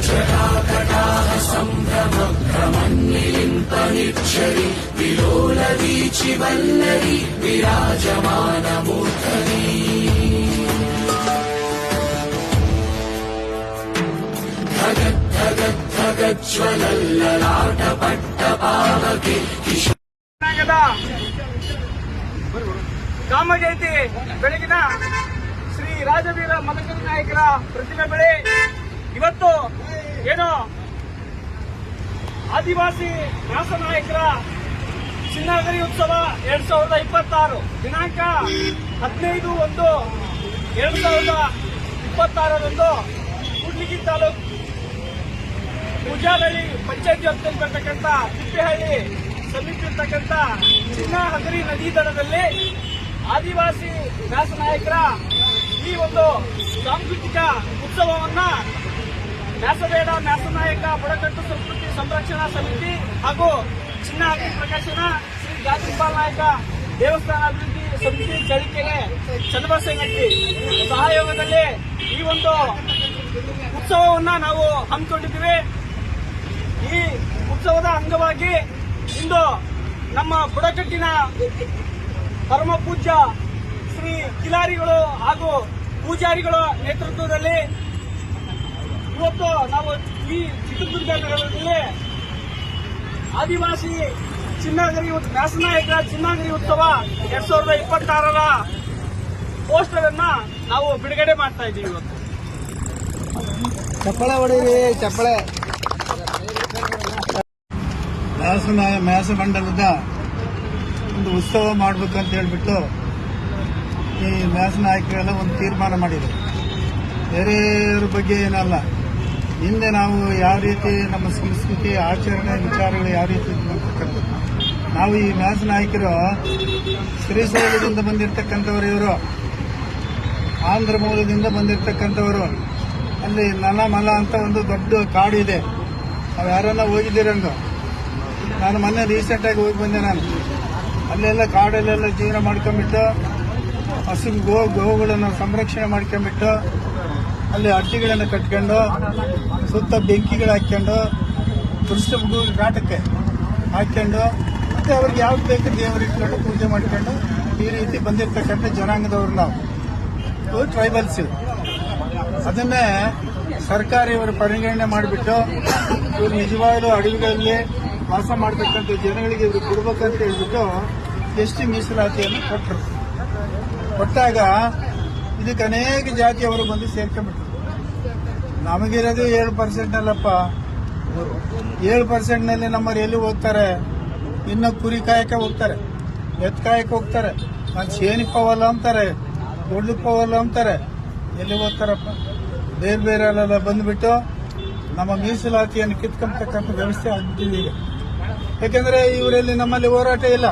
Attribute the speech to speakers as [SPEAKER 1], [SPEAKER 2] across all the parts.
[SPEAKER 1] जटाकटाः सम्भ्रमभ्रमन्निलिम्पनिच्छरि विलोलवीचिवल्लरी विराजमानमूर्धनि धगज्ज्वलल्ललाटपट्टपावके
[SPEAKER 2] ಕಾಮ ಜಯಂತಿ ಬೆಳಗಿನ ಶ್ರೀ ರಾಜವೀರ ಮದಕರಿ ನಾಯಕರ ಪ್ರತಿಮೆ ಬಳಿ ಇವತ್ತು ಏನು ಆದಿವಾಸಿ ವ್ಯಾಸ ನಾಯಕರ ಚಿನ್ನಗರಿ ಉತ್ಸವ 2026 ದಿನಾಂಕ 15/1/2026 ಕೂಡ್ಲಿಗಿ ತಾಲೂಕು ಮುಜಾಲಹಳ್ಳಿ ಪಂಚಾಯತ್ ವ್ಯಾಪ್ತಿಯಲ್ಲಿ ಬರ್ತಕ್ಕಂಥ ತಿಪ್ಪೇಹಳ್ಳಿ ಸಮೀಪಿರ್ತಕ್ಕಂಥ ಚಿನ್ನಹಗರಿ ನದಿ ದಡದಲ್ಲಿ ಆದಿವಾಸಿ ವ್ಯಾಸ ನಾಯಕರ ಈ ಒಂದು ಸಾಂಸ್ಕೃತಿಕ ಉತ್ಸವವನ್ನ ವ್ಯಾಸಬೇಡ ವ್ಯಾಸನಾಯಕ ಬುಡಕಟ್ಟು ಸಂಸ್ಕೃತಿ ಸಂರಕ್ಷಣಾ ಸಮಿತಿ ಹಾಗೂ ಚಿನ್ನಹಗರಿ ಪ್ರಕಾಶನ ಶ್ರೀ ಗಾಜಿಪಾಲ್ ನಾಯಕ ದೇವಸ್ಥಾನ ಅಭಿವೃದ್ಧಿ ಸಮಿತಿ ಚಳಿಕೆರೆ ಚನ್ನಬಸವನಹಟ್ಟಿ ಸಹಯೋಗದಲ್ಲಿ ಈ ಒಂದು ಉತ್ಸವವನ್ನ ನಾವು ಹಮ್ಮಿಕೊಂಡಿದ್ದೀವಿ. ಈ ಉತ್ಸವದ ಅಂಗವಾಗಿ ಇಂದು ನಮ್ಮ ಬುಡಕಟ್ಟಿನ ಪರಮ ಪೂಜ್ಯ ಶ್ರೀ ಕಿಲಾರಿಗಳು ಹಾಗೂ ಪೂಜಾರಿಗಳ ನೇತೃತ್ವದಲ್ಲಿ ಇವತ್ತು ನಾವು ಈ ಚಿತ್ರದುರ್ಗ ನಗರದಲ್ಲಿ ಆದಿವಾಸಿ ಚಿನ್ನಗರಿ ವ್ಯಾಸನಾಯಕರ ಚಿನ್ನಗರಿ ಉತ್ಸವ 2026ರ ಪೋಸ್ಟರ್ ಅನ್ನ ನಾವು ಬಿಡುಗಡೆ ಮಾಡ್ತಾ ಇದ್ದೀವಿ. ಇವತ್ತು
[SPEAKER 3] ಚಪ್ಪಳೆ ಹೊಡೀರಿ, ಚಪ್ಪಳೆ. ವ್ಯಾಸ ಮಂಡಲದ ಒಂದು ಉತ್ಸವ ಮಾಡಬೇಕಂತ ಹೇಳ್ಬಿಟ್ಟು ಈ ವ್ಯಾಸ ನಾಯಕರೆಲ್ಲ ಒಂದು ತೀರ್ಮಾನ ಮಾಡಿದ್ರು. ಬೇರೆಯವ್ರ ಬಗ್ಗೆ ಏನಲ್ಲ, ಹಿಂದೆ ನಾವು ಯಾವ ರೀತಿ ನಮ್ಮ ಸಂಸ್ಕೃತಿ ಆಚರಣೆ ವಿಚಾರಗಳು ಯಾವ ರೀತಿ ಅಂತಕ್ಕಂಥದ್ದು. ನಾವು ಈ ವ್ಯಾಸ ನಾಯಕರು ಶ್ರೀಶೈಲದಿಂದ ಬಂದಿರತಕ್ಕಂಥವ್ರು, ಇವರು ಆಂಧ್ರ ಮೂಲದಿಂದ ಬಂದಿರತಕ್ಕಂಥವರು. ಅಲ್ಲಿ ನಲಮಲ ಅಂತ ಒಂದು ದೊಡ್ಡ ಕಾಡು ಇದೆ. ನಾವು ಯಾರನ್ನ ಹೋಗಿದ್ದೀರಂಗ, ನಾನು ಮೊನ್ನೆ ರೀಸೆಂಟಾಗಿ ಹೋಗಿ ಬಂದೆ. ನಾನು ಅಲ್ಲೆಲ್ಲ ಕಾಡಲ್ಲೆಲ್ಲ ಜೀವನ ಮಾಡ್ಕೊಂಡ್ಬಿಟ್ಟು ಹಸು ಗೋವುಗಳನ್ನು ಸಂರಕ್ಷಣೆ ಮಾಡ್ಕೊಂಡ್ಬಿಟ್ಟು ಅಲ್ಲಿ ಅಡ್ಡಿಗಳನ್ನು ಕಟ್ಕೊಂಡು ಸುತ್ತ ಬೆಂಕಿಗಳು ಹಾಕ್ಕೊಂಡು ತುರ್ಸು ಘಾಟಕ್ಕೆ ಹಾಕ್ಕೊಂಡು ಮತ್ತೆ ಅವ್ರಿಗೆ ಯಾವ್ದು ಬೇಕು ದೇವರು ಇಟ್ಕೊಂಡು ಪೂಜೆ ಮಾಡ್ಕೊಂಡು ಈ ರೀತಿ ಬಂದಿರತಕ್ಕಂಥ ಜನಾಂಗದವ್ರು ನಾವು ಟ್ರೈಬಲ್ಸ್. ಅದನ್ನೇ ಸರ್ಕಾರ ಇವರು ಪರಿಗಣನೆ ಮಾಡಿಬಿಟ್ಟು ಇವರು ನಿಜವಾಗ್ಲೂ ಅಡವಿಗಳಲ್ಲಿ ವಾಸ ಮಾಡತಕ್ಕಂಥ ಜನಗಳಿಗೆ ಇವರು ಕೊಡ್ಬೇಕಂತ ಹೇಳ್ಬಿಟ್ಟು ಎಸ್ಟಿ ಮೀಸಲಾತಿಯನ್ನು ಕೊಟ್ಟಾಗ ಇದಕ್ಕೆ ಅನೇಕ ಜಾತಿಯವರು ಬಂದು ಸೇರ್ಕೊಂಡ್ಬಿಟ್ರು. ನಮಗಿರೋದು 7% ಅಲ್ಲಪ್ಪ. 7%ನಲ್ಲಿ ನಮ್ಮವ್ರು ಎಲ್ಲಿ ಹೋಗ್ತಾರೆ? ಇನ್ನು ಕುರಿ ಕಾಯಕ್ಕೆ ಹೋಗ್ತಾರೆ, ಎತ್ ಕಾಯಕ್ಕೆ ಹೋಗ್ತಾರೆ, ನಾನು ಶೇನಿ ಪವಲ್ಲ ಅಂತಾರೆ, ದೊಡ್ಡ ಪವಲ್ಲ ಅಂತಾರೆ. ಎಲ್ಲಿ ಹೋಗ್ತಾರಪ್ಪ? ಬೇರೆ ಬೇರೆ ಅಲ್ಲೆಲ್ಲ ಬಂದ್ಬಿಟ್ಟು ನಮ್ಮ ಮೀಸಲಾತಿಯನ್ನು ಕಿತ್ಕೊಂಬತಕ್ಕಂಥ ವ್ಯವಸ್ಥೆ ಆಗ್ಬಿಟ್ಟಿದೆ ಈಗ. ಯಾಕೆಂದ್ರೆ ಇವರಲ್ಲಿ ನಮ್ಮಲ್ಲಿ ಹೋರಾಟ ಇಲ್ಲ.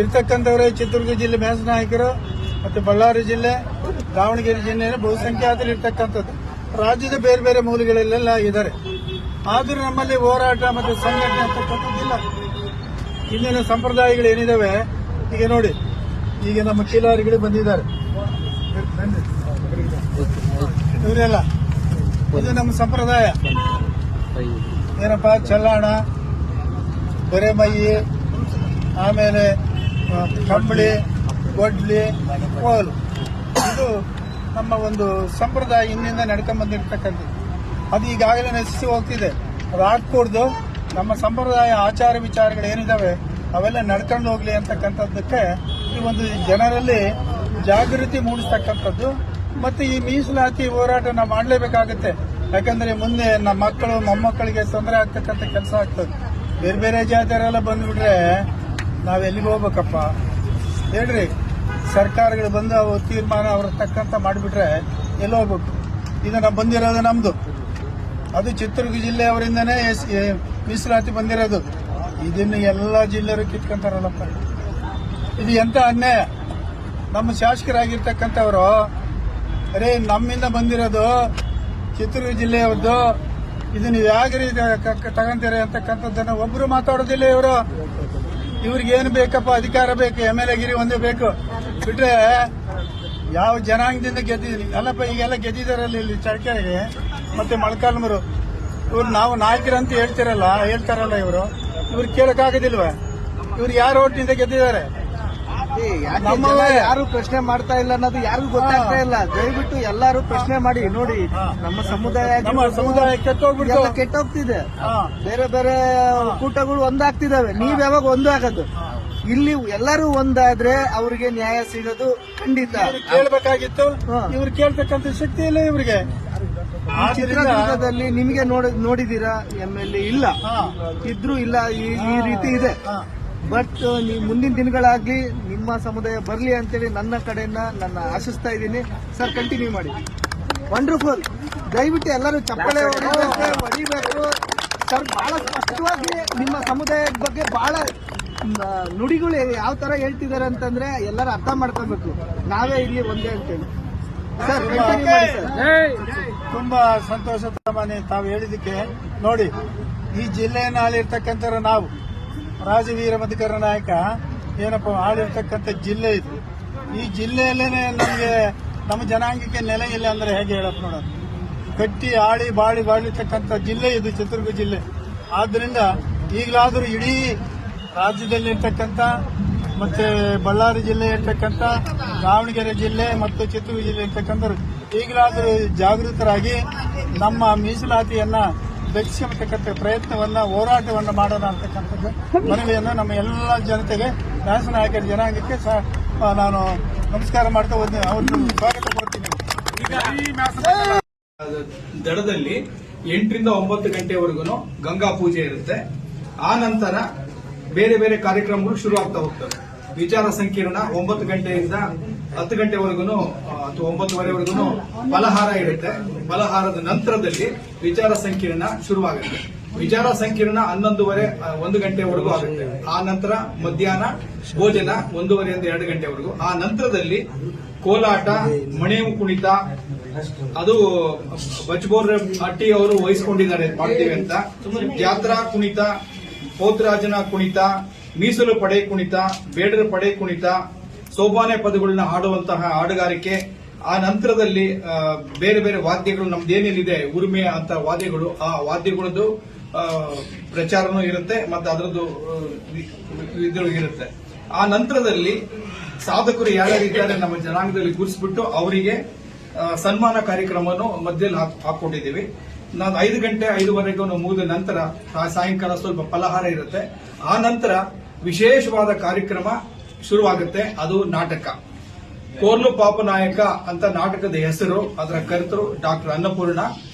[SPEAKER 3] ಇರ್ತಕ್ಕಂಥವರೇ ಚಿತ್ರದುರ್ಗ ಜಿಲ್ಲೆ ವ್ಯಾಸ ನಾಯಕರು ಮತ್ತೆ ಬಳ್ಳಾರಿ ಜಿಲ್ಲೆ, ದಾವಣಗೆರೆ ಜಿಲ್ಲೆ ಬಹುಸಂಖ್ಯಾತರು ಇರ್ತಕ್ಕಂಥದ್ದು. ರಾಜ್ಯದ ಬೇರೆ ಬೇರೆ ಮೂಲಗಳಲ್ಲೆಲ್ಲ ಇದ್ದಾರೆ. ಆದರೂ ನಮ್ಮಲ್ಲಿ ಹೋರಾಟ ಮತ್ತೆ ಸಂಘಟನೆ ಅಂತಕ್ಕಂಥದ್ದಿಲ್ಲ. ಇಂದಿನ ಸಂಪ್ರದಾಯಗಳು ಏನಿದಾವೆ ಈಗ ನೋಡಿ, ಈಗ ನಮ್ಮ ಕಿಲಾರಿಗಳು ಬಂದಿದ್ದಾರೆ. ಇವರೆಲ್ಲ ಇದು ನಮ್ಮ ಸಂಪ್ರದಾಯ ಏನಪ್ಪ, ಚಲ್ಲಾಣ, ಬರೆಮಯ್ಯಿ, ಆಮೇಲೆ ಕಂಬಳಿ, ಗೊಡ್ಲಿ, ಕೋಲು. ಇದು ನಮ್ಮ ಒಂದು ಸಂಪ್ರದಾಯ ಹಿಂದಿಂದ ನಡ್ಕೊಂಡ್ ಬಂದಿರತಕ್ಕಂಥದ್ದು. ಅದು ಈಗಾಗಲೇ ನಶಿಸಿ ಹೋಗ್ತಿದೆ. ಅದು ಆಗ್ಕೂಡ್ದು. ನಮ್ಮ ಸಂಪ್ರದಾಯ ಆಚಾರ ವಿಚಾರಗಳು ಏನಿದಾವೆ ಅವೆಲ್ಲ ನಡ್ಕೊಂಡು ಹೋಗ್ಲಿ ಅಂತಕ್ಕಂಥದ್ದಕ್ಕೆ ಈ ಒಂದು ಜನರಲ್ಲಿ ಜಾಗೃತಿ ಮೂಡಿಸ್ತಕ್ಕಂಥದ್ದು. ಮತ್ತೆ ಈ ಮೀಸಲಾತಿ ಹೋರಾಟ ನಾವು ಮಾಡಲೇಬೇಕಾಗುತ್ತೆ. ಯಾಕಂದ್ರೆ ಮುಂದೆ ನಮ್ಮ ಮಕ್ಕಳು ಮೊಮ್ಮಕ್ಕಳಿಗೆ ತೊಂದರೆ ಆಗ್ತಕ್ಕಂಥ ಕೆಲಸ ಆಗ್ತದೆ. ಬೇರೆ ಬೇರೆ ಜಾತಿಯರೆಲ್ಲ ಬಂದ್ಬಿಟ್ರೆ ನಾವೆಲ್ಲಿಗೆ ಹೋಗ್ಬೇಕಪ್ಪ ಹೇಳ್ರಿ? ಸರ್ಕಾರಗಳು ಬಂದು ಅವು ತೀರ್ಮಾನ ಅವ್ರ ತಕ್ಕಂತ ಮಾಡಿಬಿಟ್ರೆ ಎಲ್ಲಿ ಹೋಗ್ಬೇಕು? ಇದು ನಾವು ಬಂದಿರೋದು ನಮ್ದು, ಅದು ಚಿತ್ರದುರ್ಗ ಜಿಲ್ಲೆಯವರಿಂದನೇ ಮೀಸಲಾತಿ ಬಂದಿರೋದು. ಇದನ್ನು ಎಲ್ಲ ಜಿಲ್ಲೆಯವರು ಕಿತ್ಕೊಂತಾರಲ್ಲಪ್ಪ. ಇದು ಎಂತ ಅನ್ಯಾಯ. ನಮ್ಮ ಶಾಸಕರಾಗಿರ್ತಕ್ಕಂಥವರು ಅರೇ ನಮ್ಮಿಂದ ಬಂದಿರೋದು ಚಿತ್ರದುರ್ಗ ಜಿಲ್ಲೆಯವ್ರದ್ದು, ಇದು ನೀವು ಯಾವ ರೀತಿ ತಗೊಂತೀರಿ ಅಂತಕ್ಕಂಥದ್ದನ್ನ ಒಬ್ರು ಮಾತಾಡೋದಿಲ್ಲ. ಇವ್ರಿಗೇನು ಬೇಕಪ್ಪ? ಅಧಿಕಾರ ಬೇಕು, MLA ಗಿರಿ ಒಂದೇ ಬೇಕು ಬಿಟ್ರೆ ಯಾವ ಜನಾಂಗದಿಂದ ಗೆದ್ದಿದ್ದೀನಿ ಅಲ್ಲಪ್ಪ. ಈಗೆಲ್ಲ ಗೆದ್ದಿದಾರಲ್ಲಿ ಇಲ್ಲಿ ಚಳಕೆರೆಗೆ ಮತ್ತೆ ಮೊಳಕಾಲ್ಮೂರು ಇವ್ರು ನಾವು ನಾಯಕರಂತ ಹೇಳ್ತಾರಲ್ಲ ಇವರು ಕೇಳಕ್ಕಾಗೋದಿಲ್ವ? ಇವ್ರು ಯಾರು ಓಟಿನಿಂದ ಗೆದ್ದಿದ್ದಾರೆ?
[SPEAKER 4] ನಮ್ಮವೇ ಯಾರು ಪ್ರಶ್ನೆ ಮಾಡ್ತಾ ಇಲ್ಲ ಅನ್ನೋದು ಯಾರಿಗೂ ಗೊತ್ತಾಗ್ತಾ ಇಲ್ಲ. ದಯವಿಟ್ಟು ಎಲ್ಲಾರು ಪ್ರಶ್ನೆ ಮಾಡಿ ನೋಡಿ. ನಮ್ಮ ಸಮುದಾಯ ಕೆಟ್ಟೋಗ್ತಿದೆ. ಬೇರೆ ಬೇರೆ ಕೂಟಗಳು ಒಂದಾಗ್ತಿದಾವೆ. ನೀವ್ ಯಾವಾಗ ಒಂದು ಆಗೋದು? ಇಲ್ಲಿ ಎಲ್ಲರೂ ಒಂದಾದ್ರೆ ಅವ್ರಿಗೆ ನ್ಯಾಯ ಸಿಗೋದು ಖಂಡಿತ.
[SPEAKER 3] ಕೇಳಬೇಕಾಗಿತ್ತು, ಇವ್ರು ಕೇಳ್ತಕ್ಕಂಥ ಶಕ್ತಿ ಇಲ್ಲ ಇವ್ರಿಗೆ.
[SPEAKER 4] ಚಿತ್ರದುರ್ಗದಲ್ಲಿ ನಿಮಗೆ ನೋಡಿದೀರಾ MLA ಇಲ್ಲ, ಇದ್ರೂ ಇಲ್ಲ, ಈ ರೀತಿ ಇದೆ. ಬಟ್ ನೀವು ಮುಂದಿನ ದಿನಗಳಾಗ್ಲಿ ನಿಮ್ಮ ಸಮುದಾಯ ಬರ್ಲಿ ಅಂತೇಳಿ ನನ್ನ ಕಡೆಯಿಂದ ನನ್ನ ಆಶಿಸ್ತಾ ಇದ್ದೀನಿ. ಸರ್, ಕಂಟಿನ್ಯೂ ಮಾಡಿ. ವಂಡರ್ಫುಲ್. ದಯವಿಟ್ಟು ಎಲ್ಲರೂ ಚಪ್ಪಾಳೆ ಹೊಡಿಬೇಕು ಸರ್. ಬಹಳ ಸ್ಪಷ್ಟವಾಗಿ ನಿಮ್ಮ ಸಮುದಾಯದ ಬಗ್ಗೆ ಬಹಳ ನುಡಿಗಳು ಯಾವ ತರ ಹೇಳ್ತಿದ್ದಾರೆ ಅಂತಂದ್ರೆ ಎಲ್ಲರೂ ಅರ್ಥ ಮಾಡ್ಕೋಬೇಕು. ನಾವೇ ಇಲ್ಲಿ ಒಂದೇ ಅಂತೇಳಿ. ಸರ್, ಕಂಟಿನ್ಯೂ ಮಾಡಿ ಸರ್.
[SPEAKER 3] ತುಂಬಾ ಸಂತೋಷ ತಮ್ಮನೆ ತಾವು ಹೇಳಿದಕ್ಕೆ. ನೋಡಿ, ಈ ಜಿಲ್ಲೆಯನ್ನು ಆಳಿರ್ತಕ್ಕಂಥ ನಾವು ರಾಜವೀರ ಮಧುಕರ ನಾಯಕ ಏನಪ್ಪ ಆಳಿರ್ತಕ್ಕಂಥ ಜಿಲ್ಲೆ ಇದು. ಈ ಜಿಲ್ಲೆಯಲ್ಲೇನೆ ನಮಗೆ ನಮ್ಮ ಜನಾಂಗಕ್ಕೆ ನೆಲೆ ಇಲ್ಲ ಅಂದ್ರೆ ಹೇಗೆ ಹೇಳಪ್ಪ ನೋಡೋದು? ಕಟ್ಟಿ ಆಳಿ ಬಾಳಿರ್ತಕ್ಕಂಥ ಜಿಲ್ಲೆ ಇದು ಚಿತ್ರದುರ್ಗ ಜಿಲ್ಲೆ. ಆದ್ದರಿಂದ ಈಗಲಾದರೂ ಇಡೀ ರಾಜ್ಯದಲ್ಲಿರ್ತಕ್ಕಂಥ ಮತ್ತೆ ಬಳ್ಳಾರಿ ಜಿಲ್ಲೆ ಇರ್ತಕ್ಕಂಥ ದಾವಣಗೆರೆ ಜಿಲ್ಲೆ ಮತ್ತು ಚಿತ್ರದುರ್ಗ ಜಿಲ್ಲೆ ಇರ್ತಕ್ಕಂಥ ಈಗಲಾದರೂ ಜಾಗೃತರಾಗಿ ನಮ್ಮ ಮೀಸಲಾತಿಯನ್ನ ಬೆಳೆಸಿರ್ತಕ್ಕಂಥ ಪ್ರಯತ್ನವನ್ನ ಹೋರಾಟವನ್ನ ಮಾಡೋಣ ಅಂತಕ್ಕಂಥದ್ದು ಮನವಿಯನ್ನು ನಮ್ಮ ಎಲ್ಲ ಜನತೆಗೆ ನ್ಯಾಸ ನಾಯಕರ ಜನಾಂಗಕ್ಕೆ ನಾನು ನಮಸ್ಕಾರ ಮಾಡ್ತಾ ಅವ್ರನ್ನ ಸ್ವಾಗತ ಕೊಡ್ತೀನಿ.
[SPEAKER 5] ದಡದಲ್ಲಿ 8 ರಿಂದ 9 ಗಂಟೆವರೆಗೂ ಗಂಗಾ ಪೂಜೆ ಇರುತ್ತೆ. ಆ ನಂತರ ಬೇರೆ ಬೇರೆ ಕಾರ್ಯಕ್ರಮಗಳು ಶುರು ಆಗ್ತಾ ಹೋಗ್ತವೆ. ವಿಚಾರ ಸಂಕಿರಣ 9 ಗಂಟೆಯಿಂದ 10 ಗಂಟೆವರೆಗೂ ಅಥವಾ 9:30ವರೆಗೂ ಫಲಹಾರ ಇರುತ್ತೆ. ಫಲಹಾರದ ನಂತರದಲ್ಲಿ ವಿಚಾರ ಸಂಕಿರಣ ಶುರುವಾಗುತ್ತೆ. ವಿಚಾರ ಸಂಕಿರಣ 11:30 1 ಗಂಟೆವರೆಗೂ ಆಗುತ್ತೆ. ಆ ನಂತರ ಮಧ್ಯಾಹ್ನ ಭೋಜನ 1:30 2 ಗಂಟೆವರೆಗೂ. ಆ ನಂತರದಲ್ಲಿ ಕೋಲಾಟ, ಮಣೇವು ಕುಣಿತ, ಅದು ಬಚ್ಬೋರ್ ಅಟ್ಟಿ ಅವರು ವಹಿಸಿಕೊಂಡಿದ್ದಾರೆ ಮಾಡ್ತೀವಿ ಅಂತ. ಜಾತ್ರಾ ಕುಣಿತ, ಪೋತರಾಜನ ಕುಣಿತ, ಮೀಸಲು ಪಡೆ ಕುಣಿತ, ಬೇಡರ ಪಡೆ ಕುಣಿತ, ಸೋಬಾನೆ ಪದಗಳನ್ನ ಹಾಡುವಂತಹ ಹಾಡುಗಾರಿಕೆ. ಆ ನಂತರದಲ್ಲಿ ಬೇರೆ ಬೇರೆ ವಾದ್ಯಗಳು ನಮ್ದೇನೇನಿದೆ ಉರುಮೆ ಅಂತ ವಾದ್ಯಗಳು, ಆ ವಾದ್ಯಗಳದ್ದು ಪ್ರಚಾರನೂ ಇರುತ್ತೆ ಮತ್ತೆ ಅದರದ್ದು ಇದು ಇರುತ್ತೆ. ಆ ನಂತರದಲ್ಲಿ ಸಾಧಕರು ಯಾರ್ಯಾರಿದ್ದಾರೆ ನಮ್ಮ ಜನಾಂಗದಲ್ಲಿ ಗುರುತಿಸ್ಬಿಟ್ಟು ಅವರಿಗೆ ಸನ್ಮಾನ ಕಾರ್ಯಕ್ರಮವನ್ನು ಮಧ್ಯದಲ್ಲಿ ಹಾಕೊಂಡಿದ್ದೀವಿ. ನಾವು 5 ಗಂಟೆ 5:30 ಮುಗಿದ ನಂತರ ಸಾಯಂಕಾಲ ಸ್ವಲ್ಪ ಫಲಹಾರ ಇರುತ್ತೆ. ಆ ನಂತರ ವಿಶೇಷವಾದ ಕಾರ್ಯಕ್ರಮ ಶುರುವಾಗುತ್ತೆ. ಅದು ನಾಟಕ. ಕೋರ್ಲು ಪಾಪನಾಯಕ ಅಂತ ನಾಟಕದ ಹೆಸರು. ಅದರ ಕರ್ತರು ಡಾಕ್ಟರ್ ಅನ್ನಪೂರ್ಣ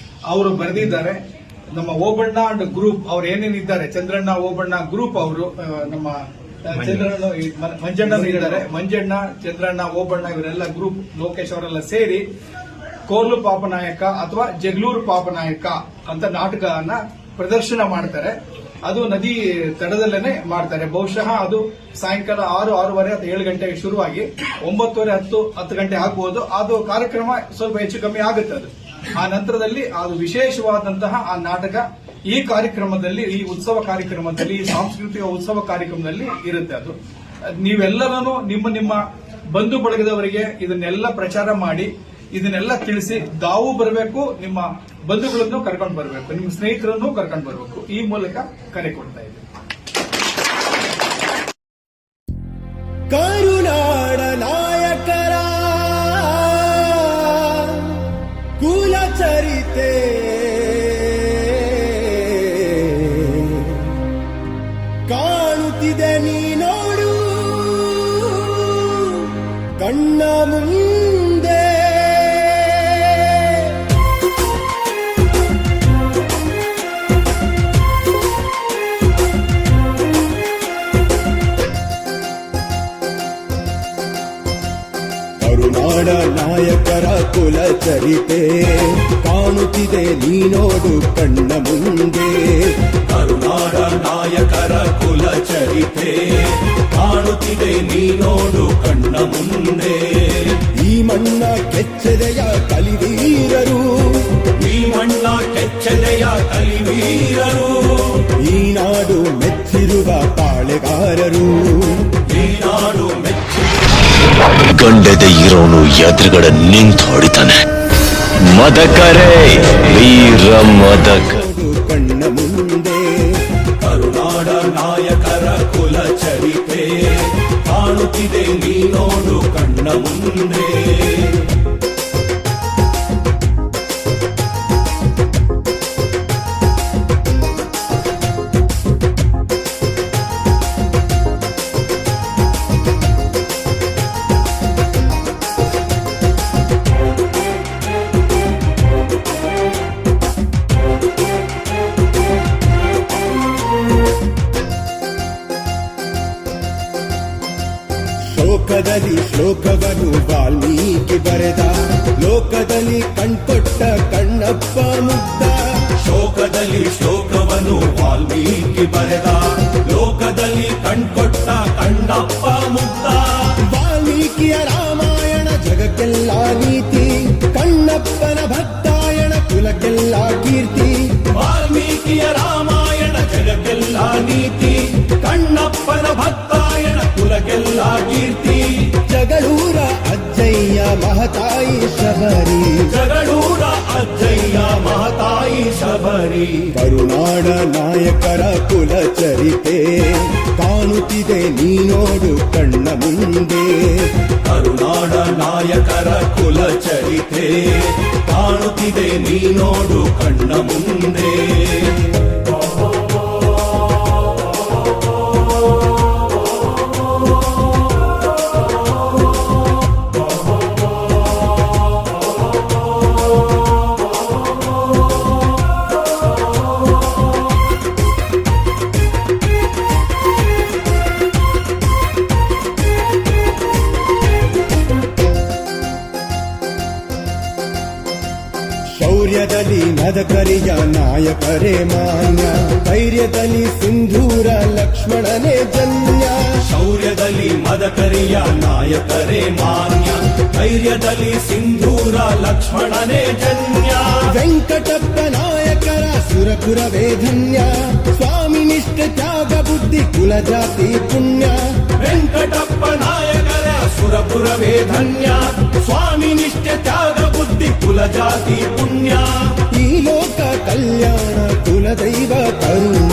[SPEAKER 5] ಅವರು ಬರೆದಿದ್ದಾರೆ. ನಮ್ಮ ಓಬಣ್ಣ ಅಂಡ್ ಗ್ರೂಪ್ ಅವ್ರು ಏನೇನಿದ್ದಾರೆ, ಚಂದ್ರಣ್ಣ ಓಬಣ್ಣ ಗ್ರೂಪ್ ಅವರು, ನಮ್ಮ ಮಂಜಣ್ಣ ಇದ್ದಾರೆ. ಮಂಜಣ್ಣ, ಚಂದ್ರಣ್ಣ, ಓಬಣ್ಣ ಇವರೆಲ್ಲ ಗ್ರೂಪ್, ಲೋಕೇಶ್ ಅವರೆಲ್ಲ ಸೇರಿ ಕೋರ್ಲು ಪಾಪನಾಯಕ ಅಥವಾ ಜಗಳೂರು ಪಾಪನಾಯಕ ಅಂತ ನಾಟಕವನ್ನ ಪ್ರದರ್ಶನ ಮಾಡ್ತಾರೆ. ಅದು ನದಿ ತಡದಲ್ಲೇನೆ ಮಾಡ್ತಾರೆ. ಬಹುಶಃ ಅದು ಸಾಯಂಕಾಲ 6:30 ಅಥವಾ 7 ಗಂಟೆಗೆ ಶುರುವಾಗಿ 9:30 10 ಗಂಟೆ ಆಗಬಹುದು. ಅದು ಕಾರ್ಯಕ್ರಮ ಸ್ವಲ್ಪ ಹೆಚ್ಚು ಕಮ್ಮಿ ಆಗುತ್ತೆ. ಅದು ಆ ನಂತರದಲ್ಲಿ ಅದು ವಿಶೇಷವಾದಂತಹ ಆ ನಾಟಕ ಈ ಕಾರ್ಯಕ್ರಮದಲ್ಲಿ, ಈ ಉತ್ಸವ ಕಾರ್ಯಕ್ರಮದಲ್ಲಿ, ಈ ಸಾಂಸ್ಕೃತಿಕ ಉತ್ಸವ ಕಾರ್ಯಕ್ರಮದಲ್ಲಿ ಇರುತ್ತೆ. ಅದು ನೀವೆಲ್ಲರೂ ನಿಮ್ಮ ಬಂಧು ಬಳಗದವರಿಗೆ ಇದನ್ನೆಲ್ಲ ಪ್ರಚಾರ ಮಾಡಿ, ಇದನ್ನೆಲ್ಲ ತಿಳಿಸಿ, ತಾವು ಬರಬೇಕು, ನಿಮ್ಮ ಬಂಧುಗಳನ್ನು ಕರ್ಕೊಂಡು ಬರಬೇಕು, ನಿಮ್ಮ ಸ್ನೇಹಿತರನ್ನು ಕರ್ಕೊಂಡು ಬರಬೇಕು. ಈ ಮೂಲಕ ಕರೆ ಕೊಡ್ತಾ ಇದ್ದೀವಿ.
[SPEAKER 6] ಕರುನಾಡ ನಾಯಕರ ಕುಲಚರಿತೆ ಕಾಣುತ್ತಿದೆ ನೀ ನೋಡು ಕಣ್ಣ ಮುಂದೆ. ಕರುನಾಡ ನಾಯಕರ ಕುಲಚರಿತೆ ಕಾಣುತ್ತಿದೆ ನೀನೋಡು ಕಣ್ಣ ಮುಂದೆ. ಕರುನಾಡ ನಾಯಕರ ಕುಲಚರಿತೆ ಕಾಣುತ್ತಿದೆ ನೀನೋಡು ಕಣ್ಣ ಮುಂದೆ. ಈ ಮಣ್ಣ ಕೆಚ್ಚೆದೆಯ ಕಲಿವೀರರು, ಈ ಮಣ್ಣ ಕೆಚ್ಚೆದೆಯ ಕಲಿವೀರರು, ಈ ನಾಡು ಮೆಚ್ಚಿರುವ ಪಾಳೆಗಾರರು, ಈ ನಾಡು
[SPEAKER 7] ಗಂಡೆದೆ ಇರೋನು ಎದುರುಗಡೆ ನಿಂತು ಹೊಡಿತಾನೆ. ಮದಕರೇ ವೀರ
[SPEAKER 6] ಮದಕ ಕಣ್ಣ ಮುಂದೆ ಕರುನಾಡ ನಾಯಕರ ಕುಲ ಚರಿತೆ ಕಾಣುತ್ತಿದೆ ನೀನೋಡು ಕಣ್ಣ ಮುಂದೆ. ಲೋಕದಲ್ಲಿ ಶ್ಲೋಕವನ್ನು ವಾಲ್ಮೀಕಿ ಬರೆದ ಲೋಕದಲ್ಲಿ ಕಣ್ಕೊಟ್ಟ ಕಣ್ಣಪ್ಪ ಮುಗ್ಧ. ಶೋಕದಲ್ಲಿ ಶ್ಲೋಕವನ್ನು ವಾಲ್ಮೀಕಿ ಬರೆದ ಲೋಕದಲ್ಲಿ ಕಣ್ಕೊಟ್ಟ ಕಣ್ಣಪ್ಪ ಮುಗ್ಧ. ವಾಲ್ಮೀಕಿಯ ರಾಮಾಯಣ ಜಗಕ್ಕೆಲ್ಲ ನೀತಿ ಕಣ್ಣಪ್ಪನ ಭಕ್ತಾಯಣ ಕುಲಕ್ಕೆಲ್ಲ ಕೀರ್ತಿ. ವಾಲ್ಮೀಕಿಯ ರಾಮಾಯಣ ಜಗಕ್ಕೆಲ್ಲ ನೀತಿ ಕಣ್ಣಪ್ಪನ ಭಕ್ತಾಯಣ ಕುಲಕ್ಕೆಲ್ಲ ಕೀರ್ತಿ. ಜಗಳೂರ ಅಜ್ಜಯ್ಯ ಮಹತಾಯಿ ಶಬರಿ ಜಗಳೂರ ಅಜ್ಜಯ್ಯ ಮಹತಾಯಿ ಶಬರಿ. ಕರುನಾಡ ನಾಯಕರ ಕುಲ ಚರಿತೆ ಕಾಣುತ್ತಿದೆ ನೀನೋಡು ಕಣ್ಣ ಮುಂದೆ. ಕರುನಾಡ ನಾಯಕರ ಕುಲ ಚರಿತೆ ಕಾಣುತ್ತಿದೆ ನೀನೋಡು ಕಣ್ಣ ಮುಂದೆ. ಶೌರ್ಯದಲ್ಲಿ ಮದಕರಿಯ ನಾಯಕರೇ ಮಾನ್ಯ ಧೈರ್ಯದಲ್ಲಿ ಸಿಂಧೂರ ಲಕ್ಷ್ಮಣನೇ ಜನ್ಯ. ಶೌರ್ಯದಲ್ಲಿ ಮದಕರಿಯ ನಾಯಕರೇ ಮಾನ್ಯ ಧೈರ್ಯದಲ್ಲಿ ಸಿಂಧೂರ ಲಕ್ಷ್ಮಣನೇ ಜನ್ಯ. ವೆಂಕಟಪ್ಪ ನಾಯಕರ ಸುರಪುರವೇ ಧನ್ಯ ಸ್ವಾಮಿ ನಿಷ್ಠೆ ತ್ಯಾಗ ಬುದ್ಧಿ ಕುಲ ಜಾತಿ ಪುಣ್ಯ. ವೆಂಕಟಪ್ಪ ನಾಯಕರ ಸುರಪುರವೇ ಧನ್ಯ ಸ್ವಾಮಿ ನಿಷ್ಠೆ ತ್ಯಾಗ ಬುದ್ಧಿ ಕುಲ ಜಾತಿ ಪುಣ್ಯ. ಈ ಲೋಕ ಕಲ್ಯಾಣ ಕುಲದೈವ ಕರುಣ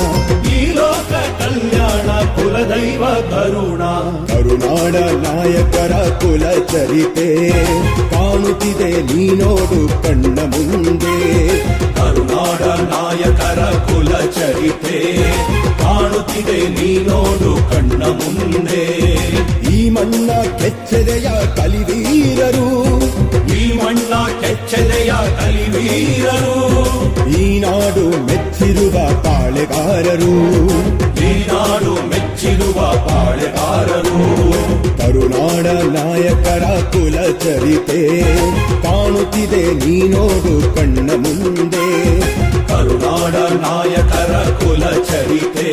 [SPEAKER 6] ಈ ಲೋಕ ಕಲ್ಯಾಣ ಕುಲದೈವ ಕರುಣ. ಕರುನಾಡ ನಾಯಕರ ಕುಲ ಚರಿತೆ ಕಾಣುತ್ತಿದೆ ನೀನೋಡು ಕಣ್ಣ ಮುಂದೆ. ಕರುನಾಡ ನಾಯಕರ ಕುಲ ಚರಿತೆ ಕಾಣುತ್ತಿದೆ ನೀನೋಡು ಕಣ್ಣ ಮುಂದೆ. ಈ ಮಣ್ಣ ಕೆಚ್ಚೆದೆಯ ಕಲಿವೀರರು ಈ ಮಣ್ಣ ಕೆಚ್ಚೆದೆಯ ಕಲಿವೀರರು. ಈ ನಾಡು ಮೆಚ್ಚಿರುವ ಪಾಳೆಗಾರರು ಈ ನಾಡು ಮೆಚ್ಚಿರುವ ಪಾಳೆಗಾರರು. ಕರುನಾಡ ನಾಯಕರ ಕುಲ ಚರಿತೆ ಕಾಣುತ್ತಿದೆ ನೀನೋಡು ಕಣ್ಣ ಮುಂದೆ. ಕರುನಾಡ ನಾಯಕರ ಕುಲ ಚರಿತೆ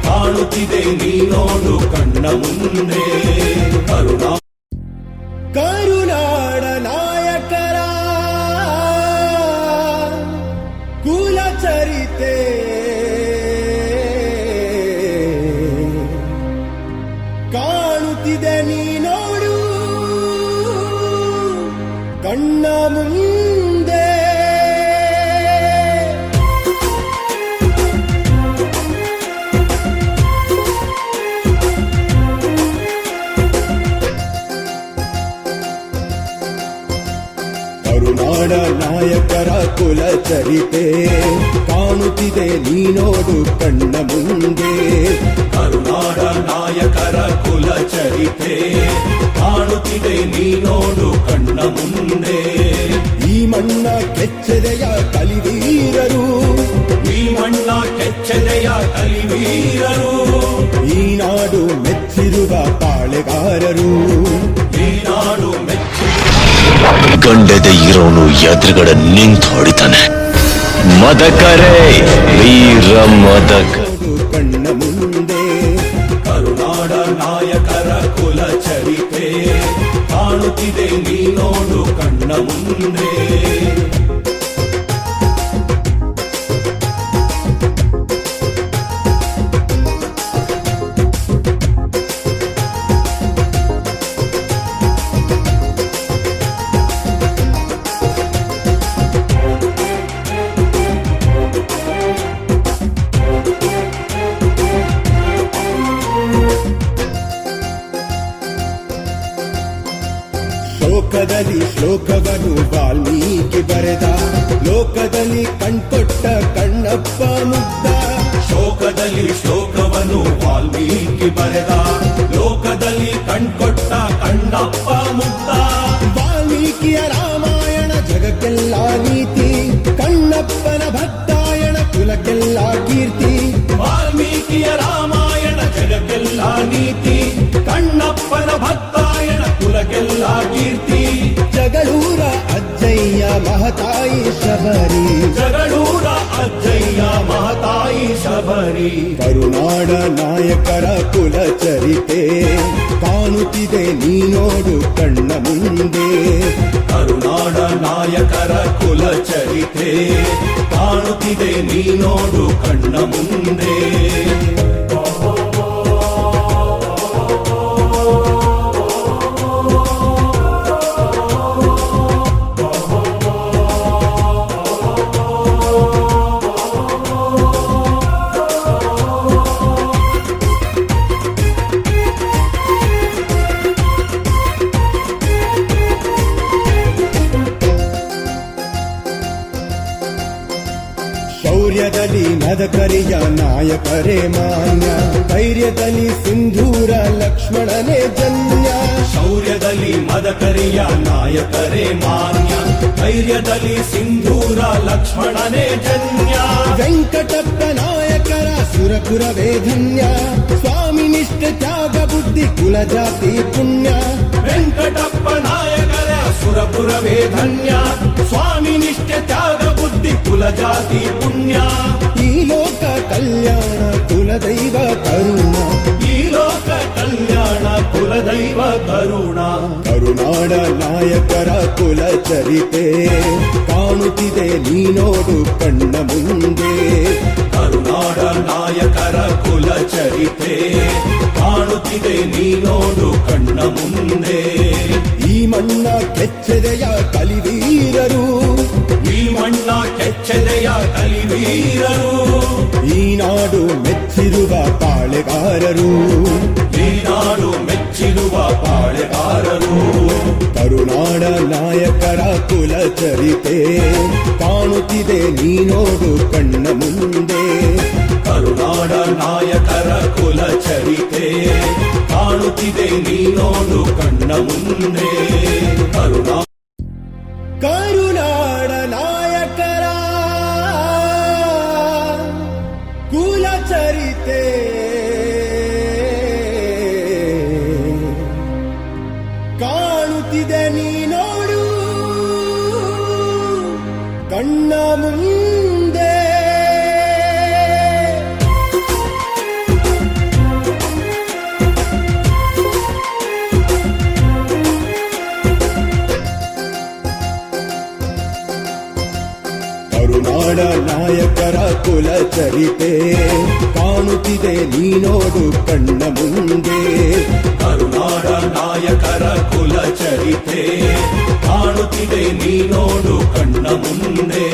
[SPEAKER 6] ಕಾಣುತ್ತಿದೆ ನೀನೋಡು ಕಣ್ಣ ಮುಂದೆ. ಕರುನಾಡ ನಾಯಕರ ಕುಲ ಚರಿತೆ ಕಾಣುತ್ತಿದೆ ನೀನೋಡು ಕಣ್ಣ ಮುಂದೆ. ಕರುನಾಡ ನಾಯಕರ ಕುಲ ಚರಿತೆ ಕಾಣುತ್ತಿದೆ ನೀನೋಡು ಕಣ್ಣ ಮುಂದೆ. ಕರುನಾಡ ನಾಯಕರ ಕುಲ ಚರಿತೆ ಕಾಣುತ್ತಿದೆ ನೀನೋಡು ಕಣ್ಣ ಮುಂದೆ. ಈ ಮಣ್ಣ ಕೆಚ್ಚೆದೆಯ ಕಲಿವೀರರು ಈ ಮಣ್ಣ ಕೆಚ್ಚೆದೆಯ ಕಲಿವೀರರು. ಈ ನಾಡು ಮೆಚ್ಚಿರುವ ಪಾಳೆಗಾರರು ಈ ನಾಡು
[SPEAKER 7] ಗಂಡದೆ ಇರೋನು ಎದುರುಗಡೆ ನಿಂತು ಹೊಡಿತಾನೆ. ಮದಕರೇ ವೀರ ಮದಕ
[SPEAKER 6] ಕಣ್ಣ ಮುಂದೆ. ಕರುನಾಡ ನಾಯಕರ ಕುಲ ಚರಿತೆ ಕಾಣುತ್ತಿದೆ ನೀನೋಡು ಕಣ್ಣ ಮುಂದೆ. ಲೋಕದಲ್ಲಿ ಕಣ್ಕೊಟ್ಟ ಕಣ್ಣಪ್ಪ ಮುಗ್ಧ ಶೋಕದಲ್ಲಿ ಶೋಕವನು ವಾಲ್ಮೀಕಿ ಬರೆದ ಲೋಕದಲ್ಲಿ ಕಣ್ಕೊಟ್ಟ ಕಣ್ಣಪ್ಪ ಮುಗ್ಧ ವಾಲ್ಮೀಕಿಯ ರಾಮಾಯಣ ಜಗಕ್ಕೆಲ್ಲ ನೀತಿ ಕಣ್ಣಪ್ಪನ ಭಕ್ತಾಯಣ ಕುಲಕ್ಕೆಲ್ಲ ಕೀರ್ತಿ ವಾಲ್ಮೀಕಿಯ ರಾಮಾಯಣ ಜಗಕ್ಕೆಲ್ಲ ನೀತಿ ಕಣ್ಣಪ್ಪನ ಭಕ್ತಾಯಣ ಕುಲಕ್ಕೆಲ್ಲ ಕೀರ್ತಿ ಜಗಳೂರ ಅಜ್ಜಯ್ಯ ಮಹತಾಯಿ ಶಬರಿ ಜಗಳೂರ ಅಜ್ಜಯ್ಯ ಮಹತಾಯಿ ಶಬರಿ ಕರುನಾಡ ನಾಯಕರ ಕುಲ ಚರಿತೆ ಕಾಣುತ್ತಿದೆ ನೀನೋಡು ಕಣ್ಣ ಮುಂದೆ ಕರುನಾಡ ನಾಯಕರ ಕುಲ ಚರಿತೆ ಕಾಣುತ್ತಿದೆ ನೀನೋಡು ಕಣ್ಣ ಮುಂದೆ ಶೌರ್ಯದಲ್ಲಿ ಮದಕರಿಯ ನಾಯಕರೇ ಮಾನ್ಯ ಧೈರ್ಯದಲ್ಲಿ ಸಿಂಧೂರ ಲಕ್ಷ್ಮಣನೇ ಜನ್ಯ ಶೌರ್ಯದಲ್ಲಿ ಮದಕರಿಯ ನಾಯಕರೇ ಮಾನ್ಯ ಧೈರ್ಯದಲ್ಲಿ ಸಿಂಧೂರ ಲಕ್ಷ್ಮಣನೇ ಜನ್ಯ ವೆಂಕಟಪ್ಪ ನಾಯಕರ ಸುರಪುರವೇ ಧನ್ಯ ಸ್ವಾಮಿ ನಿಷ್ಠ ತ್ಯಾಗ ಬುದ್ಧಿ ಕುಲ ಜಾತಿ ಪುಣ್ಯ ವೆಂಕಟಪ್ಪ ನಾಯಕರ ಸುರಪುರವೇ ಧನ್ಯ ಸ್ವಾಮಿ ನಿಷ್ಠ ತ್ಯಾಗ ಬುದ್ಧಿ ಕುಲ ಜಾತಿ ಪುಣ್ಯ ಈ ಲೋಕ ಕಲ್ಯಾಣ ಕುಲದೈವ ಕರುಣ ಈ ಲೋಕ ಕಲ್ಯಾಣ ಕುಲದೈವ ಕರುಣ ಕರುನಾಡ ನಾಯಕರ ಕುಲ ಚರಿತೆ ಕಾಣುತ್ತಿದೆ ನೀನೋಡು ಕಣ್ಣ ಮುಂದೆ ಕರುನಾಡ ನಾಯಕರ ಕುಲ ಚರಿತೆ ಕಾಣುತ್ತಿದೆ ನೀನೋಡು ಕಣ್ಣ ಮುಂದೆ ಈ ಮಣ್ಣ ಕೆಚ್ಚೆದೆಯ ಕಲಿವೀರರು ಈ ಮಣ್ಣ ಕೆಚ್ಚೆದೆಯ ಕಲಿವೀರರು ಈ ನಾಡು ಮೆಚ್ಚಿರುವ ಪಾಳೆಗಾರರು ಈ ನಾಡು ಮೆಚ್ಚಿರುವ ಪಾಳೆಗಾರರು ಕರುನಾಡ ನಾಯಕರ ಕುಲ ಚರಿತೆ ಕಾಣುತ್ತಿದೆ ನೀನೋಡು ಕಣ್ಣ ಮುಂದೆ ಕರುನಾಡ ನಾಯಕರ ಕುಲ ಚರಿತೆ ಕಾಣುತ್ತಿದೆ ನೀನೋಡು ಕಣ್ಣ ಮುಂದೆ ಕರುನಾಡ ನಾಯಕರ ಕುಲ ಚರಿತೆ ಕಾಣುತ್ತಿದೆ ನೀನೋಡು ಕಣ್ಣ ಮುಂದೆ ಕರುನಾಡ ನಾಯಕರ ಕುಲ ಚರಿತೆ ಕಾಣುತ್ತಿದೆ ನೀನೋಡು ಕಣ್ಣ ಮುಂದೆ ಕರುನಾಡ ನಾಯಕರ ಕುಲ ಚರಿತೆ ಕಾಣುತ್ತಿದೆ ನೀನೋಡು ಕಣ್ಣ ಮುಂದೆ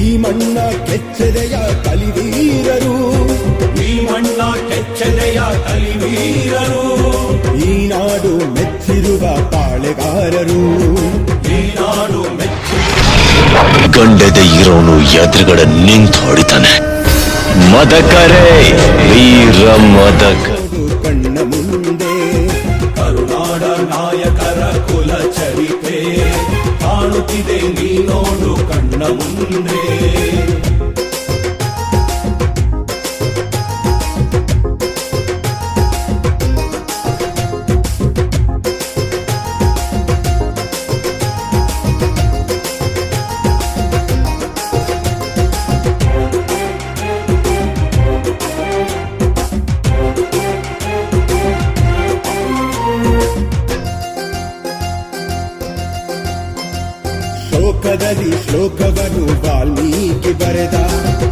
[SPEAKER 6] ಈ ಮಣ್ಣ ಕೆಚ್ಚೆದೆಯ ಕಲಿವೀರರು ಈ ಮಣ್ಣ ಕೆಚ್ಚೆದೆಯ ಕಲಿವೀರರು ಈ ನಾಡು ಮೆಚ್ಚಿರುವ ಪಾಳೆಗಾರರು ಈ ನಾಡು
[SPEAKER 7] ಗಂಡದೆ ಇರೋನು ಎದುರುಗಡೆ ನಿಂತು ಹೊಡಿತಾನೆ ಮದಕರೇ ವೀರ ಮದಕ
[SPEAKER 6] ಕಣ್ಣ ಮುಂದೆ ಕರುನಾಡ ನಾಯಕರ ಕುಲ ಚರಿತೆ ಕಾಣುತ್ತಿದೆ ನೀನೋಡು ಕಣ್ಣ ಮುಂದೆ ಲೋಕದಲ್ಲಿ ಶ್ಲೋಕವನ್ನು ವಾಲ್ಮೀಕಿ ಬರೆದ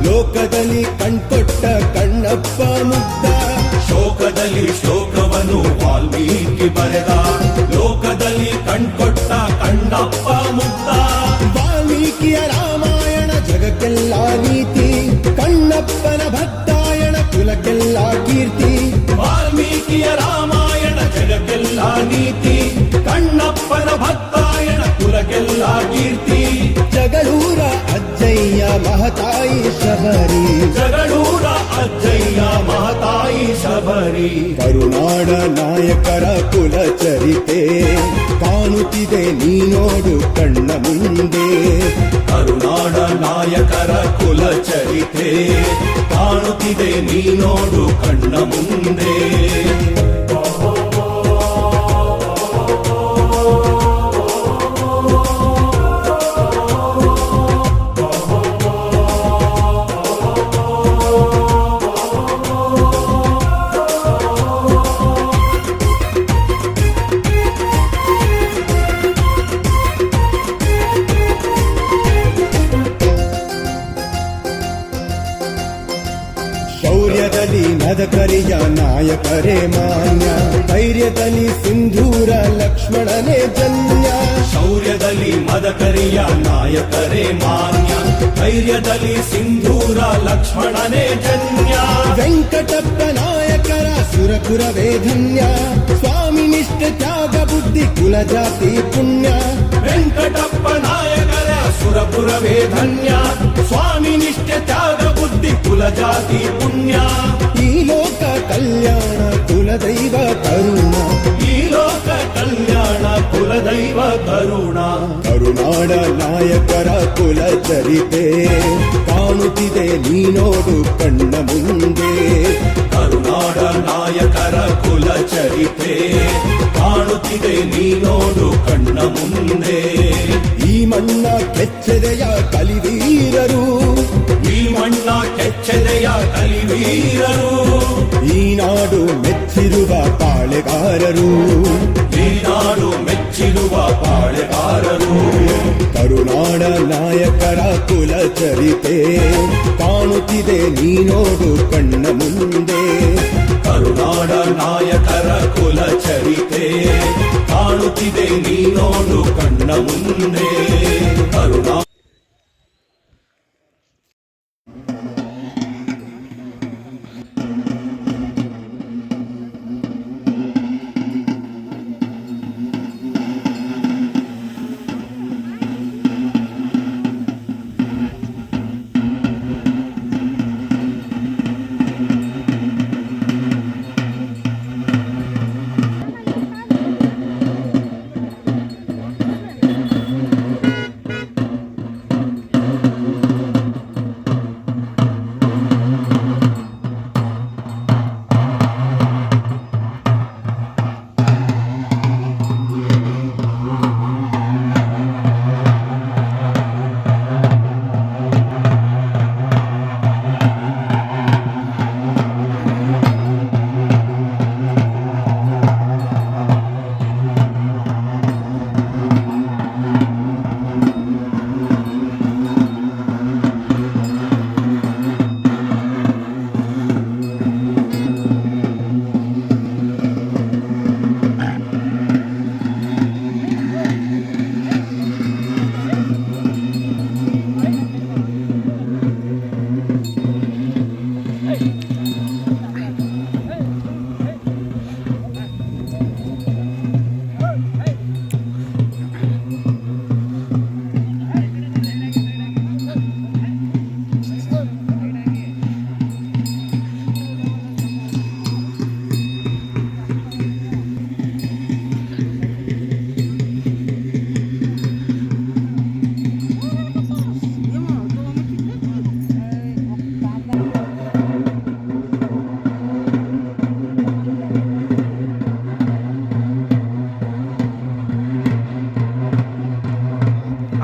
[SPEAKER 6] ಲೋಕದಲ್ಲಿ ಕಣ್ಕೊಟ್ಟ ಕಣ್ಣಪ್ಪ ಮುಗ್ಧ ಶೋಕದಲ್ಲಿ ಶ್ಲೋಕವನ್ನು ವಾಲ್ಮೀಕಿ ಬರೆದ ಲೋಕದಲ್ಲಿ ಕಣ್ಕೊಟ್ಟ ಕಣ್ಣಪ್ಪ ಮುಗ್ಧ ವಾಲ್ಮೀಕಿಯ ರಾಮಾಯಣ ಜಗಕ್ಕೆಲ್ಲ ನೀತಿ ಕಣ್ಣಪ್ಪನ ಭಕ್ತಾಯಣ ಕುಲಕ್ಕೆಲ್ಲ ಕೀರ್ತಿ ವಾಲ್ಮೀಕಿಯ ರಾಮಾಯಣ ಜಗಕ್ಕೆಲ್ಲ ನೀತಿ ಕಣ್ಣಪ್ಪನ ಭಕ್ತಾಯಣ ಕುಲ ಊರಗೆಲ್ಲ ಕೀರ್ತಿ ಜಗಳೂರ ಅಜ್ಜಯ್ಯ ಮಹತಾಯಿ ಶಬರಿ ಜಗಳೂರ ಅಜ್ಜಯ್ಯ ಮಹತಾಯಿ ಶಬರಿ ಕರುನಾಡ ನಾಯಕರ ಕುಲ ಚರಿತೆ ಕಾಣುತ್ತಿದೆ ನೀನೋಡು ಕಣ್ಣ ಮುಂದೆ ಕರುನಾಡ ನಾಯಕರ ಕುಲ ಚರಿತೆ ಕಾಣುತ್ತಿದೆ ನೀನೋಡು ಕಣ್ಣ ಮುಂದೆ ಶೌರ್ಯದಲ್ಲಿ ಮದಕರಿಯ ನಾಯಕರೇ ಮಾನ್ಯ ಧೈರ್ಯದಲ್ಲಿ ಸಿಂಧೂರ ಲಕ್ಷ್ಮಣನೇ ಜನ್ಯ ಶೌರ್ಯದಲ್ಲಿ ಮದಕರಿಯ ನಾಯಕರೇ ಮಾನ್ಯ ಧೈರ್ಯದಲ್ಲಿ ಸಿಂಧೂರ ಲಕ್ಷ್ಮಣನೇ ಜನ್ಯ ವೆಂಕಟಪ್ಪ ನಾಯಕರ ಸುರಪುರವೇ ಧನ್ಯ ಸ್ವಾಮಿ ನಿಷ್ಠ ತ್ಯಾಗ ಬುದ್ಧಿ ಕುಲ ಜಾತಿ ಪುಣ್ಯ ವೆಂಕಟಪ್ಪ ನಾಯಕರ ಸುರಪುರವೇ ಧನ್ಯ ಸ್ವಾಮಿ ನಿಷ್ಠ ತ್ಯಾಗ ಬುದ್ಧಿ ಕುಲ ಜಾತಿ ಪುಣ್ಯ ಈ ಲೋಕ ಕಲ್ಯಾಣ ಕುಲದೈವ ಕರುಣ ಈ ಲೋಕ ಕಲ್ಯಾಣ ಕುಲದೈವ ಕರುಣ ಕರುನಾಡ ನಾಯಕರ ಕುಲ ಚರಿತೆ ಕಾಣುತ್ತಿದೆ ನೀನೋಡು ಕಣ್ಣ ಮುಂದೆ ಕರುನಾಡ ನಾಯಕರ ಕುಲ ಚರಿತೆ ಕಾಣುತ್ತಿದೆ ನೀನೋಡು ಕಣ್ಣ ಮುಂದೆ ಈ ಮಣ್ಣ ಕೆಚ್ಚೆದೆಯ ಕಲಿವೀರರು ಈ ಮಣ್ಣ ಕೆಚ್ಚೆದೆಯ ಕಲಿವೀರರು ಈ ನಾಡು ಮೆಚ್ಚಿರುವ ಪಾಳೆಗಾರರು ಈ ನಾಡು ಮೆಚ್ಚಿರುವ ಪಾಳೆಗಾರರು ಕರುನಾಡ ನಾಯಕರ ಕುಲ ಚರಿತೆ ಕಾಣುತ್ತಿದೆ ನೀನೋಡು ಕಣ್ಣ ಮುಂದೆ ಕರುನಾಡ ನಾಯಕರ ಕುಲ ಚರಿತೆ ಕಾಣುತ್ತಿದೆ ನೀನೋಡು ಕಣ್ಣ ಮುಂದೆ ಕರುಣಾ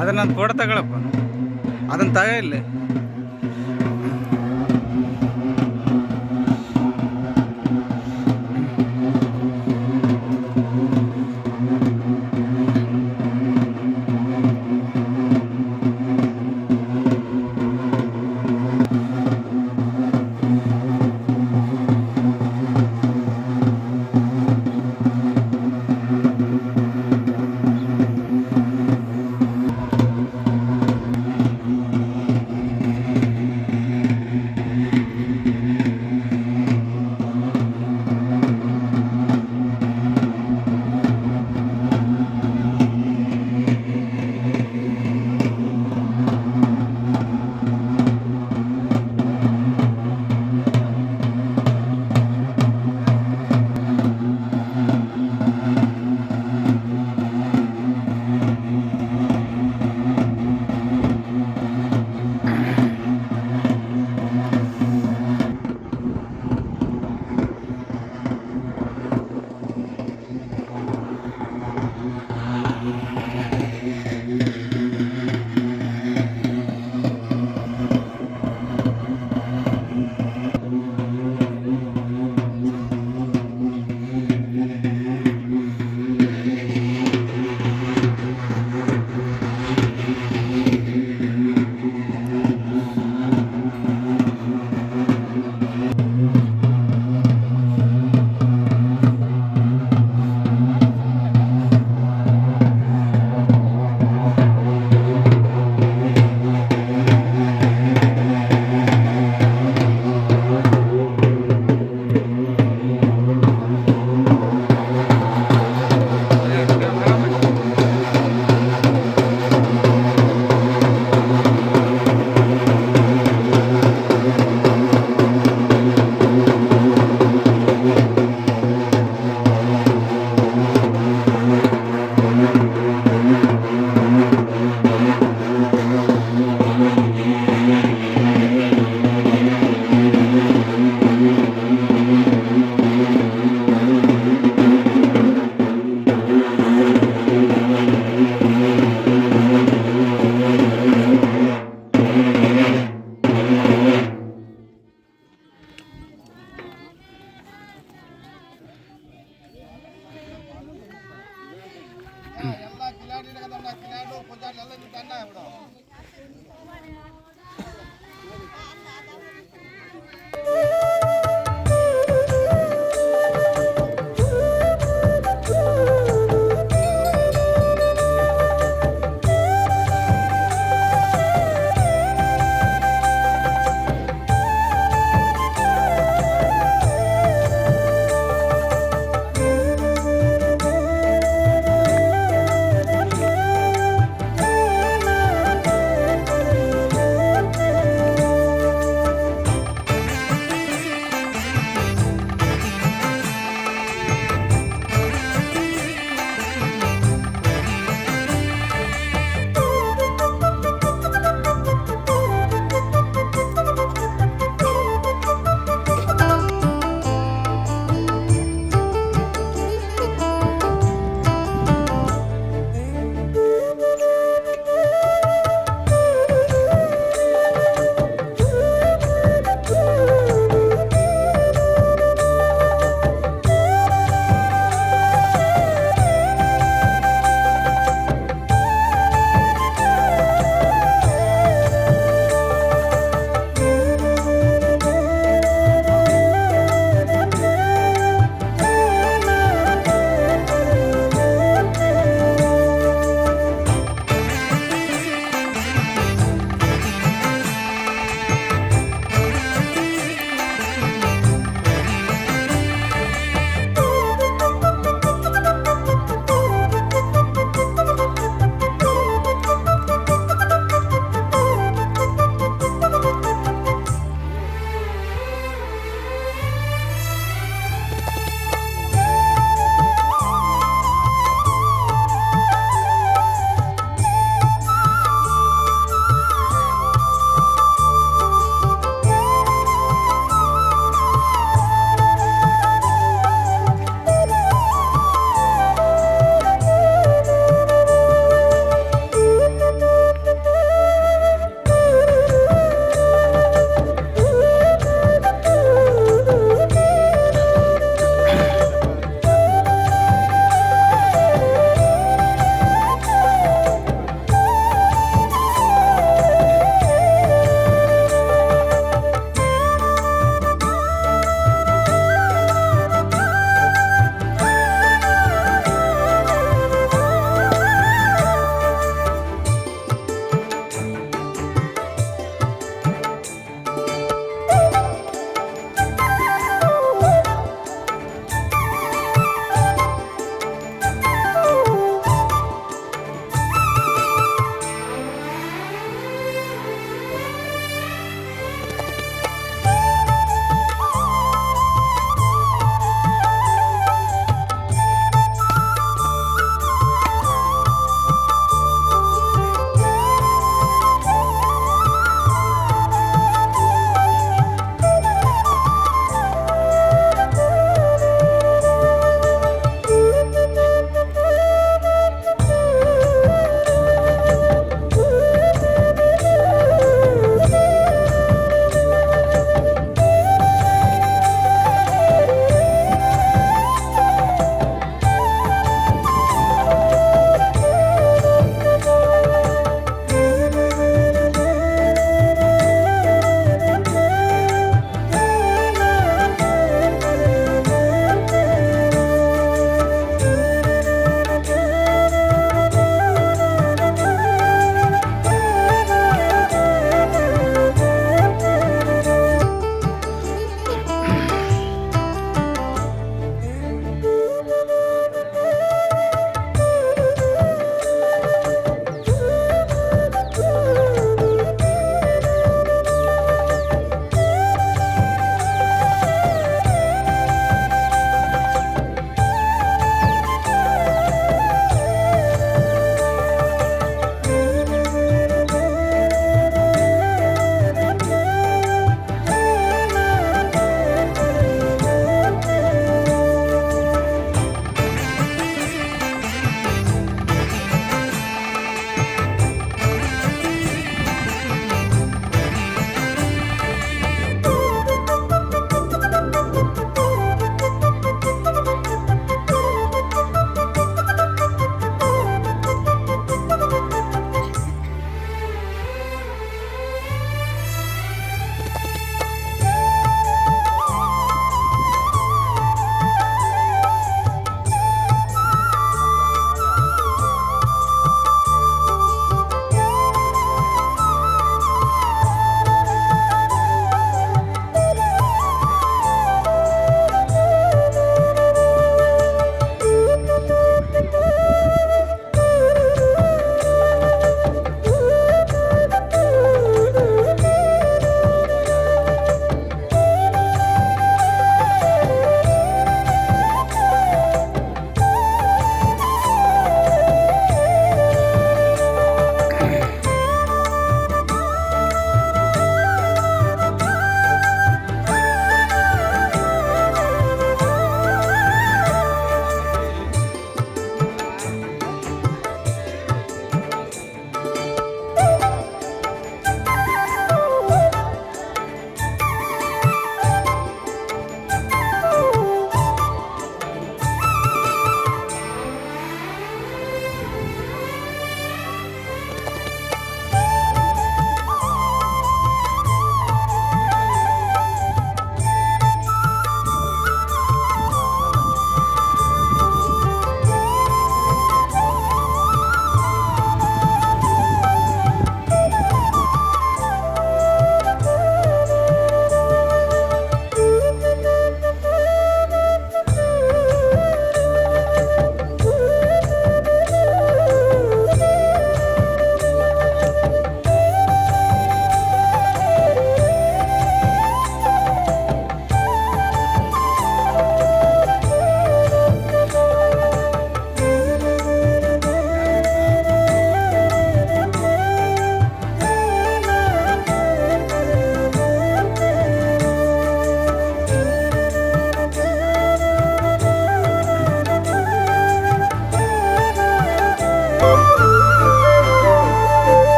[SPEAKER 2] ಅದನ್ನ ಫೋಟೋ ತಗೊಳಪ್ಪ, ಅದನ್ನ ತಗ ಇಲ್ಲಿ.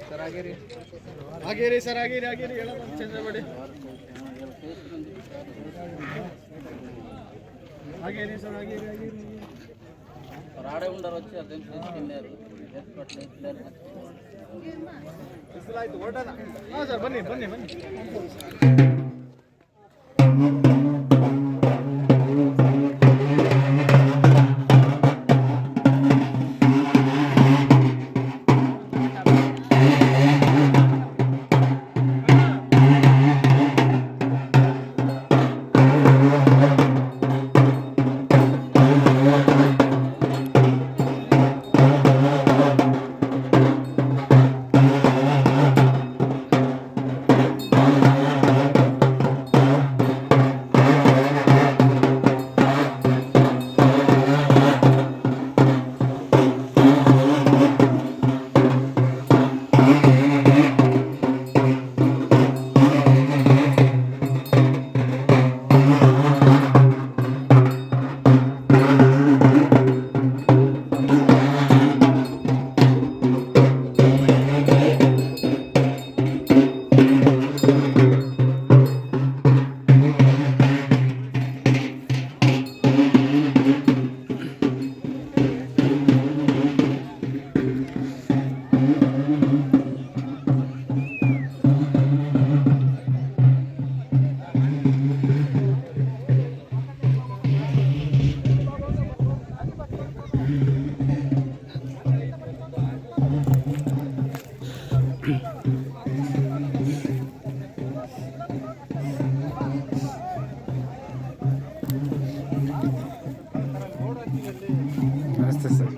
[SPEAKER 4] ಸರ್ ಆಗಿರಿ
[SPEAKER 2] ಸರ್ ಆಗಿರಿ ಹೇಳೋ ಚೇಂಜ್ ಮಾಡಿ ಆಗಿರಿ ಸರ್ ಆಗಿರಿ
[SPEAKER 8] రాడే ఉండరు వచ్చి అదేం తీసుకెళ్ళారు ఎట్లయితే
[SPEAKER 2] ಆಯ್ತು ಹೊರಟೋಣ. ಹಾಂ ಸರ್ ಬನ್ನಿ
[SPEAKER 9] ನಮಸ್ತೆ ಸರ್.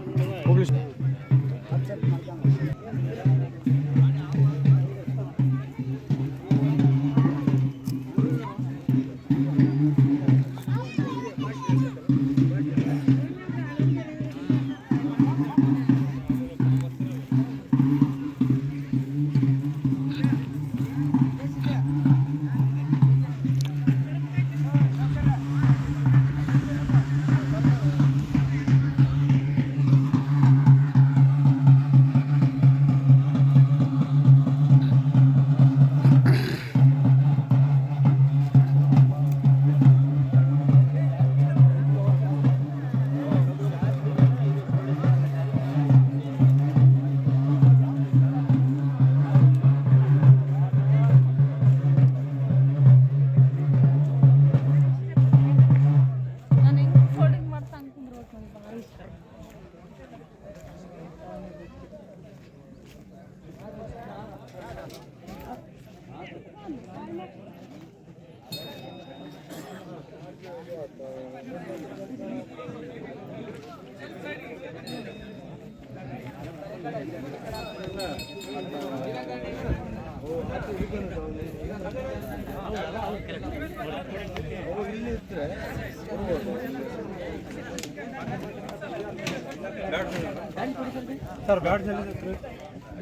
[SPEAKER 3] ಸರ್ ಗಾಡಿ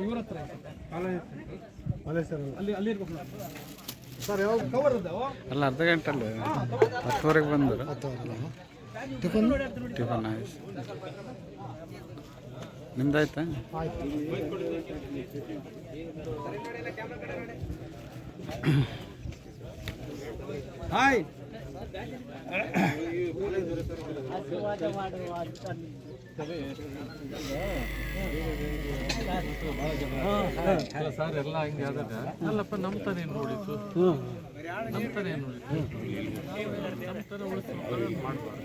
[SPEAKER 3] ಇವ್ರ ಹತ್ರ ಅಲ್ಲೇ ಸರ್
[SPEAKER 2] ಅಲ್ಲಿ ಇರ್ಬೇಕು ಸರ್. ಯಾವಾಗ ಕವರ್ ಇದ್ದಾವೆ
[SPEAKER 9] ಅಲ್ಲ ಅರ್ಧ ಗಂಟೆ ಅಲ್ಲ 10:00 ಬಂದರು. ಟಿಫನ್ ಆಯ್ತು. ನಿಮ್ದಾಯ್ತಾ?
[SPEAKER 2] ಹಾಯ್
[SPEAKER 10] ಸರ್ ಎಲ್ಲ ಹಂಗೆ ಆದಾಗ ಅಲ್ಲಪ್ಪ ನಮ್ಮ ತಾನೇ ನೋಡಿತ್ತು, ನಮ್ಮ ತಾನೇ ನೋಡಿತ್ತು, ನಮ್ಮ ಥರ ಉಳಿಸಿ ಮಾಡಬಾರ್ದು.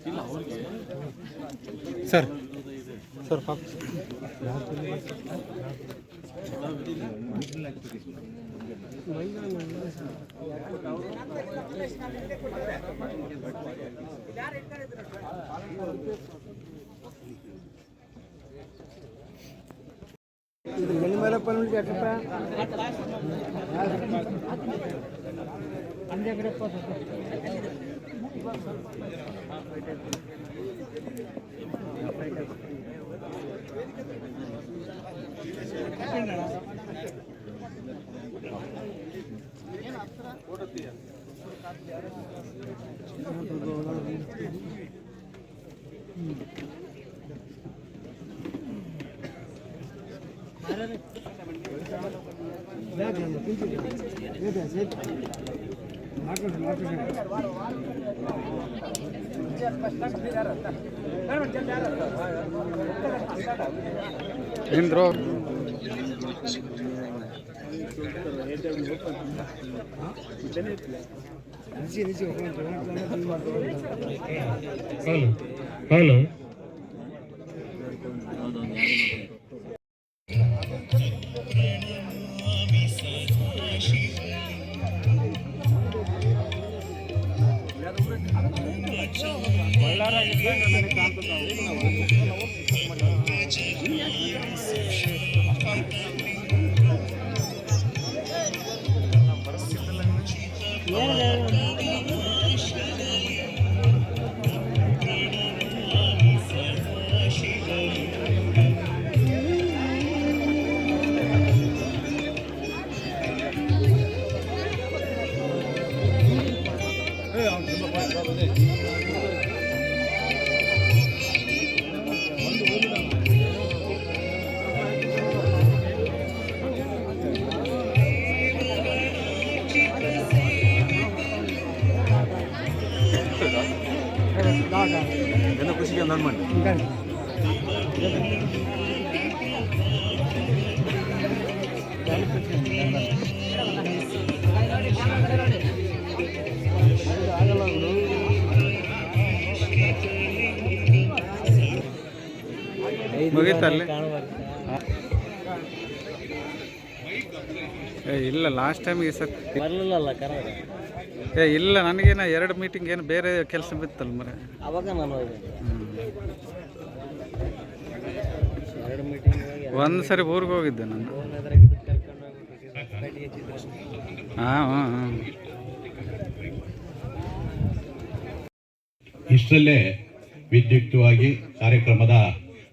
[SPEAKER 10] ಇಲ್ಲ ಅವ್ರಿಗೆ
[SPEAKER 3] ಸರ್ ಸರ್
[SPEAKER 4] ಇದು ಎಲ್ಲಿ ಮೇಲೆ ಪಲ್ಲೆ ಯಾಕಪ್ಪ ಅಂದೇ ಕಡೆಪ್ಪ
[SPEAKER 9] ಏನ್ರೋ
[SPEAKER 7] ಹಲೋ
[SPEAKER 9] ಮುಗೀತಲ್ಲಿ ಇಲ್ಲ ಲಾಸ್ಟ್ ಟೈಮ್ ಈ ಸರ್
[SPEAKER 8] ಬರಲಿಲ್ಲ ಕರೆಕ್ಟ್.
[SPEAKER 9] ಇಲ್ಲ ನನಗೇನ 2 ಮೀಟಿಂಗ್ ಏನು ಬೇರೆ ಕೆಲಸ ಬಿತ್ತಲ್ಲ ಮರೆ
[SPEAKER 8] ಅವಾಗ ನಾನು 2 ಮೀಟಿಂಗ್
[SPEAKER 9] ಒಂದು ಸರಿ ಊರಿಗೆ ಹೋಗಿದ್ದೆ ನಾನು. ಹಾಂ ಹಾಂ ಹಾಂ
[SPEAKER 11] ಇಷ್ಟರಲ್ಲೇ ವಿದ್ಯುಕ್ತವಾಗಿ ಕಾರ್ಯಕ್ರಮದ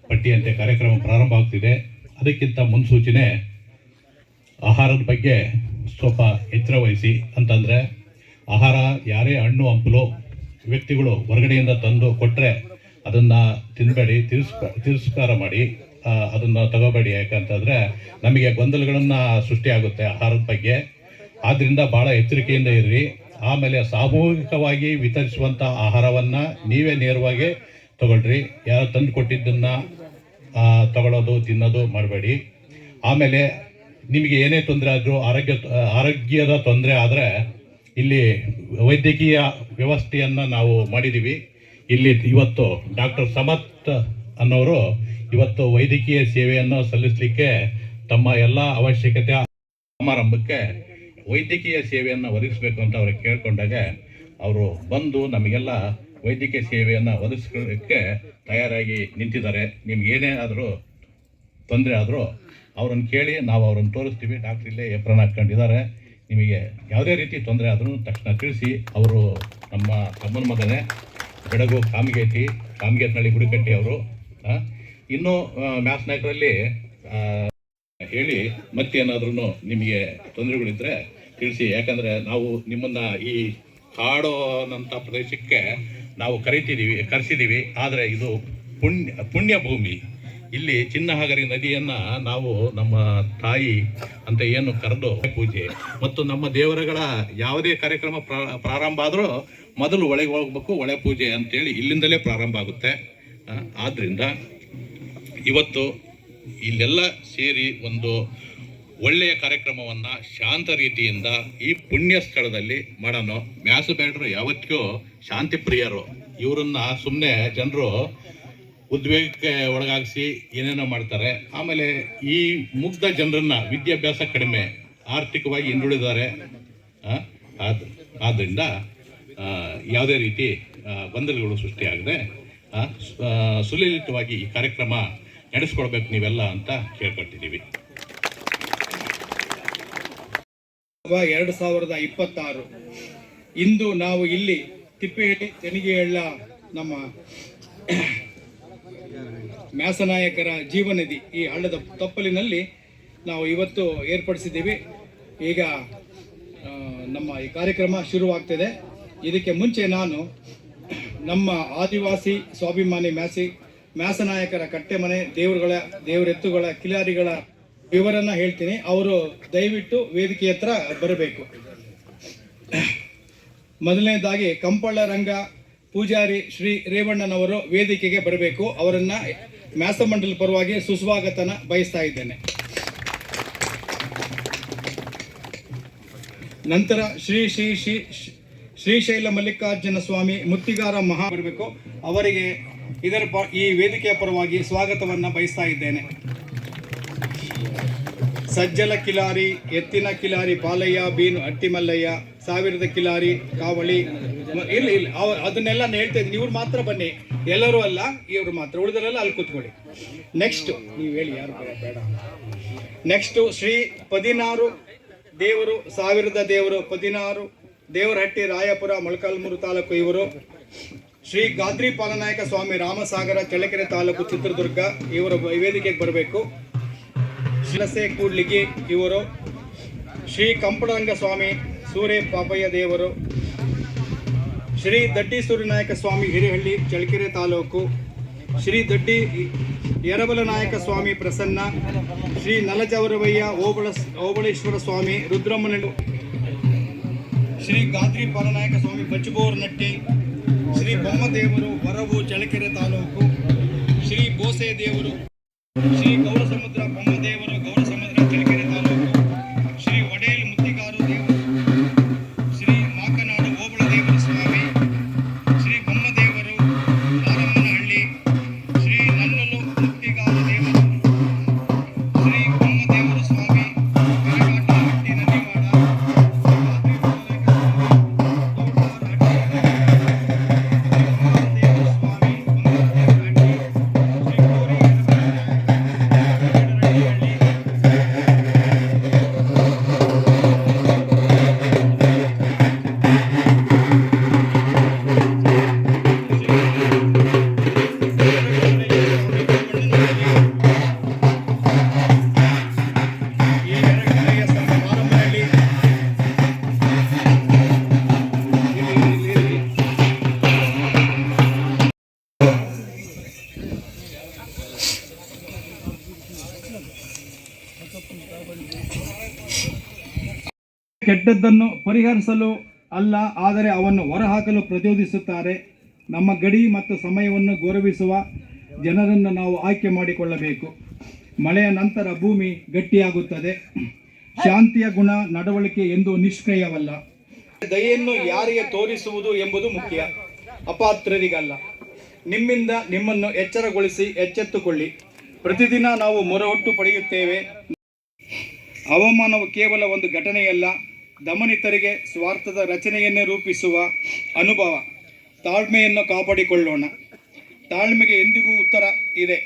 [SPEAKER 11] ಪಟ್ಟಿಯಂತೆ ಕಾರ್ಯಕ್ರಮ ಪ್ರಾರಂಭ ಆಗ್ತಿದೆ. ಅದಕ್ಕಿಂತ ಮುನ್ಸೂಚನೆ ಆಹಾರದ ಬಗ್ಗೆ ಸ್ವಲ್ಪ ಎಚ್ಚರ ವಹಿಸಿ. ಅಂತಂದರೆ ಆಹಾರ ಯಾರೇ ಹಣ್ಣು ಹಂಪಲು ವ್ಯಕ್ತಿಗಳು ಹೊರಗಡೆಯಿಂದ ತಂದು ಕೊಟ್ಟರೆ ಅದನ್ನು ತಿನ್ನಬೇಡಿ, ತಿರಸ್ಕಾರ ಮಾಡಿ ಅದನ್ನು ತಗೋಬೇಡಿ. ಯಾಕಂತಂದರೆ ನಮಗೆ ಗೊಂದಲಗಳನ್ನು ಸೃಷ್ಟಿಯಾಗುತ್ತೆ ಆಹಾರದ ಬಗ್ಗೆ. ಆದ್ದರಿಂದ ಭಾಳ ಎಚ್ಚರಿಕೆಯಿಂದ ಇರ್ರಿ. ಆಮೇಲೆ ಸಾಮೂಹಿಕವಾಗಿ ವಿತರಿಸುವಂಥ ಆಹಾರವನ್ನು ನೀವೇ ನೇರವಾಗಿ ತಗೊಳ್ರಿ. ಯಾರು ತಂದು ಕೊಟ್ಟಿದ್ದನ್ನು ತಗೊಳ್ಳೋದು ತಿನ್ನೋದು ಮಾಡಬೇಡಿ. ಆಮೇಲೆ ನಿಮಗೆ ಏನೇ ತೊಂದರೆ ಆದರೂ ಆರೋಗ್ಯದ ತೊಂದರೆ ಆದರೆ ಇಲ್ಲಿ ವೈದ್ಯಕೀಯ ವ್ಯವಸ್ಥೆಯನ್ನು ನಾವು ಮಾಡಿದ್ದೀವಿ. ಇಲ್ಲಿ ಇವತ್ತು ಡಾಕ್ಟರ್ ಸಮತ್ ಅನ್ನೋರು ಇವತ್ತು ವೈದ್ಯಕೀಯ ಸೇವೆಯನ್ನು ಸಲ್ಲಿಸಲಿಕ್ಕೆ ತಮ್ಮ ಎಲ್ಲ ಅವಶ್ಯಕತೆ ಸಮಾರಂಭಕ್ಕೆ ವೈದ್ಯಕೀಯ ಸೇವೆಯನ್ನು ಒದಗಿಸಬೇಕು ಅಂತ ಅವ್ರಿಗೆ ಕೇಳ್ಕೊಂಡಾಗ ಅವರು ಬಂದು ನಮಗೆಲ್ಲ ವೈದ್ಯಕೀಯ ಸೇವೆಯನ್ನು ಒದಗಿಸ್ಕೊಳ್ಳೋಕ್ಕೆ ತಯಾರಾಗಿ ನಿಂತಿದ್ದಾರೆ. ನಿಮ್ಗೆ ಏನೇ ಆದರೂ ತೊಂದರೆ ಆದರೂ ಅವ್ರನ್ನ ಕೇಳಿ ನಾವು ಅವ್ರನ್ನ ತೋರಿಸ್ತೀವಿ. ಡಾಕ್ಟ್ರ್ ಇಲ್ಲೇ ಏಪ್ರನ್ ಹಾಕ್ಕೊಂಡಿದ್ದಾರೆ. ನಿಮಗೆ ಯಾವುದೇ ರೀತಿ ತೊಂದರೆ ಆದರೂ ತಕ್ಷಣ ತಿಳಿಸಿ. ಅವರು ನಮ್ಮ ತಮ್ಮನ ಮಗನೇ, ಬೆಡಗು ಕಾಮಗೇತನಹಳ್ಳಿ ಗುಡಿಕಟ್ಟಿ ಅವರು. ಇನ್ನೂ ಮ್ಯಾಥ್ಸ್ ನಾಯಕರಲ್ಲಿ ಹೇಳಿ ಮತ್ತೇನಾದ್ರೂ ನಿಮಗೆ ತೊಂದರೆಗಳಿದ್ದರೆ ತಿಳಿಸಿ. ಯಾಕಂದರೆ ನಾವು ನಿಮ್ಮನ್ನು ಈ ಕಾಡೋನಂಥ ಪ್ರದೇಶಕ್ಕೆ ನಾವು ಕರೆಸಿದ್ದೀವಿ. ಆದರೆ ಇದು ಪುಣ್ಯ ಭೂಮಿ. ಇಲ್ಲಿ ಚಿನ್ನಹಗರಿ ನದಿಯನ್ನು ನಾವು ನಮ್ಮ ತಾಯಿ ಅಂತ ಏನು ಕರೆದು ಪೂಜೆ ಮತ್ತು ನಮ್ಮ ದೇವರುಗಳ ಯಾವುದೇ ಕಾರ್ಯಕ್ರಮ ಪ್ರಾರಂಭ ಆದರೂ ಮೊದಲು ಒಳಗೆ ಹೋಗ್ಬೇಕು. ಒಳೆ ಪೂಜೆ ಅಂತೇಳಿ ಇಲ್ಲಿಂದಲೇ ಪ್ರಾರಂಭ ಆಗುತ್ತೆ. ಆದ್ದರಿಂದ ಇವತ್ತು ಇಲ್ಲೆಲ್ಲ ಸೇರಿ ಒಂದು ಒಳ್ಳೆಯ ಕಾರ್ಯಕ್ರಮವನ್ನು ಶಾಂತ ರೀತಿಯಿಂದ ಈ ಪುಣ್ಯ ಸ್ಥಳದಲ್ಲಿ ಮಾಡೋಣ. ಮ್ಯಾಸಬೇಡರು ಯಾವತ್ತಿಗೂ ಶಾಂತಿ ಪ್ರಿಯರು. ಇವರನ್ನ ಸುಮ್ಮನೆ ಜನರು ಉದ್ವೇಗಕ್ಕೆ ಒಳಗಾಗಿಸಿ ಏನೇನೋ ಮಾಡ್ತಾರೆ. ಆಮೇಲೆ ಈ ಮುಗ್ಧ ಜನರನ್ನ ವಿದ್ಯಾಭ್ಯಾಸ ಕಡಿಮೆ, ಆರ್ಥಿಕವಾಗಿ ಹಿಂದುಳಿದಾರೆ. ಆದ್ದರಿಂದ ಯಾವುದೇ ರೀತಿ ಗೊಂದಲಗಳು ಸೃಷ್ಟಿಯಾಗದೆ ಸುಲಲಿತವಾಗಿ ಈ ಕಾರ್ಯಕ್ರಮ ನಡೆಸ್ಕೊಳ್ಬೇಕು ನೀವೆಲ್ಲ ಅಂತ ಕೇಳ್ಕೊಳ್ತಿದ್ದೀವಿ.
[SPEAKER 5] 2026 ಇಂದು ನಾವು ಇಲ್ಲಿ ತಿಪ್ಪೇಹಳ್ಳಿ ತೆನಿಗೆಹಳ್ಳ ನಮ್ಮ ಮ್ಯಾಸನಾಯಕರ ಜೀವನದಿ ಈ ಹಳ್ಳದ ತಪ್ಪಲಿನಲ್ಲಿ ನಾವು ಇವತ್ತು ಏರ್ಪಡಿಸಿದ್ದೀವಿ. ಈಗ ನಮ್ಮ ಈ ಕಾರ್ಯಕ್ರಮ ಶುರುವಾಗ್ತಿದೆ. ಇದಕ್ಕೆ ಮುಂಚೆ ನಾನು ನಮ್ಮ ಆದಿವಾಸಿ ಸ್ವಾಭಿಮಾನಿ ಮ್ಯಾಸನಾಯಕರ ಕಟ್ಟೆಮನೆ ದೇವರೆತ್ತುಗಳ ಕಿಲಾರಿಗಳ ವಿವರನ್ನ ಹೇಳ್ತೀನಿ. ಅವರು ದಯವಿಟ್ಟು ವೇದಿಕೆ ಹತ್ರ ಬರಬೇಕು. ಮೊದಲನೇದಾಗಿ ಕಂಪಳ ರಂಗ ಪೂಜಾರಿ ಶ್ರೀ ರೇವಣ್ಣನವರು ವೇದಿಕೆಗೆ ಬರಬೇಕು. ಅವರನ್ನ ಮ್ಯಾಸಮಂಡಲ ಪರವಾಗಿ ಸುಸ್ವಾಗತನ ಬಯಸ್ತಾ ಇದ್ದೇನೆ. ನಂತರ ಶ್ರೀ ಶ್ರೀ ಶ್ರೀ ಶ್ರೀಶೈಲ ಮಲ್ಲಿಕಾರ್ಜುನ ಸ್ವಾಮಿ ಮುತ್ತಿಗಾರ ಮಹಾ ಬರಬೇಕು. ಅವರಿಗೆ ಈ ವೇದಿಕೆಯ ಪರವಾಗಿ ಸ್ವಾಗತವನ್ನ ಬಯಸ್ತಾ ಇದ್ದೇನೆ. ಸಜ್ಜಲ ಕಿಲಾರಿ, ಎತ್ತಿನ ಕಿಲಾರಿ ಪಾಲಯ್ಯ, ಬೀನು ಹಟ್ಟಿಮಲ್ಲಯ್ಯ, ಸಾವಿರದ ಕಿಲಾರಿ ಕಾವಳಿ, ಇಲ್ಲ ಅದನ್ನೆಲ್ಲ ಹೇಳ್ತಾ ಇದ್ದೀನಿ. ಇವ್ರು ಮಾತ್ರ ಬನ್ನಿ, ಎಲ್ಲರೂ ಅಲ್ಲ, ಇವರು ಮಾತ್ರ, ಉಳಿದರೆಲ್ಲ ಅಲ್ಲಿ ಕೂತ್ಕೊಳ್ಳಿ. ನೆಕ್ಸ್ಟ್ ನೀವು ಹೇಳಿ, ಯಾರು ಬೇಡ. ನೆಕ್ಸ್ಟ್ ಶ್ರೀ 16 ದೇವರು, ಸಾವಿರದ ದೇವರು 16 ದೇವರಹಟ್ಟಿ, ರಾಯಪುರ, ಮೊಳಕಾಲ್ಮೂರು ತಾಲೂಕು ಇವರು. ಶ್ರೀ ಗಾದ್ರಿ ಪಾಲನಾಯಕ ಸ್ವಾಮಿ ರಾಮಸಾಗರ, ಚಳ್ಳಕೆರೆ ತಾಲೂಕು, ಚಿತ್ರದುರ್ಗ ಇವರು ವೇದಿಕೆಗೆ ಬರಬೇಕು. ಶಿಲಸೆ ಕೂಡ್ಲಿಗಿ ಇವರು. ಶ್ರೀ ಕಂಪಳರಂಗ ಸ್ವಾಮಿ ಸೂರ್ಯ ಪಾಪಯ್ಯ ದೇವರು. ಶ್ರೀ ದಡ್ಡಿ ಸೂರ್ಯನಾಯಕ ಸ್ವಾಮಿ ಹಿರೇಹಳ್ಳಿ, ಚಳ್ಳಕೆರೆ ತಾಲೂಕು. ಶ್ರೀ ದಡ್ಡಿ ಎರಬಲನಾಯಕ ಸ್ವಾಮಿ ಪ್ರಸನ್ನ. ಶ್ರೀ ನಲಜವರವಯ್ಯ ಓಬಳೇಶ್ವರ ಸ್ವಾಮಿ ರುದ್ರಮ್ಮನಹಳ್ಳಿ. ಶ್ರೀ ಗಾದ್ರಿ ಪಾಲನಾಯಕ ಸ್ವಾಮಿ ಬಚ್ಚಬೋರ್ನಟ್ಟಿ. ಶ್ರೀ ಬೊಮ್ಮದೇವರು ವರವು, ಚಳ್ಳಕೆರೆ ತಾಲೂಕು. ಶ್ರೀ ಬೋಸೆ ದೇವರು. ಶ್ರೀ ಗೌರಸಮುದ್ರ ಬೊಮ್ಮದೇವರು, ಗೌರಸಮುದ್ರ, ಚಳ್ಳಕೆರೆ ತಾಲೂಕು. ಶ್ರೀ ಒಡೇಲ್ ಮುತ್ತಿಗಾರು ದೇವರು. ಶ್ರೀ ಮಾಕನಾಡು ಓಬಳದೇವರ ಸ್ವಾಮಿ. ಶ್ರೀ ಬೊಮ್ಮದೇವರು ಮಾರಮ್ಮನಹಳ್ಳಿ. ಶ್ರೀ ನನ್ನಲು ಮುತ್ತಿಗಾರು ದೇವರು. ಶ್ರೀ ಬೊಮ್ಮದೇವರ ಸ್ವಾಮಿ ಕರಗಾಟಹಟ್ಟಿ, ನದಿವಾಡ. ಕೆಟ್ಟದ್ದನ್ನು ಪರಿಹರಿಸಲು ಅಲ್ಲ, ಆದರೆ ಅವನ್ನು ಹೊರಹಾಕಲು ಪ್ರಚೋದಿಸುತ್ತಾರೆ. ನಮ್ಮ ಗಡಿ ಮತ್ತು ಸಮಯವನ್ನು ಗೌರವಿಸುವ ಜನರನ್ನು ನಾವು ಆಯ್ಕೆ ಮಾಡಿಕೊಳ್ಳಬೇಕು. ಮಳೆಯ ನಂತರ ಭೂಮಿ ಗಟ್ಟಿಯಾಗುತ್ತದೆ. ಶಾಂತಿಯ ಗುಣ ನಡವಳಿಕೆ ಎಂದು ನಿಷ್ಕ್ರಿಯವಲ್ಲ. ದಯೆಯನ್ನು ಯಾರಿಗೆ ತೋರಿಸುವುದು ಎಂಬುದು ಮುಖ್ಯ, ಅಪಾತ್ರರಿಗಲ್ಲ. ನಿಮ್ಮಿಂದ ನಿಮ್ಮನ್ನು ಎಚ್ಚರಗೊಳಿಸಿ ಎಚ್ಚೆತ್ತುಕೊಳ್ಳಿ. ಪ್ರತಿದಿನ ನಾವು ಮೊರೆಹೊಟ್ಟು ಪಡೆಯುತ್ತೇವೆ. ಅವಮಾನವು ಕೇವಲ ಒಂದು ಘಟನೆಯಲ್ಲ, ದಮನಿತರಿಗೆ ಸ್ವಾರ್ಥದ ರಚನೆಯನ್ನೇ ರೂಪಿಸುವ ಅನುಭವ. ತಾಳ್ಮೆಯನ್ನು ಕಾಪಾಡಿಕೊಳ್ಳೋಣ. ತಾಳ್ಮೆಗೆ ಎಂದಿಗೂ ಉತ್ತರ ಇದೆ.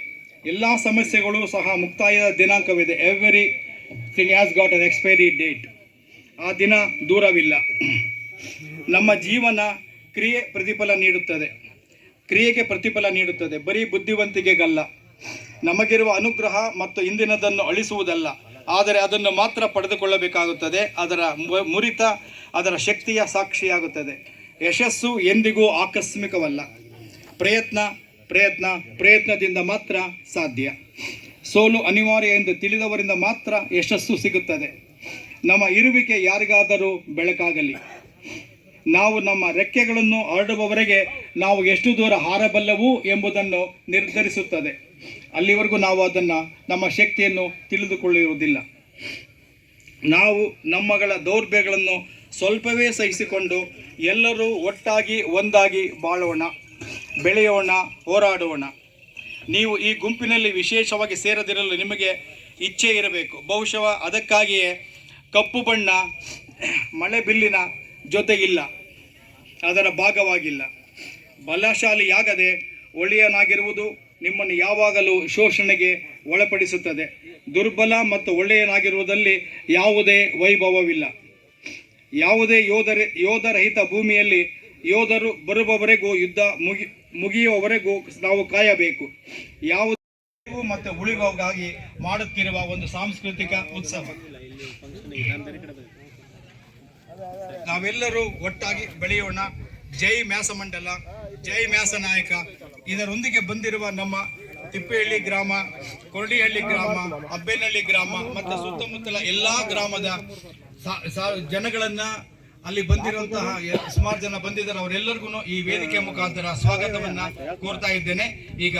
[SPEAKER 5] ಎಲ್ಲ ಸಮಸ್ಯೆಗಳು ಸಹ ಮುಕ್ತಾಯದ ದಿನಾಂಕವಿದೆ. Everything has got an expiry date. ಆ ದಿನ ದೂರವಿಲ್ಲ. ನಮ್ಮ ಜೀವನ ಕ್ರಿಯೆ ಪ್ರತಿಫಲ ನೀಡುತ್ತದೆ. ಕ್ರಿಯೆಗೆ ಪ್ರತಿಫಲ ನೀಡುತ್ತದೆ, ಬರೀ ಬುದ್ಧಿವಂತಿಕೆಗಲ್ಲ. ನಮಗಿರುವ ಅನುಗ್ರಹ ಮತ್ತು ಇಂದಿನದನ್ನು ಅಳಿಸುವುದಲ್ಲ, ಆದರೆ ಅದನ್ನು ಮಾತ್ರ ಪಡೆದುಕೊಳ್ಳಬೇಕಾಗುತ್ತದೆ. ಅದರ ಮುರಿತ ಅದರ ಶಕ್ತಿಯ ಸಾಕ್ಷಿಯಾಗುತ್ತದೆ. ಯಶಸ್ಸು ಎಂದಿಗೂ ಆಕಸ್ಮಿಕವಲ್ಲ. ಪ್ರಯತ್ನದಿಂದ ಮಾತ್ರ ಸಾಧ್ಯ. ಸೋಲು ಅನಿವಾರ್ಯ ಎಂದು ತಿಳಿದವರಿಂದ ಮಾತ್ರ ಯಶಸ್ಸು ಸಿಗುತ್ತದೆ. ನಮ್ಮ ಇರುವಿಕೆ ಯಾರಿಗಾದರೂ ಬೆಳಕಾಗಲಿ. ನಾವು ನಮ್ಮ ರೆಕ್ಕೆಗಳನ್ನು ಹರಡುವವರೆಗೆ ನಾವು ಎಷ್ಟು ದೂರ ಹಾರಬಲ್ಲವು ಎಂಬುದನ್ನು ನಿರ್ಧರಿಸುತ್ತದೆ. ಅಲ್ಲಿವರೆಗೂ ನಾವು ಅದನ್ನು, ನಮ್ಮ ಶಕ್ತಿಯನ್ನು ತಿಳಿದುಕೊಳ್ಳುವುದಿಲ್ಲ. ನಾವು ನಮ್ಮಗಳ ದೌರ್ಬಲ್ಯಗಳನ್ನು ಸ್ವಲ್ಪವೇ ಸಹಿಸಿಕೊಂಡು ಎಲ್ಲರೂ ಒಟ್ಟಾಗಿ ಒಂದಾಗಿ ಬಾಳೋಣ, ಬೆಳೆಯೋಣ, ಹೋರಾಡೋಣ. ನೀವು ಈ ಗುಂಪಿನಲ್ಲಿ ವಿಶೇಷವಾಗಿ ಸೇರದಿರಲು ನಿಮಗೆ ಇಚ್ಛೆ ಇರಬೇಕು. ಬಹುಶಃ ಅದಕ್ಕಾಗಿಯೇ ಕಪ್ಪು ಬಣ್ಣ ಮಳೆಬಿಲ್ಲಿನ ಜೊತೆಗಿಲ್ಲ, ಅದರ ಭಾಗವಾಗಿಲ್ಲ. ಬಲಶಾಲಿಯಾಗದೆ ಒಳ್ಳೆಯನಾಗಿರುವುದು ನಿಮ್ಮನ್ನು ಯಾವಾಗಲೂ ಶೋಷಣೆಗೆ ಒಳಪಡಿಸುತ್ತದೆ. ದುರ್ಬಲ ಮತ್ತು ಒಳ್ಳೆಯನಾಗಿರುವುದರಲ್ಲಿ ಯಾವುದೇ ವೈಭವವಿಲ್ಲ. ಯಾವುದೇ ಯೋಧರಹಿತ ಭೂಮಿಯಲ್ಲಿ ಯೋಧರು ಬರುವವರೆಗೂ, ಯುದ್ಧ ಮುಗಿಯುವವರೆಗೂ ನಾವು ಕಾಯಬೇಕು. ಯಾವುದೇ ಮತ್ತು ಉಳಿಗಾಗಿ ಮಾಡುತ್ತಿರುವ ಒಂದು ಸಾಂಸ್ಕೃತಿಕ ಉತ್ಸವ. ನಾವೆಲ್ಲರೂ ಒಟ್ಟಾಗಿ ಬೆಳೆಯೋಣ. ಜೈ ಮ್ಯಾಸಮಂಡಲ, ಜೈ ಮ್ಯಾಸನಾಯಕ. ಇದರೊಂದಿಗೆ ಬಂದಿರುವ ನಮ್ಮ ತಿಪ್ಪೇಹಳ್ಳಿ ಗ್ರಾಮ, ಕೊರಡಿಹಳ್ಳಿ ಗ್ರಾಮ, ಅಬ್ಬೇನಹಳ್ಳಿ ಗ್ರಾಮ ಮತ್ತು ಸುತ್ತಮುತ್ತಲ ಎಲ್ಲ ಗ್ರಾಮದ ಜನಗಳನ್ನ ಅಲ್ಲಿ ಬಂದಿರುವಂತಹ ಸುಮಾರು ಜನ ಬಂದಿದ್ದಾರೆ. ಅವರೆಲ್ಲರಿಗೂ ಈ ವೇದಿಕೆ ಮುಖಾಂತರ ಸ್ವಾಗತವನ್ನ ಕೋರ್ತಾ ಇದ್ದೇನೆ. ಈಗ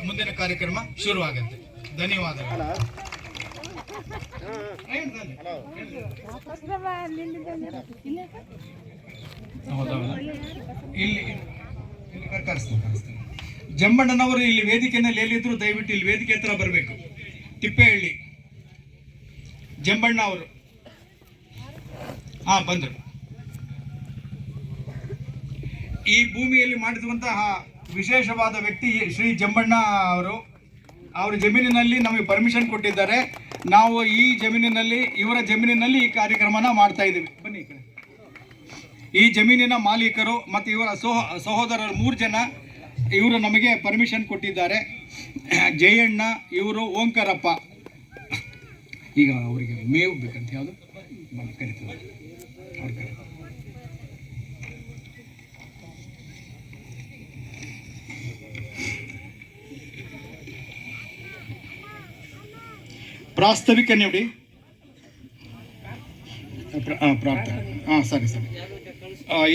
[SPEAKER 5] ಮುಂದಿನ ಕಾರ್ಯಕ್ರಮ ಶುರುವಾಗುತ್ತೆ. ಧನ್ಯವಾದಗಳು. ಇಲ್ಲಿ ಜಮ್ಮಣ್ಣನವರು ಇಲ್ಲಿ ವೇದಿಕೆಯಲ್ಲಿ ಎಲ್ಲಿದ್ರು ದಯವಿಟ್ಟು ಇಲ್ಲಿ ವೇದಿಕೆ ಹತ್ರ ಬರಬೇಕು. ತಿಪ್ಪೇಹಳ್ಳಿ ಜಂಬಣ್ಣ ಅವರು ಬಂದರು. ಈ ಭೂಮಿಯಲ್ಲಿ ಮಾಡಿರುವಂತಹ ವಿಶೇಷವಾದ ವ್ಯಕ್ತಿ ಶ್ರೀ ಜಂಬಣ್ಣ ಅವರು. ಅವರ ಜಮೀನಿನಲ್ಲಿ ನಮಗೆ ಪರ್ಮಿಷನ್ ಕೊಟ್ಟಿದ್ದಾರೆ. ನಾವು ಈ ಜಮೀನಿನಲ್ಲಿ, ಇವರ ಜಮೀನಿನಲ್ಲಿ ಈ ಕಾರ್ಯಕ್ರಮನ ಮಾಡ್ತಾ ಇದ್ದೀವಿ. ಬನ್ನಿ. ಈ ಜಮೀನಿನ ಮಾಲೀಕರು ಮತ್ತು ಇವರ ಸಹೋದರರು 3 ಜನ ಇವರು ನಮಗೆ ಪರ್ಮಿಷನ್ ಕೊಟ್ಟಿದ್ದಾರೆ. ಜಯಣ್ಣ, ಇವರು ಓಂಕಾರಪ್ಪ. ಈಗ ಅವರಿಗೆ ಮೇವು ಬೇಕಂತ ಯಾವುದು ಕರೀತಾರೆ ಅವ್ರ ಕರೆ. ಪ್ರಾಸ್ತಾವಿಕ ನೋಡಿ. ಪ್ರಾರ್ಥನೆ. ಸರಿ.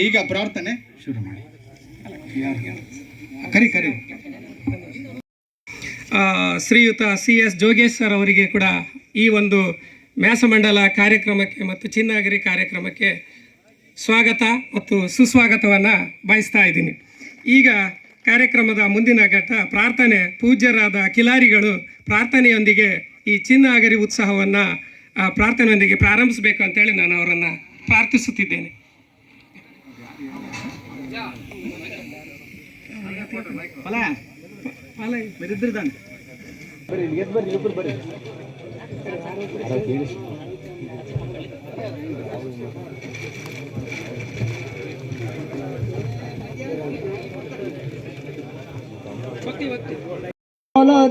[SPEAKER 5] ಈಗ ಪ್ರಾರ್ಥನೆ ಶುರು ಮಾಡಿ. ಕರಿ.
[SPEAKER 12] ಶ್ರೀಯುತ CS ಜೋಗೇಶ್ ಸರ್ ಅವರಿಗೆ ಕೂಡ ಈ ಒಂದು ಮ್ಯಾಸಮಂಡಲ ಕಾರ್ಯಕ್ರಮಕ್ಕೆ ಮತ್ತು ಚಿನ್ನಗಿರಿ ಕಾರ್ಯಕ್ರಮಕ್ಕೆ ಸ್ವಾಗತ ಮತ್ತು ಸುಸ್ವಾಗತವನ್ನು ಬಯಸ್ತಾ ಇದ್ದೀನಿ. ಈಗ ಕಾರ್ಯಕ್ರಮದ ಮುಂದಿನ ಘಟ್ಟ ಪ್ರಾರ್ಥನೆ. ಪೂಜ್ಯರಾದ ಕಿಲಾರಿಗಳು ಪ್ರಾರ್ಥನೆಯೊಂದಿಗೆ ಈ ಚಿನ್ನಗಿರಿ ಉತ್ಸವವನ್ನು ಪ್ರಾರ್ಥನೆಯೊಂದಿಗೆ ಪ್ರಾರಂಭಿಸಬೇಕು ಅಂತೇಳಿ ನಾನು ಅವರನ್ನು ಪ್ರಾರ್ಥಿಸುತ್ತಿದ್ದೇನೆ.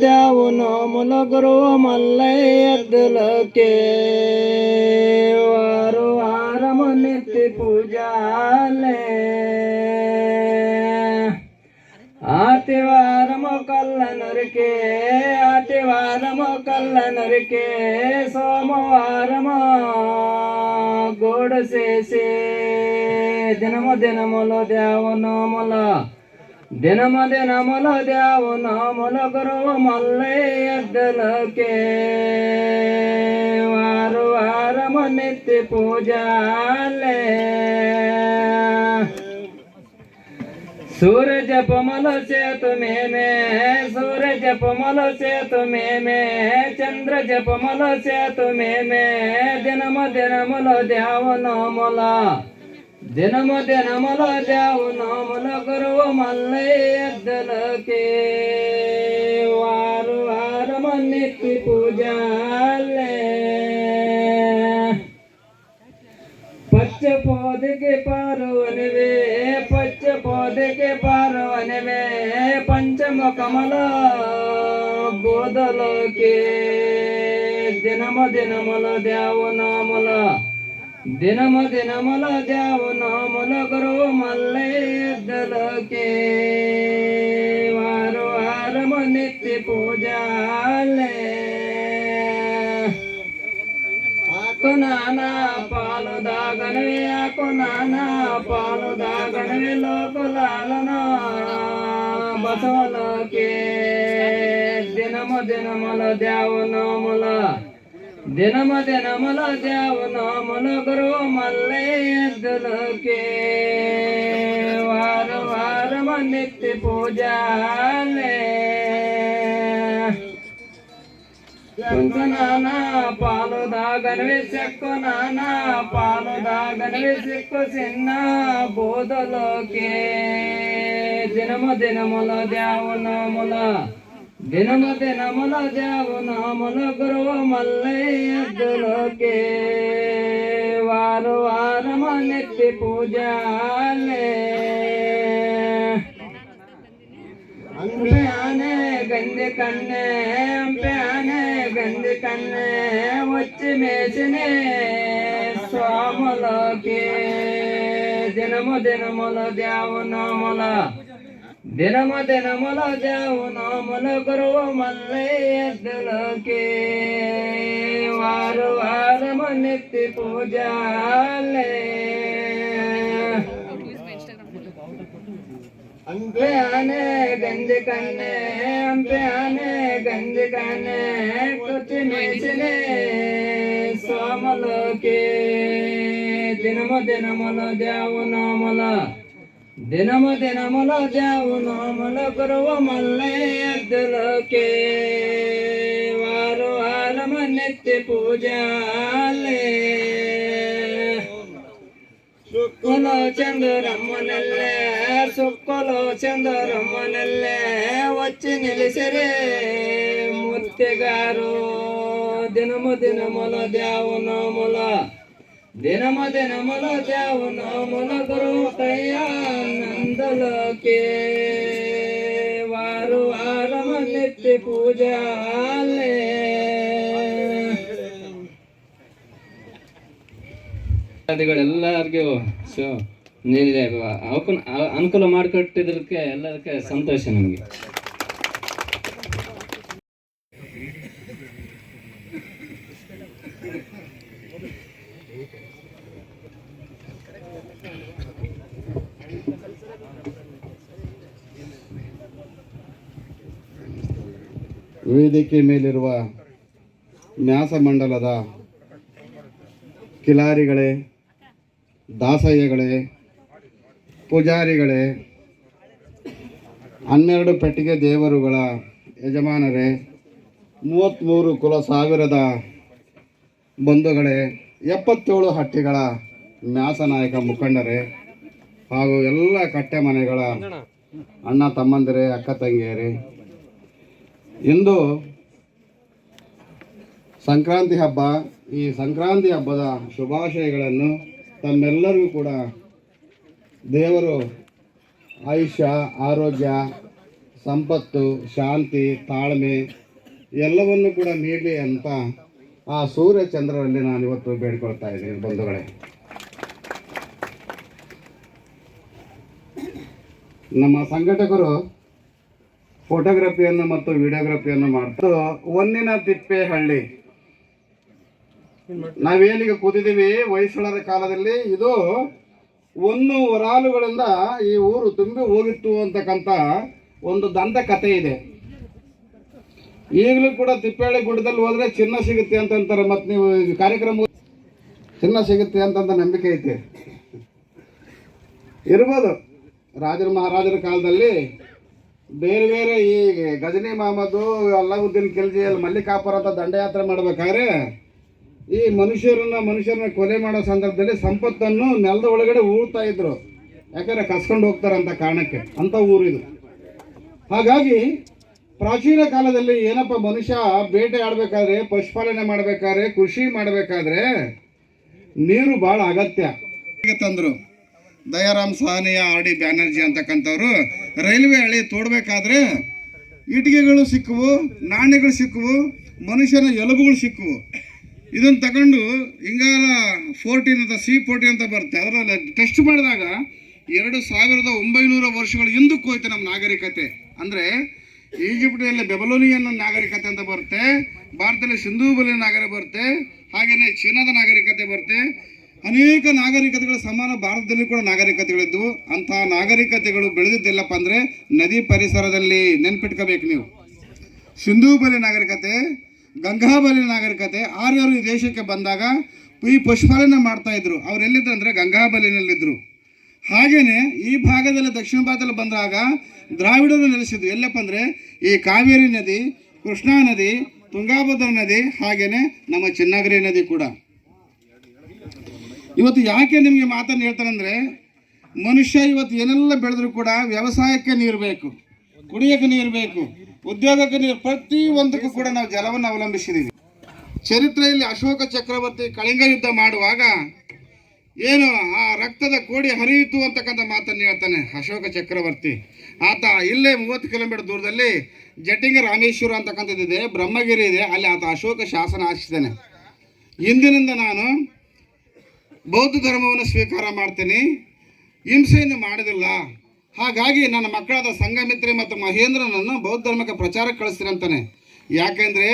[SPEAKER 4] ದ್ಯಾವನು ಮುಲಗುರು ಮಲ್ಲಯ್ಯದಲಕ್ಕೆ ವಾರು ಆರಮನೆತ್ತಿ ಪೂಜಾಲೆ ಆತಿವಾರಮೋ ಕಲ್ಲ ನರಿಕೆ ಸೋಮವಾರಮೋ ಗೋಡಸೇಸೆ ದಿನಮುಲ ದ್ಯಾವನು ಮೊಲ ದಿನಮುಲ ದ್ಯಾವನು ಮೊಲಗುರು ಮಲ್ಲಯ್ಯದಲಕ್ಕೆ ವಾರಮ ನಿತ್ಯ ಪೂಜಾಲೆ सूरज पमल से तुम्हें में चंद्र जपमल से तुम्हें दिनमल ध्यावनो मोल दिनमल ध्यावनो मोल गुरु मल्लयदल के वारम नित्य पूजाले पच्च पौधे के पारवन वे पंचम कमल बोधल के दिनमल ध्यावनो मोल दिनमल ध्यावनो मोल गुरु मल्लयदल के वारम नित्य पूजाले नाना पालुदागनवे लोक लालना बसवल के दिनमल ध्यावनो मोल दिनमल ध्यावनो मोल गुरु मल्लयदल के वारम नित्य पूजाले नाना पालुदागनवे सिक्को सिन्ना बोधल के दिनमल ध्यावनो मोल दिनमल ध्यावनो मोल गुरु मल्लयदल के वारम नित्य पूजाले आने गंदे कन्ने वच्चे मेचने स्वामल के दिनमल ध्यावनो मोल ದಿನಮ ದಿನಮಲ ಜಾವು ನಾಮಲ ಕರುವ ಮಲ್ಲಯ್ಯದಲಕೆ ವಾರ ವಾರ ಮನೆತ್ತಿ ಪೂಜಾಲೆ ಅಂಪೆ ಆನೆ ಗಂಜಿ ಕನ್ನೆ ಅಂಪೆ ಆನೆ ಗಂಜಿ ಕನ್ನೆ ಕುಚಿ ಮೇಸಿನೆ ಸೋಮಲಕೆ ದಿನಮ ದಿನಮಲ ಜಾವು ನಾಮಲ ದಿನಮ ದಿನಮಲ ಜಾವು ನಾಮಲ ಕರುವ ಮಲ್ಲಯ್ಯದಲಕೆ ವಾರ ವಾರ ಮನೆತ್ತಿ ಪೂಜಾಲೆ ಸುಕ್ಕುಲೋ ಚಂದ್ರಮ್ಮನಲ್ಲೇ ಸುಕ್ಕುಲೋ ಚಂದ್ರಮ್ಮನಲ್ಲೇ వచ్చి నిలిసిరే ముత్తిగారు దినమ దినముల దేవు నాముల దినమ దినముల దేవు నాముల గురు కయ్యానందలకే వారు వారమ నిత్య పూజాలే ಎಲ್ಲರಿಗೂ ಅನುಕೂಲ ಮಾಡಿಕೊಟ್ಟಿದ್ದಕ್ಕೆ ಎಲ್ಲದಕ್ಕೆ ಸಂತೋಷ ನಮಗೆ.
[SPEAKER 3] ವೇದಿಕೆ ಮೇಲಿರುವ ನ್ಯಾಸಮಂಡಲದ ಕಿಲಾರಿಗಳೇ, ದಾಸಯ್ಯಗಳೇ, ಪೂಜಾರಿಗಳೇ, 12 ಪೆಟ್ಟಿಗೆ ದೇವರುಗಳ ಯಜಮಾನರೇ, 33 ಕುಲ ಸಾವಿರದ ಬಂಧುಗಳೇ, 77 ಹಟ್ಟಿಗಳ ನ್ಯಾಸನಾಯಕ ಮುಖಂಡರೇ ಹಾಗೂ ಎಲ್ಲ ಕಟ್ಟೆ ಮನೆಗಳ ಅಣ್ಣ ತಮ್ಮಂದಿರೇ, ಅಕ್ಕ ತಂಗಿಯರೇ, ಇಂದು ಸಂಕ್ರಾಂತಿ ಹಬ್ಬ. ಈ ಸಂಕ್ರಾಂತಿ ಹಬ್ಬದ ಶುಭಾಶಯಗಳನ್ನು ತಮ್ಮೆಲ್ಲರಿಗೂ ಕೂಡ ದೇವರು ಆಯುಷ್ಯ, ಆರೋಗ್ಯ, ಸಂಪತ್ತು, ಶಾಂತಿ, ತಾಳ್ಮೆ ಎಲ್ಲವನ್ನು ಕೂಡ ನೀಡಲಿ ಅಂತ ಆ ಸೂರ್ಯ ಚಂದ್ರರಲ್ಲಿ ನಾನು ಇವತ್ತು ಬೇಡ್ಕೊಳ್ತಾ ಇದ್ದೀನಿ ಬಂಧುಗಳೇ. ನಮ್ಮ ಸಂಘಟಕರು ಫೋಟೋಗ್ರಫಿಯನ್ನು ಮತ್ತು ವಿಡಿಯೋಗ್ರಫಿಯನ್ನು ಮಾಡ್ತಾರೆ. ಒಂದಿನ ತಿಪ್ಪೇಹಳ್ಳಿ ನಾವೇನಿಗೆ ಕೂತಿದ್ದೀವಿ ಹೊಯ್ಸಳರ ಕಾಲದಲ್ಲಿ, ಇದು ಒಂದು ವರಾಲುಗಳಿಂದ ಈ ಊರು ತುಂಬಿ ಹೋಗಿತ್ತು ಅಂತಕ್ಕಂಥ ಒಂದು ದಂತ ಕಥೆ ಇದೆ. ಈಗಲೂ ಕೂಡ ತಿಪ್ಪೇಹಳ್ಳಿ ಗುಡ್ಡದಲ್ಲಿ ಹೋದ್ರೆ ಚಿನ್ನ ಸಿಗುತ್ತೆ ಅಂತಂತಾರೆ. ಮತ್ತು ನೀವು ಕಾರ್ಯಕ್ರಮ ಚಿನ್ನ ಸಿಗುತ್ತೆ ಅಂತಂತ ನಂಬಿಕೆ ಐತೆ, ಇರ್ಬೋದು. ರಾಜರ ಮಹಾರಾಜರ ಕಾಲದಲ್ಲಿ ಬೇರೆ ಬೇರೆ ಈ ಗಜನಿ ಮಹಮ್ಮದು, ಅಲ್ಲಾವುದ್ದೀನ್ ಖಿಲ್ಜಿ, ಮಲ್ಲಿಕಾಪುರ ಅಂತ ದಂಡಯಾತ್ರೆ ಮಾಡಬೇಕಾದ್ರೆ ಈ ಮನುಷ್ಯರನ್ನ ಕೊಲೆ ಮಾಡೋ ಸಂದರ್ಭದಲ್ಲಿ ಸಂಪತ್ತನ್ನು ನೆಲದ ಒಳಗಡೆ ಊಳ್ತಾ ಇದ್ರು. ಯಾಕಂದರೆ ಕಸ್ಕೊಂಡು ಹೋಗ್ತಾರಂತ ಕಾರಣಕ್ಕೆ. ಅಂಥ ಊರು ಇದು. ಹಾಗಾಗಿ ಪ್ರಾಚೀನ ಕಾಲದಲ್ಲಿ ಏನಪ್ಪ, ಮನುಷ್ಯ ಬೇಟೆ ಆಡಬೇಕಾದ್ರೆ, ಪಶುಪಾಲನೆ ಮಾಡಬೇಕಾದ್ರೆ, ಕೃಷಿ ಮಾಡಬೇಕಾದ್ರೆ ನೀರು ಭಾಳ ಅಗತ್ಯ. ತಂದರು ದಯಾರಾಮ್ ಸಾಹನಿಯ ಆರ್ ಡಿ ಬ್ಯಾನರ್ಜಿ ಅಂತಕ್ಕಂಥವ್ರು ರೈಲ್ವೆ ಹಳಿ ತೋಡಬೇಕಾದ್ರೆ ಇಟ್ಟಿಗೆಗಳು ಸಿಕ್ಕವು, ನಾಣ್ಯಗಳು ಸಿಕ್ಕವು, ಮನುಷ್ಯನ ಎಲುಬುಗಳು ಸಿಕ್ಕವು. ಇದನ್ನು ತಗೊಂಡು ಇಂಗಾಲ 14 ಅಂತ C14 ಅಂತ ಬರುತ್ತೆ, ಅದರಲ್ಲಿ ಟೆಸ್ಟ್ ಮಾಡಿದಾಗ 2900 ವರ್ಷಗಳು ಹಿಂದಕ್ಕೆ ಹೋಯ್ತು ನಮ್ಮ ನಾಗರಿಕತೆ. ಅಂದರೆ ಈಜಿಪ್ಟಿನಲ್ಲಿ ಬೆಬಲೋನಿಯನ್ ನಾಗರಿಕತೆ ಅಂತ ಬರುತ್ತೆ, ಭಾರತದಲ್ಲಿ ಸಿಂಧೂ ಬಲಿ ನಾಗರಿಕ ಬರುತ್ತೆ, ಹಾಗೆಯೇ ಚೀನಾದ ನಾಗರಿಕತೆ ಬರುತ್ತೆ. ಅನೇಕ ನಾಗರಿಕತೆಗಳು ಸಮಾನ ಭಾರತದಲ್ಲಿ ಕೂಡ ನಾಗರಿಕತೆಗಳಿದ್ದವು. ಅಂತಹ ನಾಗರಿಕತೆಗಳು ಬೆಳೆದಿದ್ದೆಲ್ಲಪ್ಪ ಅಂದರೆ ನದಿ ಪರಿಸರದಲ್ಲಿ. ನೆನ್ಪಿಟ್ಕೋಬೇಕು ನೀವು. ಸಿಂಧೂ ಬಲಿ ನಾಗರಿಕತೆ, ಗಂಗಾಬಲಿ ನಾಗರಿಕತೆ, ಆರ್ಯರು ಈ ದೇಶಕ್ಕೆ ಬಂದಾಗ ಈ ಪಶುಪಾಲನೆ ಮಾಡ್ತಾಯಿದ್ರು. ಅವ್ರು ಎಲ್ಲಿದ್ರು ಅಂದರೆ ಗಂಗಾಬಲಿನಲ್ಲಿದ್ದರು. ಹಾಗೆಯೇ ಈ ಭಾಗದಲ್ಲಿ ದಕ್ಷಿಣ ಭಾರತದಲ್ಲಿ ಬಂದಾಗ ದ್ರಾವಿಡರು ನೆಲೆಸಿದ್ರು. ಎಲ್ಲಪ್ಪ ಅಂದರೆ ಈ ಕಾವೇರಿ ನದಿ, ಕೃಷ್ಣಾ ನದಿ, ತುಂಗಾಭದ್ರಾ ನದಿ, ಹಾಗೆಯೇ ನಮ್ಮ ಚಿನ್ನಗಿರಿ ನದಿ ಕೂಡ. ಇವತ್ತು ಯಾಕೆ ನಿಮಗೆ ಮಾತನ್ನು ಹೇಳ್ತಾರಂದರೆ, ಮನುಷ್ಯ ಇವತ್ತು ಏನೆಲ್ಲ ಬೆಳೆದ್ರೂ ಕೂಡ ವ್ಯವಸಾಯಕ್ಕೆ ನೀರು ಬೇಕು, ಕುಡಿಯೋಕ್ಕೆ ನೀರು ಬೇಕು, ಉದ್ಯೋಗಕ್ಕೆ ನೀರು, ಪ್ರತಿ ಒಂದಕ್ಕೂ ಕೂಡ ನಾವು ಜಲವನ್ನು ಅವಲಂಬಿಸಿದ್ದೀವಿ. ಚರಿತ್ರೆಯಲ್ಲಿ ಅಶೋಕ ಚಕ್ರವರ್ತಿ ಕಳಿಂಗ ಯುದ್ಧ ಮಾಡುವಾಗ ಏನು ಆ ರಕ್ತದ ಕೋಡಿ ಹರಿಯಿತು ಅಂತಕ್ಕಂಥ ಮಾತನ್ನು ಹೇಳ್ತಾನೆ ಅಶೋಕ ಚಕ್ರವರ್ತಿ. ಆತ ಇಲ್ಲೇ 30 ಕಿಲೋಮೀಟರ್ ದೂರದಲ್ಲಿ ಜಟಿಂಗ ರಾಮೇಶ್ವರ ಅಂತಕ್ಕಂಥದ್ದಿದೆ, ಬ್ರಹ್ಮಗಿರಿ ಇದೆ, ಅಲ್ಲಿ ಆತ ಅಶೋಕ ಶಾಸನ ಹಾಕಿಸಿದ್ದಾನೆ. ಇಂದಿನಿಂದ ನಾನು ಬೌದ್ಧ ಧರ್ಮವನ್ನು ಸ್ವೀಕಾರ ಮಾಡ್ತೀನಿ, ಹಿಂಸೆಯನ್ನು ಮಾಡೋದಿಲ್ಲ, ಹಾಗಾಗಿ ನನ್ನ ಮಕ್ಕಳಾದ ಸಂಘಮಿತ್ರಿ ಮತ್ತು ಮಹೇಂದ್ರನನ್ನು ಬೌದ್ಧ ಧರ್ಮಕ್ಕೆ ಪ್ರಚಾರಕ್ಕೆ ಕಳಿಸ್ತೀನಿ ಅಂತಾನೆ. ಯಾಕೆಂದರೆ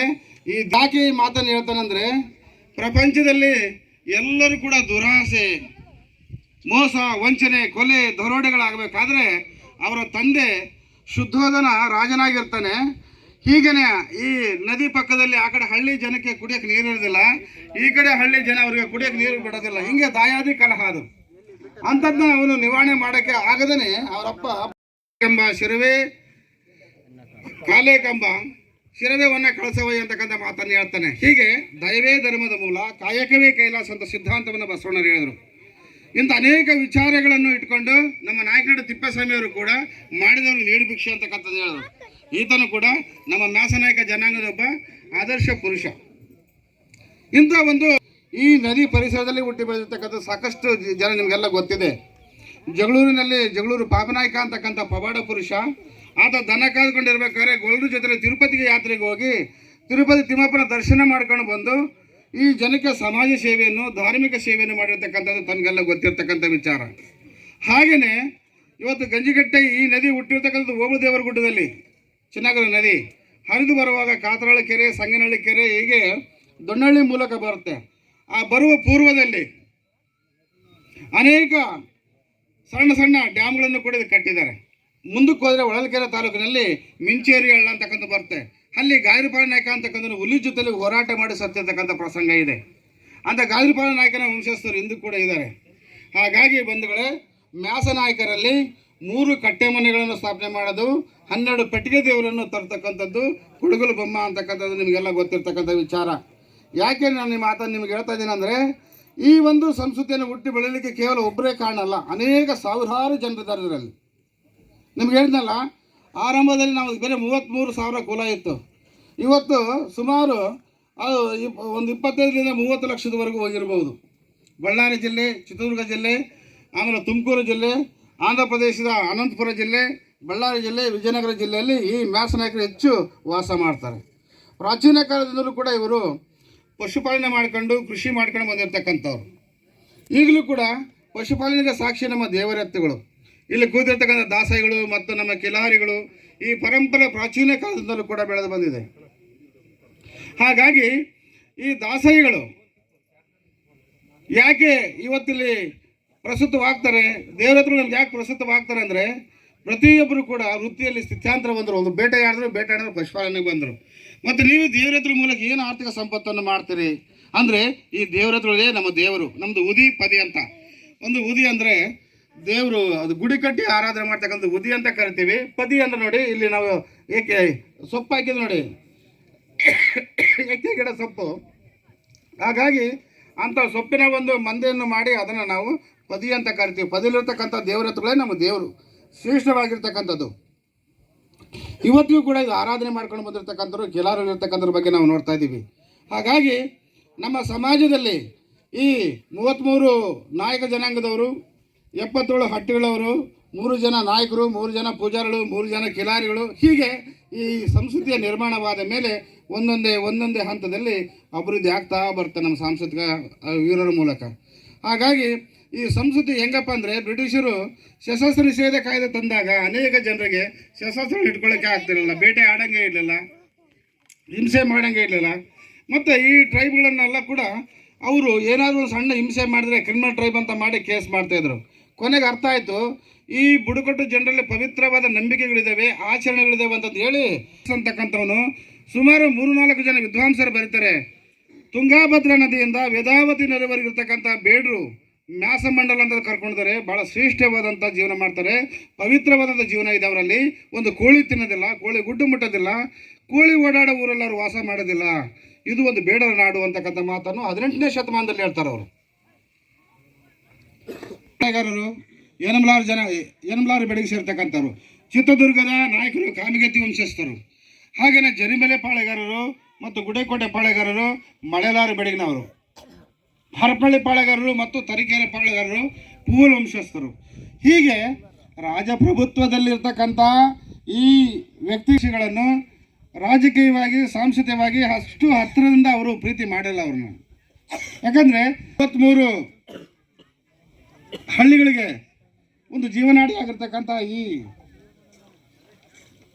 [SPEAKER 3] ಈ ಮಾತನ್ನು ಹೇಳ್ತಾನಂದರೆ, ಪ್ರಪಂಚದಲ್ಲಿ ಎಲ್ಲರೂ ಕೂಡ ದುರಾಸೆ, ಮೋಸ, ವಂಚನೆ, ಕೊಲೆ, ದರೋಡೆಗಳಾಗಬೇಕಾದ್ರೆ ಅವರ ತಂದೆ ಶುದ್ಧೋಧನ ರಾಜನಾಗಿರ್ತಾನೆ. ಹೀಗೇನೆ ಈ ನದಿ ಪಕ್ಕದಲ್ಲಿ ಆ ಕಡೆ ಹಳ್ಳಿ ಜನಕ್ಕೆ ಕುಡಿಯೋಕ್ಕೆ ನೀರು ಇರೋದಿಲ್ಲ, ಈ ಕಡೆ ಹಳ್ಳಿ ಜನ ಅವರಿಗೆ ಕುಡಿಯೋಕ್ಕೆ ನೀರು ಬಿಡೋದಿಲ್ಲ. ಹಿಂಗೆ ದಾಯಾದಿ ಕಲಹ ಅದು. ಅಂಥದ್ದನ್ನ ಅವನು ನಿವಾರಣೆ ಮಾಡೋಕ್ಕೆ ಆಗದೇ ಅವರಪ್ಪ ಕಂಬ ಶಿರವೇ ಕಾಲೇ ಕಂಬ ಶಿರವೇವನ್ನ ಕಳಸವಯ್ಯ ಅಂತಕ್ಕಂಥ ಮಾತನ್ನು ಹೇಳ್ತಾನೆ. ಹೀಗೆ ದಯವೇ ಧರ್ಮದ ಮೂಲ, ಕಾಯಕವೇ ಕೈಲಾಸ ಅಂತ ಸಿದ್ಧಾಂತವನ್ನು ಬಸವಣ್ಣರು ಹೇಳಿದರು. ಇಂಥ ಅನೇಕ ವಿಚಾರಗಳನ್ನು ಇಟ್ಕೊಂಡು ನಮ್ಮ ನಾಯಕನಹಳ್ಳಿ ತಿಪ್ಪೇಸ್ವಾಮಿಯವರು ಕೂಡ ಮಾಡಿದವರು ನೀಡು ಭಿಕ್ಷೆ ಅಂತಕ್ಕಂಥದ್ದು ಹೇಳಿದರು. ಈತನು ಕೂಡ ನಮ್ಮ ಮ್ಯಾಸನಾಯಕ ಜನಾಂಗದ ಒಬ್ಬ ಆದರ್ಶ ಪುರುಷ. ಇಂಥ ಒಂದು ಈ ನದಿ ಪರಿಸರದಲ್ಲಿ ಹುಟ್ಟಿ ಬೆಳೆದಿರ್ತಕ್ಕಂಥ ಸಾಕಷ್ಟು ಜನ ನಿಮಗೆಲ್ಲ ಗೊತ್ತಿದೆ. ಜಗಳೂರು ಪಾಪನಾಯಕ ಅಂತಕ್ಕಂಥ ಪವಾಡ ಪುರುಷ. ಆತ ದನ ಕಾದ್ಕೊಂಡಿರ್ಬೇಕಾದ್ರೆ ಗೊಲ್ಲರ ಜೊತೆ ತಿರುಪತಿಗೆ ಯಾತ್ರೆಗೆ ಹೋಗಿ ತಿರುಪತಿ ತಿಮ್ಮಪ್ಪನ ದರ್ಶನ ಮಾಡ್ಕೊಂಡು ಬಂದು ಈ ಜನಕ್ಕೆ ಸಮಾಜ ಸೇವೆಯನ್ನು, ಧಾರ್ಮಿಕ ಸೇವೆಯನ್ನು ಮಾಡಿರ್ತಕ್ಕಂಥದ್ದು ತಮಗೆಲ್ಲ ಗೊತ್ತಿರ್ತಕ್ಕಂಥ ವಿಚಾರ. ಹಾಗೆಯೇ ಇವತ್ತು ಗಂಜಿಗಟ್ಟೆ ಈ ನದಿ ಹುಟ್ಟಿರ್ತಕ್ಕಂಥದ್ದು ಓಬಳದೇವರ ಗುಡ್ಡದಲ್ಲಿ ಚಿನ್ನಗರ ನದಿ ಹರಿದು ಬರುವಾಗ ಕಾತರಹಳ್ಳಿ ಕೆರೆ, ಸಂಗನಹಳ್ಳಿ ಕೆರೆ, ಹೀಗೆ ದೊಣ್ಣಹಳ್ಳಿ ಮೂಲಕ ಬರುತ್ತೆ. ಆ ಬರುವ ಪೂರ್ವದಲ್ಲಿ ಅನೇಕ ಸಣ್ಣ ಸಣ್ಣ ಡ್ಯಾಮ್ಗಳನ್ನು ಕೂಡ ಕಟ್ಟಿದ್ದಾರೆ. ಮುಂದಕ್ಕೆ ಹೋದರೆ ಹೊಳಲ್ಕೆರೆ ತಾಲೂಕಿನಲ್ಲಿ ಮಿಂಚೇರಿ ಹಳ್ಳ ಅಂತಕ್ಕಂಥ ಬರುತ್ತೆ. ಅಲ್ಲಿ ಗಾಯರಪಾಳ ನಾಯಕ ಅಂತಕ್ಕಂಥ ಹುಲಿ ಜೊತೆಲಿ ಹೋರಾಟ ಮಾಡಿ ಸತ್ತಿರ್ತಕ್ಕಂಥ ಪ್ರಸಂಗ ಇದೆ. ಅಂತ ಗಾಯರಪಾಳ ನಾಯಕನ ವಂಶಸ್ಥರು ಇಂದು ಕೂಡ ಇದ್ದಾರೆ. ಹಾಗಾಗಿ ಬಂಧುಗಳೇ, ಮ್ಯಾಸ ನಾಯಕರಲ್ಲಿ 3 ಕಟ್ಟೆ ಮನೆಗಳನ್ನು ಸ್ಥಾಪನೆ ಮಾಡೋದು, 12 ಪೆಟ್ಟಿಗೆ ದೇವರನ್ನು ತರ್ತಕ್ಕಂಥದ್ದು, ಕುಡುಗಲು ಬೊಮ್ಮ ಅಂತಕ್ಕಂಥದ್ದು ನಿಮಗೆಲ್ಲ ಗೊತ್ತಿರ್ತಕ್ಕಂಥ ವಿಚಾರ. ಯಾಕೆ ನಾನು ಈ ಮಾತನ್ನು ನಿಮ್ಗೆ ಹೇಳ್ತಾ ಇದ್ದೀನಿ ಅಂದರೆ, ಈ ಒಂದು ಸಂಸ್ಕೃತಿಯನ್ನು ಹುಟ್ಟಿ ಬೆಳೀಲಿಕ್ಕೆ ಕೇವಲ ಒಬ್ಬರೇ ಕಾರಣ ಅಲ್ಲ, ಅನೇಕ ಸಾವಿರಾರು ಜನರಿದ್ದಾರೆ ಇದರಲ್ಲಿ. ನಿಮ್ಗೆ ಹೇಳಿದ್ನಲ್ಲ, ಆರಂಭದಲ್ಲಿ ನಾವು ಬೇರೆ 33,000 ಕುಲ ಇತ್ತು. ಇವತ್ತು ಸುಮಾರು ಅದು ಒಂದು 25ರಿಂದ 30 ಲಕ್ಷದವರೆಗೂ ಹೋಗಿರ್ಬೋದು. ಬಳ್ಳಾರಿ ಜಿಲ್ಲೆ, ಚಿತ್ರದುರ್ಗ ಜಿಲ್ಲೆ, ಆಮೇಲೆ ತುಮಕೂರು ಜಿಲ್ಲೆ, ಆಂಧ್ರ ಪ್ರದೇಶದ ಅನಂತಪುರ ಜಿಲ್ಲೆ, ಬಳ್ಳಾರಿ ಜಿಲ್ಲೆ, ವಿಜಯನಗರ ಜಿಲ್ಲೆಯಲ್ಲಿ ಈ ಮ್ಯಾಸ ನಾಯಕರು ಹೆಚ್ಚು ವಾಸ ಮಾಡ್ತಾರೆ. ಪ್ರಾಚೀನ ಕಾಲದಿಂದಲೂ ಕೂಡ ಇವರು ಪಶುಪಾಲನೆ ಮಾಡ್ಕೊಂಡು ಕೃಷಿ ಮಾಡ್ಕೊಂಡು ಬಂದಿರತಕ್ಕಂಥವ್ರು. ಈಗಲೂ ಕೂಡ ಪಶುಪಾಲನೆಗೆ ಸಾಕ್ಷಿ ನಮ್ಮ ದೇವರತ್ತೆಗಳು, ಇಲ್ಲಿ ಕೂತಿರ್ತಕ್ಕಂಥ ದಾಸೈಗಳು ಮತ್ತು ನಮ್ಮ ಕಿಲಾರಿಗಳು. ಈ ಪರಂಪರೆ ಪ್ರಾಚೀನ ಕಾಲದಿಂದಲೂ ಕೂಡ ಬೆಳೆದು ಬಂದಿದೆ. ಹಾಗಾಗಿ ಈ ದಾಸೈಗಳು ಯಾಕೆ ಇವತ್ತಿಲ್ಲಿ ಪ್ರಸ್ತುತವಾಗ್ತಾರೆ, ದೇವರತ್ತೆಗಳು ನಮ್ಗೆ ಯಾಕೆ ಪ್ರಸ್ತುತವಾಗ್ತಾರೆ ಅಂದರೆ, ಪ್ರತಿಯೊಬ್ಬರು ಕೂಡ ವೃತ್ತಿಯಲ್ಲಿ ಸ್ಥಿತ್ಯಾಂತರ ಬಂದರು. ಒಂದು ಬೇಟೆಯಾಡಿದ್ರು ಪಶುಪಾಲನೆಗೆ ಬಂದರು. ಮತ್ತು ನೀವು ದೇವರತ್ರ ಮೂಲಕ ಏನು ಆರ್ಥಿಕ ಸಂಪತ್ತನ್ನು ಮಾಡ್ತೀರಿ ಅಂದರೆ, ಈ ದೇವರತ್ರಗಳೇ ನಮ್ಮ ದೇವರು. ನಮ್ಮದು ಉದಿ ಪದಿ ಅಂತ. ಒಂದು ಉದಿ ಅಂದರೆ ದೇವರು, ಅದು ಗುಡಿ ಕಟ್ಟಿ ಆರಾಧನೆ ಮಾಡ್ತಕ್ಕಂಥ ಉದಿ ಅಂತ ಕರಿತೀವಿ. ಪದಿ ಅಂದರೆ ನೋಡಿ, ಇಲ್ಲಿ ನಾವು ಏಕೆ ಸೊಪ್ಪು ಹಾಕಿದ್ದು ನೋಡಿ, ಎಕ್ಕೆ ಗಿಡ ಸೊಪ್ಪು. ಹಾಗಾಗಿ ಅಂಥ ಸೊಪ್ಪಿನ ಒಂದು ಮಂದೆಯನ್ನು ಮಾಡಿ ಅದನ್ನು ನಾವು ಪದಿ ಅಂತ ಕರಿತೀವಿ. ಪದಿಲಿರ್ತಕ್ಕಂಥ ದೇವರತ್ರಗಳೇ ನಮ್ಮ ದೇವರು, ಶ್ರೇಷ್ಠವಾಗಿರ್ತಕ್ಕಂಥದ್ದು. ಇವತ್ತಿಗೂ ಕೂಡ ಇದು ಆರಾಧನೆ ಮಾಡ್ಕೊಂಡು ಬಂದಿರತಕ್ಕಂಥವ್ರು, ಕಿಲಾರಲ್ಲಿರ್ತಕ್ಕಂಥವ್ರ ಬಗ್ಗೆ ನಾವು ನೋಡ್ತಾ ಇದ್ದೀವಿ. ಹಾಗಾಗಿ ನಮ್ಮ ಸಮಾಜದಲ್ಲಿ ಈ 33 ನಾಯಕ ಜನಾಂಗದವರು, 77 ಹಟ್ಟಿಗಳವರು, 3 ಜನ ನಾಯಕರು, 3 ಜನ ಪೂಜಾರಿಗಳು, 3 ಜನ ಕಿಲಾರಿಗಳು, ಹೀಗೆ ಈ ಸಂಸ್ಕೃತಿಯ ನಿರ್ಮಾಣವಾದ ಮೇಲೆ ಒಂದೊಂದೇ ಹಂತದಲ್ಲಿ ಅಭಿವೃದ್ಧಿ ಆಗ್ತಾ ಬರುತ್ತೆ ನಮ್ಮ ಸಾಂಸ್ಕೃತಿಕ ವೀರರ ಮೂಲಕ. ಹಾಗಾಗಿ ಈ ಸಂಸ್ಕೃತಿ ಹೆಂಗಪ್ಪ ಅಂದರೆ, ಬ್ರಿಟಿಷರು ಸಶಸ್ತ್ರ ನಿಷೇಧ ಕಾಯ್ದೆ ತಂದಾಗ ಅನೇಕ ಜನರಿಗೆ ಸಶಸ್ತ್ರ ಇಟ್ಕೊಳ್ಳೋಕ್ಕೆ ಆಗ್ತಿರಲಿಲ್ಲ, ಬೇಟೆ ಆಡಂಗೆ ಇರಲಿಲ್ಲ, ಹಿಂಸೆ ಮಾಡೋಂಗೆ ಇರಲಿಲ್ಲ. ಮತ್ತು ಈ ಟ್ರೈಬ್ಗಳನ್ನೆಲ್ಲ ಕೂಡ ಅವರು ಏನಾದರೂ ಸಣ್ಣ ಹಿಂಸೆ ಮಾಡಿದ್ರೆ ಕ್ರಿಮಿನಲ್ ಟ್ರೈಬ್ ಅಂತ ಮಾಡಿ ಕೇಸ್ ಮಾಡ್ತಾಯಿದ್ರು. ಕೊನೆಗೆ ಅರ್ಥ ಆಯಿತು, ಈ ಬುಡಕಟ್ಟು ಜನರಲ್ಲಿ ಪವಿತ್ರವಾದ ನಂಬಿಕೆಗಳಿದ್ದಾವೆ, ಆಚರಣೆಗಳಿದ್ದಾವೆ ಅಂತಂದು ಹೇಳಿ ಅಂತಕ್ಕಂಥವನು ಸುಮಾರು 3-4 ಜನ ವಿದ್ವಾಂಸರು ಬರೀತಾರೆ. ತುಂಗಾಭದ್ರಾ ನದಿಯಿಂದ ವೇದಾವತಿ ನದಿವರೆಗಿರ್ತಕ್ಕಂಥ ಬೇಡರು ಮ್ಯಾಸ ಮಂಡಲ ಅಂತ ಕರ್ಕೊಂಡಿದ್ದಾರೆ. ಭಾಳ ಶ್ರೇಷ್ಠವಾದಂಥ ಜೀವನ ಮಾಡ್ತಾರೆ, ಪವಿತ್ರವಾದಂಥ ಜೀವನ ಇದೆ ಅವರಲ್ಲಿ. ಒಂದು ಕೋಳಿ ತಿನ್ನೋದಿಲ್ಲ, ಕೋಳಿ ಗುಡ್ಡು ಮುಟ್ಟೋದಿಲ್ಲ, ಕೋಳಿ ಓಡಾಡೋ ಊರಲ್ಲಿ ಅವರು ವಾಸ ಮಾಡೋದಿಲ್ಲ. ಇದು ಒಂದು ಬೇಡರ ನಾಡು ಅಂತಕ್ಕಂಥ ಮಾತನ್ನು 18ನೇ ಶತಮಾನದಲ್ಲಿ ಹೇಳ್ತಾರೆ ಅವರು. ಯನಮಲಾರು ಬೆಡಗಿ ಸೇರ್ತಕ್ಕಂಥವ್ರು, ಚಿತ್ರದುರ್ಗದ ನಾಯಕರು ಕಾಮಿಗೆತ್ತಿ ವಂಶಸ್ಥರು. ಹಾಗೆಯೇ ಜರಿಮಲೆ ಪಾಳೆಗಾರರು ಮತ್ತು ಗುಡೇಕೋಟೆ ಪಾಳೆಗಾರರು ಮಳೆಲಾರು ಬೆಡಗಿನವರು. ಹರಪಳ್ಳಿ ಪಾಳೆಗಾರರು ಮತ್ತು ತರೀಕೆರೆ ಪಾಳೆಗಾರರು ಪೂರ್ವ ವಂಶಸ್ಥರು. ಹೀಗೆ ರಾಜಪ್ರಭುತ್ವದಲ್ಲಿರ್ತಕ್ಕಂಥ ಈ ವ್ಯಕ್ತಿಗಳನ್ನು ರಾಜಕೀಯವಾಗಿ, ಸಾಂಸ್ಕೃತಿಕವಾಗಿ ಅಷ್ಟು ಹತ್ತಿರದಿಂದ ಅವರು ಪ್ರೀತಿ ಮಾಡಿಲ್ಲ ಅವ್ರನ್ನ. ಯಾಕಂದರೆ 23 ಹಳ್ಳಿಗಳಿಗೆ ಒಂದು ಜೀವನಾಡಿ ಆಗಿರ್ತಕ್ಕಂಥ ಈ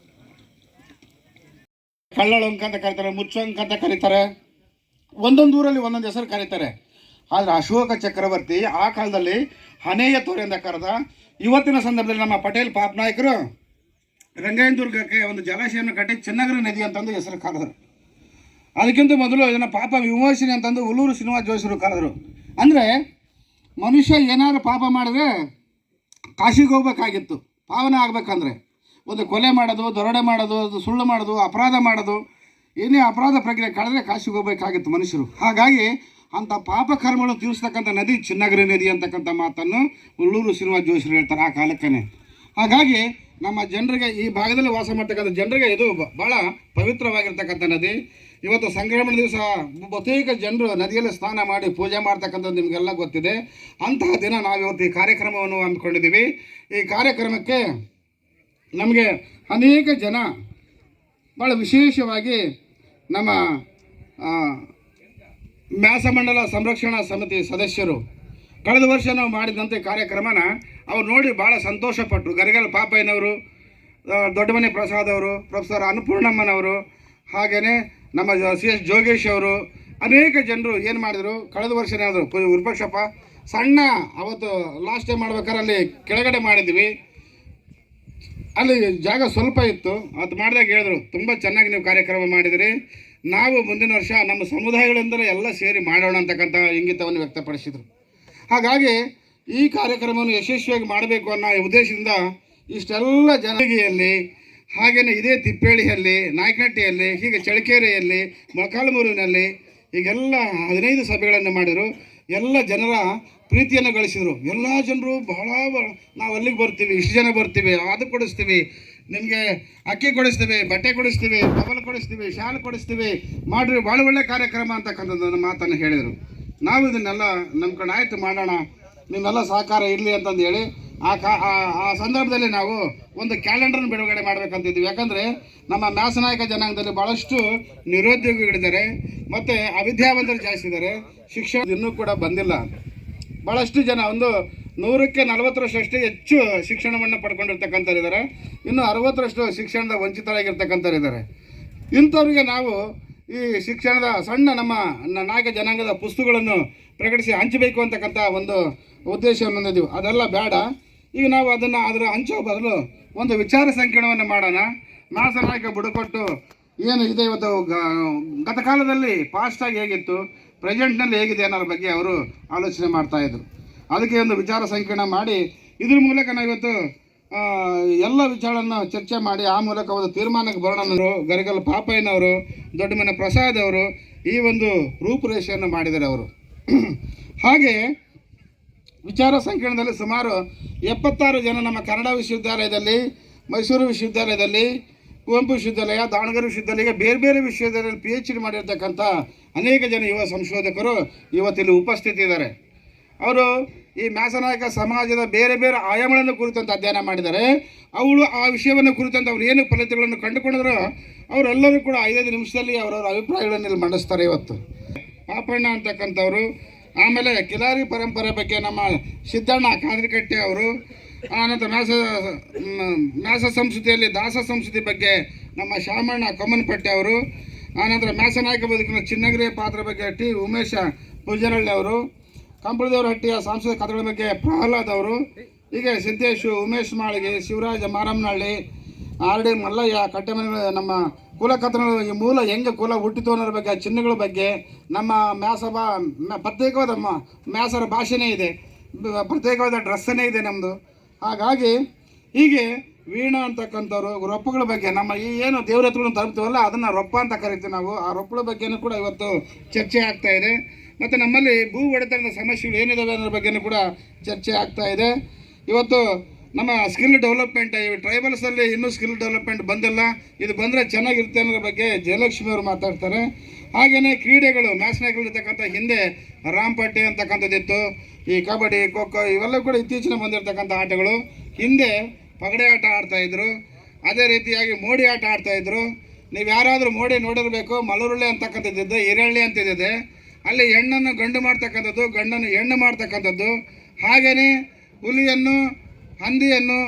[SPEAKER 3] ಕಳ್ಳಳಂಕ ಅಂತ ಕರೀತಾರೆ, ಮುಚ್ಚಂಕ ಅಂತ ಕರೀತಾರೆ, ಒಂದೊಂದು ಊರಲ್ಲಿ ಒಂದೊಂದು ಹೆಸರು ಕರೀತಾರೆ. ಆದರೆ ಅಶೋಕ ಚಕ್ರವರ್ತಿ ಆ ಕಾಲದಲ್ಲಿ ಹನೇಯ ತೋರೆ ಅಂತ ಕರೆದ. ಇವತ್ತಿನ ಸಂದರ್ಭದಲ್ಲಿ ನಮ್ಮ ಪಟೇಲ್ ಪಾಪನಾಯಕರು ರಂಗಾಯಣ ದುರ್ಗಕ್ಕೆ ಒಂದು ಜಲಾಶಯವನ್ನು ಕಟ್ಟಿ ಚೆನ್ನಗಿರಿ ನದಿ ಅಂತಂದು ಹೆಸರು ಕರೆದರು. ಅದಕ್ಕಿಂತ ಮೊದಲು ಇದನ್ನು ಪಾಪ ವಿಮೋಚನೆ ಅಂತಂದು ಉಲ್ಲೂರು ಶ್ರೀನಿವಾಸ ಜೋಶಿರು ಕರೆದರು. ಅಂದರೆ ಮನುಷ್ಯ ಏನಾದರೂ ಪಾಪ ಮಾಡಿದ್ರೆ ಕಾಶಿಗೆ ಹೋಗ್ಬೇಕಾಗಿತ್ತು ಪಾವನ ಆಗಬೇಕಂದ್ರೆ. ಒಂದು ಕೊಲೆ ಮಾಡೋದು, ದರೋಡೆ ಮಾಡೋದು, ಸುಳ್ಳು ಮಾಡೋದು, ಅಪರಾಧ ಮಾಡೋದು, ಏನೇ ಅಪರಾಧ ಪ್ರಕ್ರಿಯೆ ಕಳೆದ್ರೆ ಕಾಶಿಗೆ ಹೋಗ್ಬೇಕಾಗಿತ್ತು ಮನುಷ್ಯರು. ಹಾಗಾಗಿ ಅಂಥ ಪಾಪ ಕರ್ಮಗಳನ್ನು ತೀರಿಸ್ತಕ್ಕಂಥ ನದಿ ಚೆನ್ನಗಿರಿ ನದಿ ಅಂತಕ್ಕಂಥ ಮಾತನ್ನು ಉಲ್ಲೂರು ಶ್ರೀನಿವಾಸ ಜೋಶಿರು ಹೇಳ್ತಾರೆ ಆ ಕಾಲಕ್ಕೇ. ಹಾಗಾಗಿ ನಮ್ಮ ಜನರಿಗೆ, ಈ ಭಾಗದಲ್ಲಿ ವಾಸ ಮಾಡ್ತಕ್ಕಂಥ ಜನರಿಗೆ ಇದು ಭಾಳ ಪವಿತ್ರವಾಗಿರ್ತಕ್ಕಂಥ ನದಿ. ಇವತ್ತು ಸಂಕ್ರಮಣ ದಿವಸ ಬಹುತೇಕ ಜನರು ನದಿಯಲ್ಲಿ ಸ್ನಾನ ಮಾಡಿ ಪೂಜೆ ಮಾಡ್ತಕ್ಕಂಥದ್ದು ನಿಮಗೆಲ್ಲ ಗೊತ್ತಿದೆ. ಅಂತಹ ದಿನ ನಾವು ಇವತ್ತು ಈ ಕಾರ್ಯಕ್ರಮವನ್ನು ಹಮ್ಮಿಕೊಂಡಿದ್ದೀವಿ. ಈ ಕಾರ್ಯಕ್ರಮಕ್ಕೆ ನಮಗೆ ಅನೇಕ ಜನ ಭಾಳ ವಿಶೇಷವಾಗಿ ನಮ್ಮ ಮ್ಯಾಸಮಂಡಲ ಸಂರಕ್ಷಣಾ ಸಮಿತಿ ಸದಸ್ಯರು ಕಳೆದ ವರ್ಷ ನಾವು ಮಾಡಿದಂಥ ಕಾರ್ಯಕ್ರಮನ ಅವ್ರು ನೋಡಿ ಭಾಳ ಸಂತೋಷಪಟ್ಟರು. ಗರಿಗಲ್ ಪಾಪಯ್ಯನವರು, ದೊಡ್ಡಮನೆ ಪ್ರಸಾದ್ ಅವರು, ಪ್ರೊಫೆಸರ್ ಅನ್ನಪೂರ್ಣಮ್ಮನವರು, ಹಾಗೆಯೇ ನಮ್ಮ CS ಜೋಗೇಶ್ ಅವರು, ಅನೇಕ ಜನರು ಏನು ಮಾಡಿದರು, ಕಳೆದ ವರ್ಷ ಏನಾದರು ವಿರೂಪಾಕ್ಷಪ್ಪ ಸಣ್ಣ ಅವತ್ತು ಲಾಸ್ಟ್ ಟೈಮ್ ಮಾಡ್ಬೇಕಾದ್ರೆ ಅಲ್ಲಿ ಕೆಳಗಡೆ ಮಾಡಿದ್ವಿ, ಅಲ್ಲಿ ಜಾಗ ಸ್ವಲ್ಪ ಇತ್ತು. ಅದು ಮಾಡಿದಾಗ ಹೇಳಿದ್ರು ತುಂಬ ಚೆನ್ನಾಗಿ ನೀವು ಕಾರ್ಯಕ್ರಮ ಮಾಡಿದಿರಿ, ನಾವು ಮುಂದಿನ ವರ್ಷ ನಮ್ಮ ಸಮುದಾಯಗಳಿಂದಲೇ ಎಲ್ಲ ಸೇರಿ ಮಾಡೋಣ ಅಂತಕ್ಕಂಥ ಇಂಗಿತವನ್ನು ವ್ಯಕ್ತಪಡಿಸಿದರು. ಹಾಗಾಗಿ ಈ ಕಾರ್ಯಕ್ರಮವನ್ನು ಯಶಸ್ವಿಯಾಗಿ ಮಾಡಬೇಕು ಅನ್ನೋ ಉದ್ದೇಶದಿಂದ ಇಷ್ಟೆಲ್ಲ ಜನಗಿಯಲ್ಲಿ, ಹಾಗೆಯೇ ಇದೇ ತಿಪ್ಪೇಳಿಯಲ್ಲಿ, ನಾಯಕನಹಟ್ಟಿಯಲ್ಲಿ, ಹೀಗೆ ಚಳಕೇರಿಯಲ್ಲಿ, ಮೊಳಕಾಲ್ಮೂರಿನಲ್ಲಿ ಹೀಗೆಲ್ಲ 15 ಸಭೆಗಳನ್ನು ಮಾಡಿದರು. ಎಲ್ಲ ಜನರ ಪ್ರೀತಿಯನ್ನು ಗಳಿಸಿದರು. ಎಲ್ಲ ಜನರು ಬಹಳ ನಾವು ಅಲ್ಲಿಗೆ ಬರ್ತೀವಿ, ಇಷ್ಟು ಜನ ಬರ್ತೀವಿ, ಅದು ಕೊಡಿಸ್ತೀವಿ, ನಿಮಗೆ ಅಕ್ಕಿ ಕೊಡಿಸ್ತೀವಿ, ಬಟ್ಟೆ ಕೊಡಿಸ್ತೀವಿ, ಟವಲ್ ಕೊಡಿಸ್ತೀವಿ, ಶಾಲು ಕೊಡಿಸ್ತೀವಿ, ಮಾಡಿರಿ, ಭಾಳ ಒಳ್ಳೆ ಕಾರ್ಯಕ್ರಮ ಅಂತಕ್ಕಂಥದ್ದು ಮಾತನ್ನು ಹೇಳಿದರು. ನಾವು ಇದನ್ನೆಲ್ಲ ನಮ್ಮ ಕಡೆ ಆಯಿತು ಮಾಡೋಣ, ನಿಮ್ಮೆಲ್ಲ ಸಹಕಾರ ಇರಲಿ ಅಂತಂದು ಹೇಳಿ ಆ ಸಂದರ್ಭದಲ್ಲಿ ನಾವು ಒಂದು ಕ್ಯಾಲೆಂಡರ್ನ ಬಿಡುಗಡೆ ಮಾಡಬೇಕಂತಿದ್ವಿ. ಯಾಕಂದರೆ ನಮ್ಮ ಮ್ಯಾಸನಾಯಕ ಜನಾಂಗದಲ್ಲಿ ಭಾಳಷ್ಟು ನಿರುದ್ಯೋಗಿಗಳಿದ್ದಾರೆ ಮತ್ತು ಅವಿದ್ಯಾವಂತರು ಜಾಸ್ತಿ ಇದ್ದಾರೆ. ಶಿಕ್ಷಣ ಇನ್ನೂ ಕೂಡ ಬಂದಿಲ್ಲ. ಭಾಳಷ್ಟು ಜನ ಒಂದು 100ಕ್ಕೆ 40ರಷ್ಟೇ ಹೆಚ್ಚು ಶಿಕ್ಷಣವನ್ನು ಪಡ್ಕೊಂಡಿರ್ತಕ್ಕಂಥವ್ರು ಇದ್ದಾರೆ. ಇನ್ನು 60ರಷ್ಟು ಶಿಕ್ಷಣದ ವಂಚಿತರಾಗಿರ್ತಕ್ಕಂಥವ್ರು ಇದ್ದಾರೆ. ಇಂಥವ್ರಿಗೆ ನಾವು ಈ ಶಿಕ್ಷಣದ ಸಣ್ಣ ನಮ್ಮ ನಾಯಕ ಜನಾಂಗದ ಪುಸ್ತಕಗಳನ್ನು ಪ್ರಕಟಿಸಿ ಹಂಚಬೇಕು ಅಂತಕ್ಕಂಥ ಒಂದು ಉದ್ದೇಶವನ್ನು ಹೊಂದಿದ್ದೀವಿ. ಅದೆಲ್ಲ ಬೇಡ. ಈಗ ನಾವು ಅದರ ಹಂಚೋ ಬದಲು ಒಂದು ವಿಚಾರ ಸಂಕಿರಣವನ್ನು ಮಾಡೋಣ. ಮ್ಯಾಸನಾಯಕ ಬುಡಕಟ್ಟು ಏನು ಇದೆ ಇವತ್ತು ಗತ ಕಾಲದಲ್ಲಿ ಪಾಸ್ಟಾಗಿ ಹೇಗಿತ್ತು, ಪ್ರೆಸೆಂಟ್ನಲ್ಲಿ ಹೇಗಿದೆ ಅನ್ನೋದ್ರ ಬಗ್ಗೆ ಅವರು ಆಲೋಚನೆ ಮಾಡ್ತಾಯಿದ್ರು. ಅದಕ್ಕೆ ಒಂದು ವಿಚಾರ ಸಂಕಿರಣ ಮಾಡಿ ಇದ್ರ ಮೂಲಕ ನಾವು ಇವತ್ತು ಎಲ್ಲ ವಿಚಾರವನ್ನು ಚರ್ಚೆ ಮಾಡಿ ಆ ಮೂಲಕ ಒಂದು ತೀರ್ಮಾನಕ್ಕೆ ಬರೋಣನವರು, ಗರಿಗಲ್ ಪಾಪಯ್ಯನವರು, ದೊಡ್ಡಮನೆ ಪ್ರಸಾದ್ ಅವರು ಈ ಒಂದು ರೂಪುರೇಷೆಯನ್ನು ಮಾಡಿದ್ದಾರೆ ಅವರು. ಹಾಗೆ ವಿಚಾರ ಸಂಕಿರಣದಲ್ಲಿ ಸುಮಾರು 76 ಜನ ನಮ್ಮ ಕನ್ನಡ ವಿಶ್ವವಿದ್ಯಾಲಯದಲ್ಲಿ, ಮೈಸೂರು ವಿಶ್ವವಿದ್ಯಾಲಯದಲ್ಲಿ, ಕುವೆಂಪು ವಿಶ್ವವಿದ್ಯಾಲಯ, ದಾವಣಗೆರೆ ವಿಶ್ವವಿದ್ಯಾಲಯ, ಬೇರೆ ಬೇರೆ ವಿಶ್ವವಿದ್ಯಾಲಯದಲ್ಲಿ PhD ಮಾಡಿರ್ತಕ್ಕಂಥ ಅನೇಕ ಜನ ಯುವ ಸಂಶೋಧಕರು ಇವತ್ತಿಲ್ಲಿ ಉಪಸ್ಥಿತಿ ಇದ್ದಾರೆ. ಅವರು ಈ ಮ್ಯಾಸನಾಯಕ ಸಮಾಜದ ಬೇರೆ ಬೇರೆ ಆಯಾಮಗಳನ್ನು ಕುರಿತಂತೆ ಅಧ್ಯಯನ ಮಾಡಿದ್ದಾರೆ. ಅವಳು ಆ ವಿಷಯವನ್ನು ಕುರಿತಂತೆ ಅವ್ರು ಏನು ಫಲಿತಗಳನ್ನು ಕಂಡುಕೊಂಡ್ರು ಅವರೆಲ್ಲರೂ ಕೂಡ 5 ನಿಮಿಷದಲ್ಲಿ ಅವರವರ ಅಭಿಪ್ರಾಯಗಳನ್ನು ಇಲ್ಲಿ ಮಂಡಿಸ್ತಾರೆ. ಇವತ್ತು ಪಾಪಣ್ಣ ಅಂತಕ್ಕಂಥವ್ರು, ಆಮೇಲೆ ಕಿಲಾರಿ ಪರಂಪರೆ ಬಗ್ಗೆ ನಮ್ಮ ಸಿದ್ದಣ್ಣ ಕಾದ್ರಿಕಟ್ಟೆ ಅವರು, ಆನಂತರ ಮ್ಯಾಸ ಸಂಸ್ಕೃತಿಯಲ್ಲಿ ದಾಸ ಸಂಸ್ಕೃತಿ ಬಗ್ಗೆ ನಮ್ಮ ಶಾಮಣ್ಣ ಕೊಮ್ಮನಪಟ್ಟೆ ಅವರು, ಆನಂತರ ಮ್ಯಾಸನಾಯಕ ಬದುಕಿನ ಚಿನ್ನಗಿರಿಯ ಪಾತ್ರ ಬಗ್ಗೆ T ಉಮೇಶ ಪೂಜಾರಳ್ಳಿ ಅವರು, ಕಂಬಳದೇವರ ಹಟ್ಟಿಯ ಸಾಂಸ್ಕೃತಿಕ ಕಥೆಗಳ ಬಗ್ಗೆ ಪ್ರಹ್ಲಾದ್ ಅವರು, ಹೀಗೆ ಸಿದ್ದೇಶು, ಉಮೇಶ್ ಮಾಳಿಗೆ, ಶಿವರಾಜ ಮಾರಮ್ಮನಹಳ್ಳಿ, RD ಮಲ್ಲಯ್ಯ, ಕಟ್ಟೆಮನೆ, ನಮ್ಮ ಕುಲಕಥನಗಳು, ಈ ಮೂಲ ಹೆಂಗೆ ಕುಲ ಹುಟ್ಟಿತು ಅನ್ನೋದ್ರ ಬಗ್ಗೆ, ಚಿಹ್ನೆಗಳ ಬಗ್ಗೆ, ನಮ್ಮ ಪ್ರತ್ಯೇಕವಾದ ಮ್ಯಾಸರ ಭಾಷೆನೇ ಇದೆ, ಪ್ರತ್ಯೇಕವಾದ ಡ್ರೆಸ್ಸನ್ನೇ ಇದೆ ನಮ್ಮದು. ಹಾಗಾಗಿ ಹೀಗೆ ವೀಣಾ ಅಂತಕ್ಕಂಥವ್ರು, ರೊಪ್ಪಗಳ ಬಗ್ಗೆ, ನಮ್ಮ ಈ ಏನು ದೇವ್ರ ಹತ್ರಗಳನ್ನು ತಲುಪ್ತೀವಲ್ಲ ಅದನ್ನು ರೊಪ್ಪ ಅಂತ ಕರಿತೀವಿ ನಾವು. ಆ ರೊಪ್ಪಗಳ ಬಗ್ಗೆನೂ ಕೂಡ ಇವತ್ತು ಚರ್ಚೆ ಆಗ್ತಾ ಇದೆ. ಮತ್ತು ನಮ್ಮಲ್ಲಿ ಭೂ ಒಡೆತನದ ಸಮಸ್ಯೆಗಳು ಏನಿದಾವೆ ಅನ್ನೋದ್ರ ಬಗ್ಗೆನೂ ಕೂಡ ಚರ್ಚೆ ಆಗ್ತಾ ಇದೆ. ಇವತ್ತು ನಮ್ಮ ಸ್ಕಿಲ್ ಡೆವಲಪ್ಮೆಂಟ್, ಈ ಟ್ರೈಬಲ್ಸಲ್ಲಿ ಇನ್ನೂ ಸ್ಕಿಲ್ ಡೆವಲಪ್ಮೆಂಟ್ ಬಂದಿಲ್ಲ, ಇದು ಬಂದರೆ ಚೆನ್ನಾಗಿರುತ್ತೆ ಅನ್ನೋದ್ರ ಬಗ್ಗೆ ಜಯಲಕ್ಷ್ಮಿ ಅವರು ಮಾತಾಡ್ತಾರೆ. ಹಾಗೆಯೇ ಕ್ರೀಡೆಗಳು, ಮ್ಯಾಚ್ ಹಿಂದೆ ರಾಂಪಟ್ಟೆ ಅಂತಕ್ಕಂಥದ್ದಿತ್ತು, ಈ ಕಬಡ್ಡಿ, ಖೋ ಖೋ ಇವೆಲ್ಲ ಕೂಡ ಇತ್ತೀಚಿನ ಬಂದಿರತಕ್ಕಂಥ ಆಟಗಳು. ಹಿಂದೆ ಪಗಡೆ ಆಟ ಆಡ್ತಾಯಿದ್ರು, ಅದೇ ರೀತಿಯಾಗಿ ಮೋಡಿ ಆಟ ಆಡ್ತಾಯಿದ್ರು. ನೀವು ಯಾರಾದರೂ ಮೋಡಿ ನೋಡಿರಬೇಕು, ಮಲರುಳ್ಳಿ ಅಂತಕ್ಕಂಥದ್ದಿದ್ದು, ಹಿರಳ್ಳಿ ಅಂತಿದೆ, ಅಲ್ಲಿ ಹೆಣ್ಣನ್ನು ಗಂಡು ಮಾಡ್ತಕ್ಕಂಥದ್ದು, ಗಂಡನ್ನು ಹೆಣ್ಣು ಮಾಡ್ತಕ್ಕಂಥದ್ದು. ಹಾಗೆಯೇ ಹುಲಿಯನ್ನು ಹಂದಿಯನ್ನು,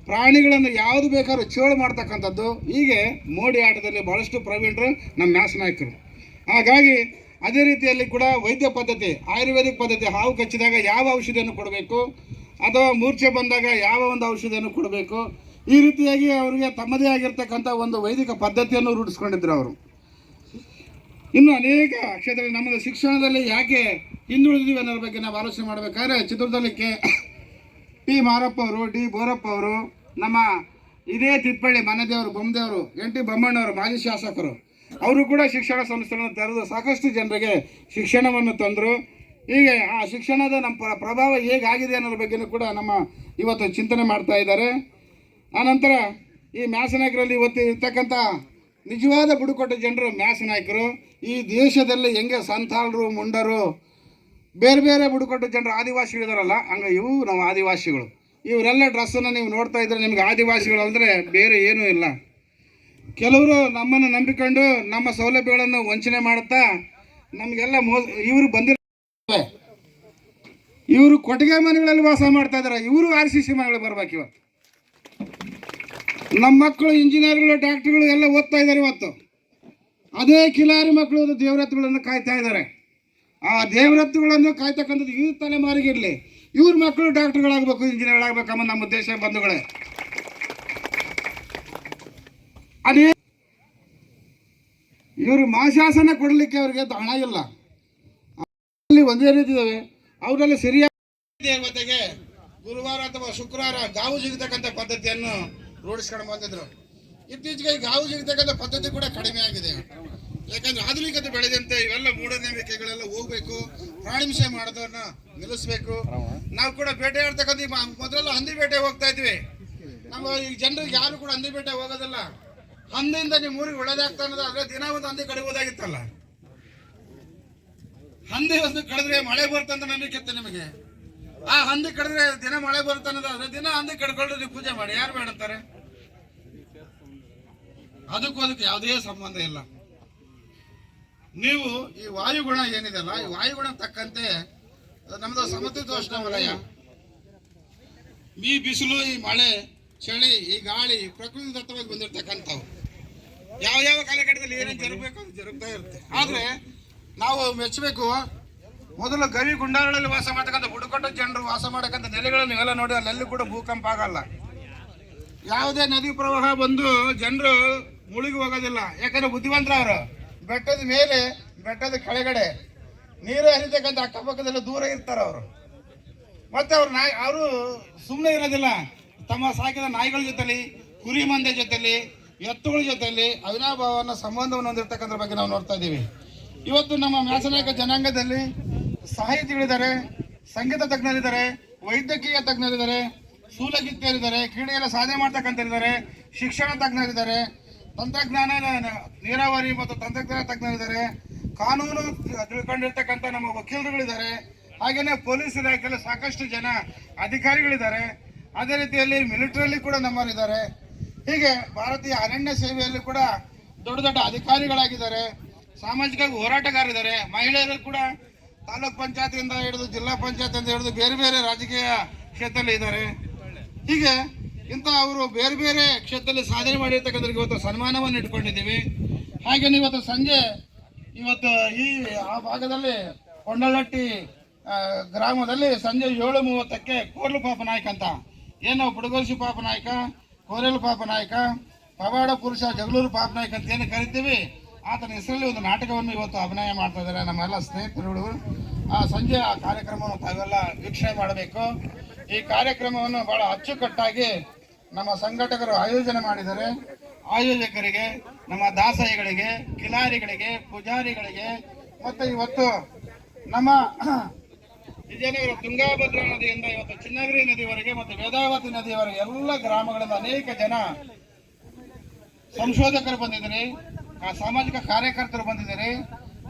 [SPEAKER 3] ಪ್ರಾಣಿಗಳನ್ನು ಯಾವುದು ಬೇಕಾದ್ರೂ ಚೋಳು ಮಾಡ್ತಕ್ಕಂಥದ್ದು. ಹೀಗೆ ಮೋಡಿ ಆಟದಲ್ಲಿ ಬಹಳಷ್ಟು ಪ್ರವೀಣರು ನಮ್ಮ ಮ್ಯಾಸ್ ನಾಯಕರು. ಹಾಗಾಗಿ ಅದೇ ರೀತಿಯಲ್ಲಿ ಕೂಡ ವೈದ್ಯ ಪದ್ಧತಿ, ಆಯುರ್ವೇದಿಕ್ ಪದ್ಧತಿ, ಹಾವು ಕಚ್ಚಿದಾಗ ಯಾವ ಔಷಧಿಯನ್ನು ಕೊಡಬೇಕು ಅಥವಾ ಮೂರ್ಛೆ ಬಂದಾಗ ಯಾವ ಒಂದು ಔಷಧಿಯನ್ನು ಕೊಡಬೇಕು, ಈ ರೀತಿಯಾಗಿ ಅವರಿಗೆ ತಮ್ಮದೇ ಆಗಿರ್ತಕ್ಕಂಥ ಒಂದು ವೈದಿಕ ಪದ್ಧತಿಯನ್ನು ರೂಢಿಸ್ಕೊಂಡಿದ್ರು ಅವರು. ಇನ್ನು ಅನೇಕ ಕ್ಷೇತ್ರದಲ್ಲಿ ನಮ್ಮದು ಶಿಕ್ಷಣದಲ್ಲಿ ಯಾಕೆ ಹಿಂದುಳಿದಿದ್ದೀವಿ ಅನ್ನೋದ್ರ ಬಗ್ಗೆ ನಾವು ಆಲೋಚನೆ ಮಾಡಬೇಕಾದ್ರೆ ಚಿತ್ರದುರ್ಗದಲ್ಲಿ ಟಿ ಮಾರಪ್ಪ ಅವರು, ಡಿ ಬೋರಪ್ಪ ಅವರು, ನಮ್ಮ ಇದೇ ತಿಪ್ಪಳ್ಳಿ ಮನೆದೇವರು ಬೊಮ್ಮದೇವರು, ಎನ್ ಟಿ ಬೊಮ್ಮಣ್ಣವರು ಮಾಜಿ ಶಾಸಕರು, ಅವರು ಕೂಡ ಶಿಕ್ಷಣ ಸಂಸ್ಥೆಗಳನ್ನು ತೆರೆದು ಸಾಕಷ್ಟು ಜನರಿಗೆ ಶಿಕ್ಷಣವನ್ನು ತಂದರು. ಹೀಗೆ ಆ ಶಿಕ್ಷಣದ ನಮ್ಮ ಪ್ರಭಾವ ಹೇಗಾಗಿದೆ ಅನ್ನೋದ್ರ ಬಗ್ಗೆಯೂ ಕೂಡ ನಮ್ಮ ಇವತ್ತು ಚಿಂತನೆ ಮಾಡ್ತಾ ಇದ್ದಾರೆ. ಆನಂತರ ಈ ಮ್ಯಾಸ್ ನಾಯಕರಲ್ಲಿ ಇವತ್ತು ಇರ್ತಕ್ಕಂಥ ನಿಜವಾದ ಬುಡಕಟ್ಟು ಜನರು ಮ್ಯಾಸ್ ನಾಯಕರು. ಈ ದೇಶದಲ್ಲಿ ಹೆಂಗೆ ಸಂತಾಳರು, ಮುಂಡರು, ಬೇರೆ ಬೇರೆ ಬುಡಕಟ್ಟು ಜನರು ಆದಿವಾಸಿಗಳಿದಾರಲ್ಲ, ಹಂಗೆ ಇವು ನಾವು ಆದಿವಾಸಿಗಳು. ಇವರೆಲ್ಲ ಡ್ರೆಸ್ಸನ್ನು ನೀವು ನೋಡ್ತಾ ಇದ್ರೆ ನಿಮ್ಗೆ ಆದಿವಾಸಿಗಳು ಅಂದರೆ ಬೇರೆ ಏನೂ ಇಲ್ಲ. ಕೆಲವರು ನಮ್ಮನ್ನು ನಂಬಿಕೊಂಡು ನಮ್ಮ ಸೌಲಭ್ಯಗಳನ್ನು ವಂಚನೆ ಮಾಡುತ್ತಾ ನಮಗೆಲ್ಲ ಇವರು ಬಂದಿರ್ತಾರೆ. ಇವರು ಕೊಟ್ಟಿಗೆ ಮನೆಗಳಲ್ಲಿ ವಾಸ ಮಾಡ್ತಾ ಇದ್ದಾರೆ. ಇವರು RCC ಮನೆಗಳಿಗೆ ಬರ್ಬೇಕು. ಇವತ್ತು ನಮ್ಮ ಮಕ್ಕಳು ಇಂಜಿನಿಯರ್ಗಳು, ಡಾಕ್ಟರ್ಗಳು ಎಲ್ಲ ಓದ್ತಾ ಇದ್ದಾರೆ. ಇವತ್ತು ಅದೇ ಕಿಲಾರಿ ಮಕ್ಕಳು ದೇವರತ್ವಗಳನ್ನು ಕಾಯ್ತಾ ಇದ್ದಾರೆ. ಆ ದೇವರತ್ವಗಳನ್ನು ಕಾಯ್ತಕ್ಕಂಥದ್ದು ಈ ತಲೆಮಾರಿಗಿರಲಿ. ಇವ್ರ ಮಕ್ಕಳು ಡಾಕ್ಟರ್ಗಳಾಗಬೇಕು, ಇಂಜಿನಿಯರ್ಗಳಾಗಬೇಕಮ್ಮ ನಮ್ಮ ಉದ್ದೇಶ ಬಂಧುಗಳೇ. ಅದೇ ಇವರು ಮಾಶಾಸನ ಕೊಡಲಿಕ್ಕೆ ಅವರಿಗೆ ಹಣ ಇಲ್ಲ. ಒಂದೇ ರೀತಿ ಇದಾವೆ. ಅವರಲ್ಲಿ ಸರಿಯಾದ ದೇವತೆಗೆ ಗುರುವಾರ ಅಥವಾ ಶುಕ್ರವಾರ ಗಾವು ಜಿಗತಕ್ಕಂಥ ಪದ್ಧತಿಯನ್ನು ರೂಢಿಸ್ಕೊಂಡು ಬಂದಿದ್ರು. ಇತ್ತೀಚೆಗೆ ಗಾವು ಜಿಗತಕ್ಕಂಥ ಪದ್ಧತಿ ಕೂಡ ಕಡಿಮೆ ಆಗಿದೆ. ಯಾಕಂದ್ರೆ ಆಧುನಿಕತೆ ಬೆಳೆದಂತೆ ಇವೆಲ್ಲ ಮೂಢನಂಬಿಕೆಗಳೆಲ್ಲ ಹೋಗ್ಬೇಕು, ಪ್ರಾಣಿಹಿಂಸೆ ಮಾಡೋದನ್ನ ನಿಲ್ಲಿಸ್ಬೇಕು. ನಾವು ಕೂಡ ಬೇಟೆ ಆಡ್ತಕ್ಕಂಥ ಮೊದಲೆಲ್ಲ ಹಂದಿ ಬೇಟೆ ಹೋಗ್ತಾ ಇದ್ವಿ. ನಮ್ಮ ಈ ಜನರಿಗೆ ಯಾರು ಕೂಡ ಹಂದಿ ಬೇಟೆ ಹೋಗೋದಿಲ್ಲ. ಹಂದಿಯಿಂದ ನಿಮ್ಮ ಊರಿಗೆ ಒಳ್ಳೇದಾಗ್ತಾ ಅನ್ನೋದಾದ್ರೆ ದಿನ ಒಂದು ಹಂದಿ ಕಡಿಬೋದಾಗಿತ್ತಲ್ಲ. ಹಂದಿ ಒಂದು ಕಡಿದ್ರೆ ಮಳೆ ಬರ್ತಂತ ನಂಬಿಕೆ ಇತ್ತು ನಿಮಗೆ. ಆ ಹಂದಿ ಕಡಿದ್ರೆ ದಿನ ಮಳೆ ಬರುತ್ತೆ ಅನ್ನೋದಾದ್ರೆ ದಿನ ಹಂದಿ ಕಡ್ಕೊಂಡು ನೀವು ಪೂಜೆ ಮಾಡಿ. ಯಾರು ಬೇಡಂತಾರೆ? ಅದಕ್ಕೆ ಯಾವುದೇ ಸಂಬಂಧ ಇಲ್ಲ. ನೀವು ಈ ವಾಯುಗುಣ ಏನಿದೆ ಅಲ್ಲ, ಈ ವಾಯುಗುಣ ತಕ್ಕಂತೆ ನಮ್ದು ಸಮತೀತೋಷ್ಣ ವಲಯ. ಈ ಬಿಸಿಲು, ಈ ಮಳೆ, ಚಳಿ, ಈ ಗಾಳಿ ಪ್ರಕೃತಿ ದತ್ತವಾಗಿ ಬಂದಿರತಕ್ಕಂಥವು. ಯಾವ ಯಾವ ಕಾಲಘಟ್ಟದಲ್ಲಿ ಏನೇನು ಜರುಗಬೇಕು ಅದು ಜರುಗ್ತಾ ಇರುತ್ತೆ. ಆದ್ರೆ ನಾವು ಮೆಚ್ಚಬೇಕು, ಮೊದಲು ಗವಿ ಗುಂಡಾರಗಳಲ್ಲಿ ವಾಸ ಮಾಡ್ತಕ್ಕಂಥ ಬುಡಕಟ್ಟು ಜನರು ವಾಸ ಮಾಡತಕ್ಕಂಥ ನೆಲೆಗಳನ್ನು ನೀವೆಲ್ಲ ನೋಡಿ ಅಲ್ಲೆಲ್ಲೂ ಕೂಡ ಭೂಕಂಪ ಆಗಲ್ಲ. ಯಾವುದೇ ನದಿ ಪ್ರವಾಹ ಬಂದು ಜನರು ಮುಳುಗಿ ಹೋಗೋದಿಲ್ಲ. ಯಾಕಂದ್ರೆ ಬುದ್ಧಿವಂತರ ಅವರು. ಬೆಟ್ಟದ ಮೇಲೆ, ಬೆಟ್ಟದ ಕೆಳಗಡೆ ನೀರು ಹರಿತಕ್ಕಂಥ ಅಕ್ಕಪಕ್ಕದೆಲ್ಲ ದೂರ ಇರ್ತಾರೆ ಅವರು. ಮತ್ತೆ ಅವರು ಸುಮ್ಮನೆ ಇರೋದಿಲ್ಲ. ತಮ್ಮ ಸಾಕಿದ ನಾಯಿಗಳ ಜೊತೆಲಿ, ಕುರಿ ಮಂದೆ ಜೊತೆಲಿ, ಎತ್ತುಗಳ ಜೊತೆಲಿ ಅವಿನಾಭಾವನ ಸಂಬಂಧವನ್ನು ಹೊಂದಿರತಕ್ಕಂಥ ಬಗ್ಗೆ ನಾವು ನೋಡ್ತಾ ಇದ್ದೀವಿ. ಇವತ್ತು ನಮ್ಮ ಮ್ಯಾಸನಾಯಕ ಜನಾಂಗದಲ್ಲಿ ಸಾಹಿತಿಗಳಿದ್ದಾರೆ, ಸಂಗೀತ ತಜ್ಞರಿದ್ದಾರೆ, ವೈದ್ಯಕೀಯ ತಜ್ಞರಿದ್ದಾರೆ, ಸೂಲಗಿತ್ತಿಯರಿದ್ದಾರೆ, ಕ್ರೀಡೆಯಲ್ಲ ಸಾಧನೆ ಮಾಡ್ತಕ್ಕಂಥರಿದ್ದಾರೆ, ಶಿಕ್ಷಣ ತಜ್ಞರಿದ್ದಾರೆ, ತಂತ್ರಜ್ಞಾನ, ನೀರಾವರಿ ಮತ್ತು ತಂತ್ರಜ್ಞಾನ ತಜ್ಞರಿದ್ದಾರೆ, ಕಾನೂನು ತಿಳ್ಕೊಂಡಿರ್ತಕ್ಕಂಥ ನಮ್ಮ ವಕೀಲರುಗಳಿದ್ದಾರೆ. ಹಾಗೆಯೇ ಪೊಲೀಸ್ ಇಲಾಖೆಯಲ್ಲಿ ಸಾಕಷ್ಟು ಜನ ಅಧಿಕಾರಿಗಳಿದ್ದಾರೆ. ಅದೇ ರೀತಿಯಲ್ಲಿ ಮಿಲಿಟರಿಯಲ್ಲಿ ಕೂಡ ನಮ್ಮವರಿದ್ದಾರೆ. ಹೀಗೆ ಭಾರತೀಯ ಅರಣ್ಯ ಸೇವೆಯಲ್ಲಿ ಕೂಡ ದೊಡ್ಡ ದೊಡ್ಡ ಅಧಿಕಾರಿಗಳಾಗಿದ್ದಾರೆ. ಸಾಮಾಜಿಕ ಹೋರಾಟಗಾರರಿದ್ದಾರೆ. ಮಹಿಳೆಯರು ಕೂಡ ತಾಲೂಕ್ ಪಂಚಾಯತಿಯಿಂದ ಹಿಡಿದು ಜಿಲ್ಲಾ ಪಂಚಾಯತಿಯಿಂದ ಹಿಡಿದು ಬೇರೆ ಬೇರೆ ರಾಜಕೀಯ ಕ್ಷೇತ್ರದಲ್ಲಿ ಇದ್ದಾರೆ. ಹೀಗೆ ಇಂಥ ಅವರು ಬೇರೆ ಬೇರೆ ಕ್ಷೇತ್ರದಲ್ಲಿ ಸಾಧನೆ ಮಾಡಿರ್ತಕ್ಕಂಥವ್ರಿಗೆ ಇವತ್ತು ಸನ್ಮಾನವನ್ನು ಇಟ್ಕೊಂಡಿದ್ದೀವಿ. ಹಾಗೆಯೇ ಇವತ್ತು ಸಂಜೆ ಈ ಆ ಭಾಗದಲ್ಲಿ ಕೊಂಡಲಟ್ಟಿ ಗ್ರಾಮದಲ್ಲಿ ಸಂಜೆ 7:30ಕ್ಕೆ ಕೋರ್ಲು ಪಾಪ ನಾಯಕ ಅಂತ, ಏನು ಪುಡಗೋಸಿ ಪಾಪ ನಾಯಕ, ಕೋರೆಲು ಪಾಪ ನಾಯಕ, ಪವಾಡ ಪುರುಷ ಜಗಳೂರು ಪಾಪ ನಾಯಕ ಅಂತ ಏನು ಕರಿತೀವಿ, ಆತನ ಹೆಸರಲ್ಲಿ ಒಂದು ನಾಟಕವನ್ನು ಇವತ್ತು ಅಭಿನಯ ಮಾಡ್ತಾ ಇದ್ದಾರೆ ನಮ್ಮೆಲ್ಲ ಸ್ನೇಹಿತರುಗಳು. ಆ ಸಂಜೆ ಆ ಕಾರ್ಯಕ್ರಮವನ್ನು ತಾವೆಲ್ಲ ವೀಕ್ಷಣೆ ಮಾಡಬೇಕು. ಈ ಕಾರ್ಯಕ್ರಮವನ್ನು ಬಹಳ ಅಚ್ಚುಕಟ್ಟಾಗಿ ನಮ್ಮ ಸಂಘಟಕರು ಆಯೋಜನೆ ಮಾಡಿದ್ದಾರೆ. ಆಯೋಜಕರಿಗೆ, ನಮ್ಮ ದಾಸಯಿಗಳಿಗೆ, ಕಿಲಾರಿಗಳಿಗೆ, ಪೂಜಾರಿಗಳಿಗೆ ಮತ್ತು ಇವತ್ತು ನಮ್ಮ ವಿಜಯನಗರ ತುಂಗಾಭದ್ರಾ ನದಿಯಿಂದ ಇವತ್ತು ಚಿನ್ನಗಿರಿ ನದಿವರೆಗೆ ಮತ್ತು ವೇದಾವತಿ ನದಿಯವರೆಗೆ ಎಲ್ಲ ಗ್ರಾಮಗಳಿಂದ ಅನೇಕ ಜನ ಸಂಶೋಧಕರು ಬಂದಿದ್ದಾರೆ, ಸಾಮಾಜಿಕ ಕಾರ್ಯಕರ್ತರು ಬಂದಿದ್ದಾರೆ,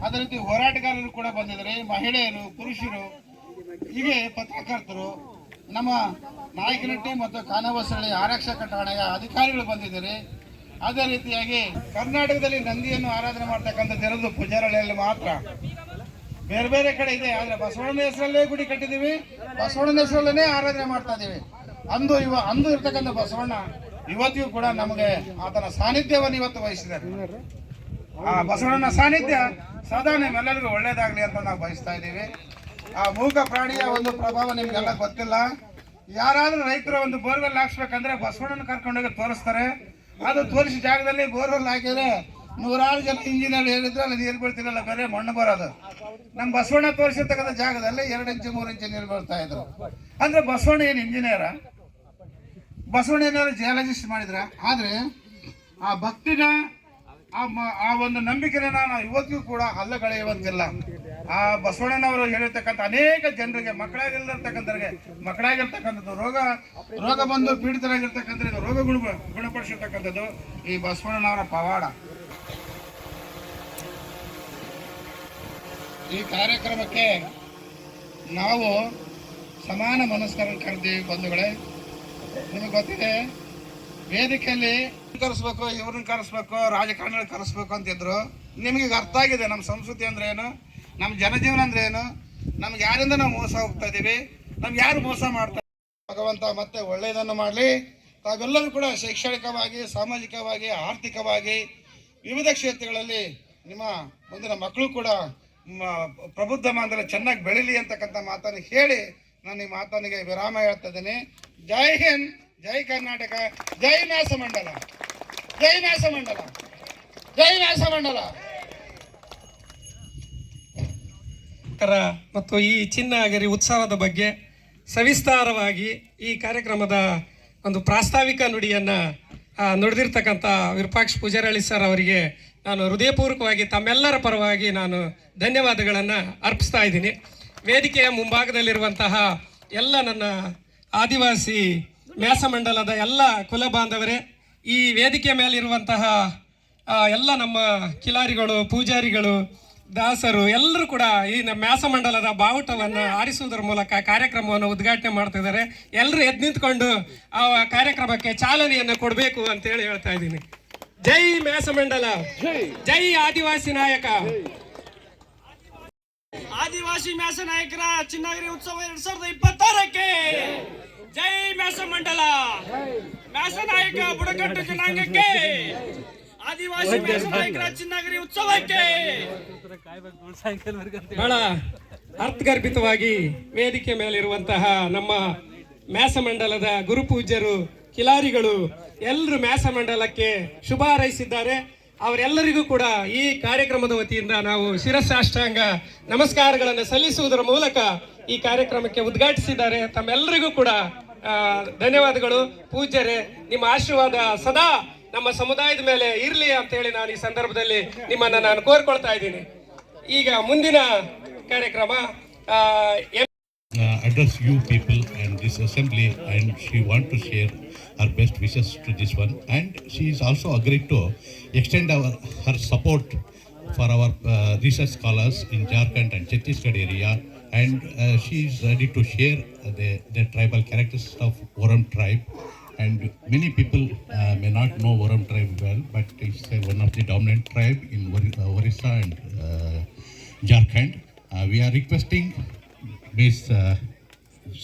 [SPEAKER 3] ಅದೇ ರೀತಿ ಹೋರಾಟಗಾರರು ಕೂಡ ಬಂದಿದ್ದಾರೆ, ಮಹಿಳೆಯರು, ಪುರುಷರು, ಹೀಗೆ ಪತ್ರಕರ್ತರು, ನಮ್ಮ ನಾಯಕನಟ್ಟಿ ಮತ್ತು ಖಾನಾವಸಳ್ಳಿ ಆರಕ್ಷಕ ಠಾಣೆಯ ಅಧಿಕಾರಿಗಳು ಬಂದಿದ್ದಾರೆ. ಅದೇ ರೀತಿಯಾಗಿ ಕರ್ನಾಟಕದಲ್ಲಿ ನಂದಿಯನ್ನು ಆರಾಧನೆ ಮಾಡ್ತಕ್ಕಂಥದ್ದು ಇರೋದು ಪೂಜಾರಳ್ಳಿಯಲ್ಲಿ ಮಾತ್ರ. ಬೇರೆ ಬೇರೆ ಕಡೆ ಇದೆ, ಆದರೆ ಬಸವಣ್ಣನ ಹೆಸರಲ್ಲೇ ಗುಡಿ ಕಟ್ಟಿದ್ದೀವಿ, ಬಸವಣ್ಣನ ಹೆಸರಲ್ಲೇ ಆರಾಧನೆ ಮಾಡ್ತಾ ಇದ್ದೀವಿ. ಅಂದು ಇರ್ತಕ್ಕಂಥ ಬಸವಣ್ಣ ಇವತ್ತಿಗೂ ಕೂಡ ನಮಗೆ ಆತನ ಸಾನ್ನಿಧ್ಯವನ್ನು ಇವತ್ತು ವಹಿಸಿದ್ದಾರೆ. ಆ ಬಸವಣ್ಣನ ಸಾನ್ನಿಧ್ಯ ಸದಾ ನಿಮ್ಮೆಲ್ಲರಿಗೂ ಒಳ್ಳೇದಾಗ್ಲಿ ಅಂತ ನಾವು ಬಯಸ್ತಾ ಇದ್ದೀವಿ. ಆ ಮೂಕ ಪ್ರಾಣಿಯ ಒಂದು ಪ್ರಭಾವ ನಿಮ್ಗೆಲ್ಲ ಗೊತ್ತಿಲ್ಲ. ಯಾರಾದ್ರೂ ರೈತರು ಒಂದು ಬೋರ್ವೆಲ್ ಹಾಕ್ಸ್ಬೇಕಂದ್ರೆ ಬಸವಣ್ಣನ ಕರ್ಕೊಂಡೋಗಿ ತೋರಿಸ್ತಾರೆ. ಅದು ತೋರಿಸಿದ ಜಾಗದಲ್ಲಿ ಬೋರ್ವೆಲ್ ಹಾಕಿದ್ರೆ 100 ಜನ ಇಂಜಿನಿಯರ್ ಹೇಳಿದ್ರೆ ಅಲ್ಲಿ ನೀರು ಬೀಳ್ತಿರಲ್ಲ, ಬೇರೆ ಮಣ್ಣು ಬರೋದು. ನಮ್ಮ ಬಸವಣ್ಣ ತೋರಿಸಿರ್ತಕ್ಕಂಥ ಜಾಗದಲ್ಲಿ 2 ಇಂಚು 3 ಇಂಚು ನೀರು ಬೀಳ್ತಾ ಇದ್ರು. ಅಂದ್ರೆ ಬಸವಣ್ಣ ಏನು ಇಂಜಿನಿಯರ? ಬಸವಣ್ಣ ಏನಾದ್ರು ಜಿಯಾಲಜಿಸ್ಟ್ ಮಾಡಿದ್ರ? ಆದ್ರೆ ಆ ಭಕ್ತಿನ ಆ ಒಂದು ನಂಬಿಕೆನ ನಾವು ಇವತ್ತಿಗೂ ಕೂಡ ಅಲ್ಲಗಳೆಯುವಂತಿಲ್ಲ. ಆ ಬಸವಣ್ಣನವರು ಹೇಳಿರ್ತಕ್ಕಂಥ ಅನೇಕ ಜನರಿಗೆ ಮಕ್ಕಳಾಗಿರ್ತಕ್ಕಂಥದ್ದು ರೋಗ ಬಂದು ಪೀಡಿತರಾಗಿರ್ತಕ್ಕಂಥ ರೋಗ ಗುಣಪಡಿಸಿರ್ತಕ್ಕಂಥದ್ದು ಈ ಬಸವಣ್ಣನವರ ಪವಾಡ. ಈ ಕಾರ್ಯಕ್ರಮಕ್ಕೆ ನಾವು ಸಮಾನ ಮನಸ್ಕರನ್ನು ಕರೆದೀವಿ ಬಂಧುಗಳೇ. ನಿಮಗೆ ಗೊತ್ತಿದೆ, ವೇದಿಕೆಯಲ್ಲಿ ಕರೆಸ್ಬೇಕು, ಇವ್ರನ್ನ ಕರೆಸ್ಬೇಕು, ರಾಜಕಾರಣಿಗಳು ಕರೆಸ್ಬೇಕು ಅಂತಿದ್ರು. ನಿಮಗೆ ಅರ್ಥ ಆಗಿದೆ ನಮ್ಮ ಸಂಸ್ಕೃತಿ ಅಂದ್ರೆ ಏನು, ನಮ್ಮ ಜನಜೀವನ ಅಂದ್ರೆ ಏನು, ನಮ್ಗೆ ಯಾರಿಂದ ನಾವು ಮೋಸ ಹೋಗ್ತಾ ಇದ್ದೀವಿ, ನಮ್ಗೆ ಯಾರು ಮೋಸ ಮಾಡ್ತಾ. ಭಗವಂತ ಮತ್ತೆ ಒಳ್ಳೆಯದನ್ನು ಮಾಡಲಿ. ತಾವೆಲ್ಲರೂ ಕೂಡ ಶೈಕ್ಷಣಿಕವಾಗಿ, ಸಾಮಾಜಿಕವಾಗಿ, ಆರ್ಥಿಕವಾಗಿ ವಿವಿಧ ಕ್ಷೇತ್ರಗಳಲ್ಲಿ ನಿಮ್ಮ ಮುಂದಿನ ಮಕ್ಕಳು ಕೂಡ ಪ್ರಬುದ್ಧ ಮಾಂದಲ್ಲಿ ಚೆನ್ನಾಗಿ ಬೆಳೀಲಿ ಅಂತಕ್ಕಂಥ ಮಾತನ್ನು ಹೇಳಿ ನಾನು ಈ ಮಾತನಿಗೆ ವಿರಾಮ ಹೇಳ್ತಾ ಇದ್ದೀನಿ. ಜೈ ಹಿಂದ್, ಜೈ ಕರ್ನಾಟಕ, ಜೈ ಮ್ಯಾಸಮಂಡಲ, ಜೈ ಮ್ಯಾಸಮಂಡಲ, ಜೈ ಮ್ಯಾಸಮಂಡಲ.
[SPEAKER 12] ಮತ್ತು ಈ ಚಿನ್ನಗಿರಿ ಉತ್ಸವದ ಬಗ್ಗೆ ಸವಿಸ್ತಾರವಾಗಿ ಈ ಕಾರ್ಯಕ್ರಮದ ಒಂದು ಪ್ರಾಸ್ತಾವಿಕ ನುಡಿಯನ್ನು ನುಡಿದಿರ್ತಕ್ಕಂಥ ವಿರೂಪಾಕ್ಷ ಪೂಜಾರಳ್ಳಿ ಸರ್ ಅವರಿಗೆ ನಾನು ಹೃದಯಪೂರ್ವಕವಾಗಿ ತಮ್ಮೆಲ್ಲರ ಪರವಾಗಿ ನಾನು ಧನ್ಯವಾದಗಳನ್ನು ಅರ್ಪಿಸ್ತಾ ಇದ್ದೀನಿ. ವೇದಿಕೆಯ ಮುಂಭಾಗದಲ್ಲಿರುವಂತಹ ಎಲ್ಲ ನನ್ನ ಆದಿವಾಸಿ ಮ್ಯಾಸಮಂಡಲದ ಎಲ್ಲ ಕುಲ ಬಾಂಧವರೇ, ಈ ವೇದಿಕೆಯ ಮೇಲಿರುವಂತಹ ಎಲ್ಲ ನಮ್ಮ ಕಿಲಾರಿಗಳು, ಪೂಜಾರಿಗಳು, ದಾಸರು ಎಲ್ಲರೂ ಕೂಡ ಈ ನಮ್ಮ ಮ್ಯಾಸಮಂಡಲದ ಬಾವುಟವನ್ನು ಆರಿಸುವುದರ ಮೂಲಕ ಕಾರ್ಯಕ್ರಮವನ್ನು ಉದ್ಘಾಟನೆ ಮಾಡ್ತಿದ್ದಾರೆ. ಎಲ್ಲರೂ ಎದ್ದು ನಿಂತ್ಕೊಂಡು ಆ ಕಾರ್ಯಕ್ರಮಕ್ಕೆ ಚಾಲನೆಯನ್ನು ಕೊಡಬೇಕು ಅಂತೇಳಿ ಹೇಳ್ತಾ ಇದ್ದೀನಿ. ಜೈ ಮ್ಯಾಸಮಂಡಲ, ಜೈ ಆದಿವಾಸಿ ನಾಯಕ.
[SPEAKER 2] ಆದಿವಾಸಿ ಮ್ಯಾಸ ನಾಯಕರ ಚಿನ್ನಗಿರಿ ಉತ್ಸವ 2026ಕ್ಕೆ ಜೈ ಮ್ಯಾಸಮಂಡಲ. ಮ್ಯಾಸ ನಾಯಕ ಬುಡಕಟ್ಟು ಜನಾಂಗಕ್ಕೆ, ಆದಿವಾಸಿ ಮ್ಯಾಸ ನಾಯಕರ ಚಿನ್ನಗಿರಿ ಉತ್ಸವಕ್ಕೆ.
[SPEAKER 12] ಬಹಳ ಅರ್ಥಗರ್ಭಿತವಾಗಿ ವೇದಿಕೆ ಮೇಲಿರುವಂತಹ ನಮ್ಮ ಮ್ಯಾಸಮಂಡಲದ ಗುರುಪೂಜ್ಯರು, ಕಿಲಾರಿಗಳು ಎಲ್ಲರೂ ಮ್ಯಾಸಮಂಡಲಕ್ಕೆ ಶುಭ ಹಾರೈಸಿದ್ದಾರೆ. ಅವರೆಲ್ಲರಿಗೂ ಕೂಡ ಈ ಕಾರ್ಯಕ್ರಮದ ವತಿಯಿಂದ ನಾವು ಶಿರಸಾಷ್ಟಾಂಗ ನಮಸ್ಕಾರಗಳನ್ನು ಸಲ್ಲಿಸುವುದರ ಮೂಲಕ ಈ ಕಾರ್ಯಕ್ರಮಕ್ಕೆ ಉದ್ಘಾಟಿಸಿದ್ದಾರೆ. ತಮ್ಮೆಲ್ಲರಿಗೂ ಕೂಡ ಧನ್ಯವಾದಗಳು. ಪೂಜ್ಯರೇ, ನಿಮ್ಮ ಆಶೀರ್ವಾದ ಸದಾ ನಮ್ಮ ಸಮುದಾಯದ ಮೇಲೆ ಇರಲಿ ಅಂತೇಳಿ ನಾನು ಈ ಸಂದರ್ಭದಲ್ಲಿ ನಿಮ್ಮನ್ನು ನಾನು ಕೋರ್ಕೊಳ್ತಾ ಇದ್ದೀನಿ. ಈಗ ಮುಂದಿನ ಕಾರ್ಯಕ್ರಮ
[SPEAKER 11] address you people and this assembly, and she want to share her best wishes to this one, and she is also agreed to extend her support for our research scholars in Jharkhand and Chhattisgarh area, and she is ready to share the tribal characters of Oram tribe. And many people may not know Oram tribe well, but it's one of the dominant tribe in Orissa and Jharkhand. We are requesting Miss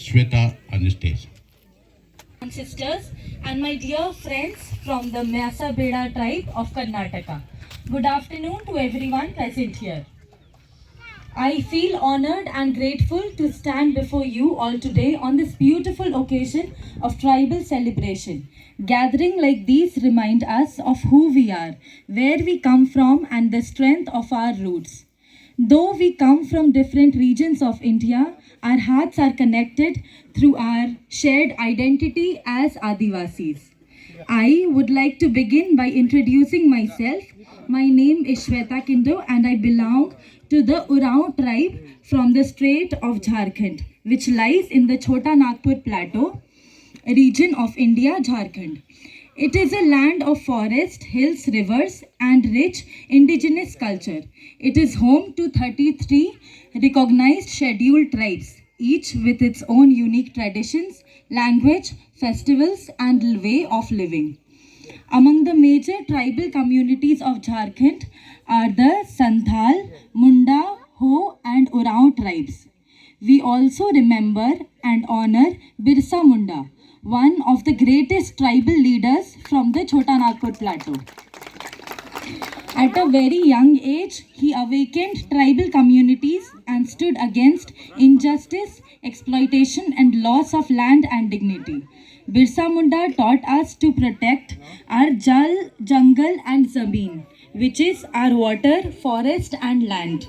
[SPEAKER 11] Shweta on the stage.
[SPEAKER 13] Sisters and my dear friends from the Myasa Beda tribe of Karnataka. Good afternoon to everyone present here. I feel honored and grateful to stand before you all today on this beautiful occasion of tribal celebration. Gathering like these remind us of who we are, where we come from and the strength of our roots. Though we come from different regions of India, our hearts are connected through our shared identity as Adivasis. I would like to begin by introducing myself. My name is Shweta Kindo and I belong to the Oraon tribe from the state of Jharkhand, which lies in the Chota Nagpur Plateau region of India, Jharkhand. It is a land of forest, hills, rivers and rich indigenous culture. It is home to 33 recognized scheduled tribes, each with its own unique traditions, language, festivals and way of living. Among the major tribal communities of Jharkhand are the Santhal, Munda, Ho and Oraon tribes. We also remember and honor Birsa Munda, one of the greatest tribal leaders from the Chota Nagpur plateau. At a very young age, he awakened tribal communities and stood against injustice, exploitation, and loss of land and dignity. Birsa Munda taught us to protect our jal, jungle, and zameen, which is our water, forest, and land,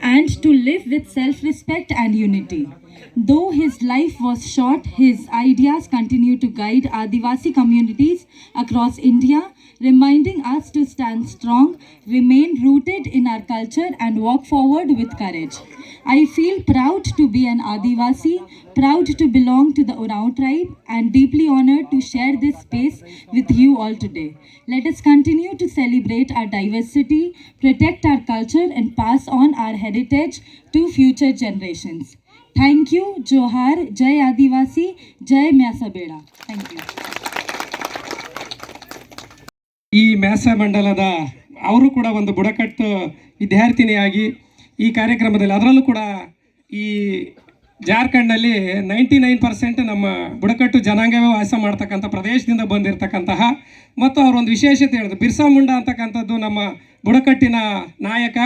[SPEAKER 13] and to live with self-respect and unity. Though his life was short, his ideas continue to guide Adivasi communities across India, reminding us to stand strong, remain rooted in our culture, and walk forward with courage. I feel proud to be an Adivasi, proud to belong to the Oraon tribe, and deeply honored to share this space with you all today. Let us continue to celebrate our diversity, protect our culture, and pass on our heritage to future generations. Thank you, Johar, Jai Adivasi, Jai Myasa Beda. Thank you.
[SPEAKER 12] ಈ ಮ್ಯಾಸ ಮಂಡಲದ ಅವರು ಕೂಡ ಒಂದು ಬುಡಕಟ್ಟು ವಿದ್ಯಾರ್ಥಿನಿಯಾಗಿ ಈ ಕಾರ್ಯಕ್ರಮದಲ್ಲಿ, ಅದರಲ್ಲೂ ಕೂಡ ಈ ಜಾರ್ಖಂಡ್ನಲ್ಲಿ 99% ನಮ್ಮ ಬುಡಕಟ್ಟು ಜನಾಂಗವೇ ವಾಸ ಮಾಡ್ತಕ್ಕಂಥ ಪ್ರದೇಶದಿಂದ ಬಂದಿರತಕ್ಕಂತಹ, ಮತ್ತು ಅವರೊಂದು ವಿಶೇಷತೆ ಹೇಳಿದ್ರು, ಬಿರ್ಸಾ ಮುಂಡಾ ಅಂತಕ್ಕಂಥದ್ದು ನಮ್ಮ ಬುಡಕಟ್ಟಿನ ನಾಯಕ,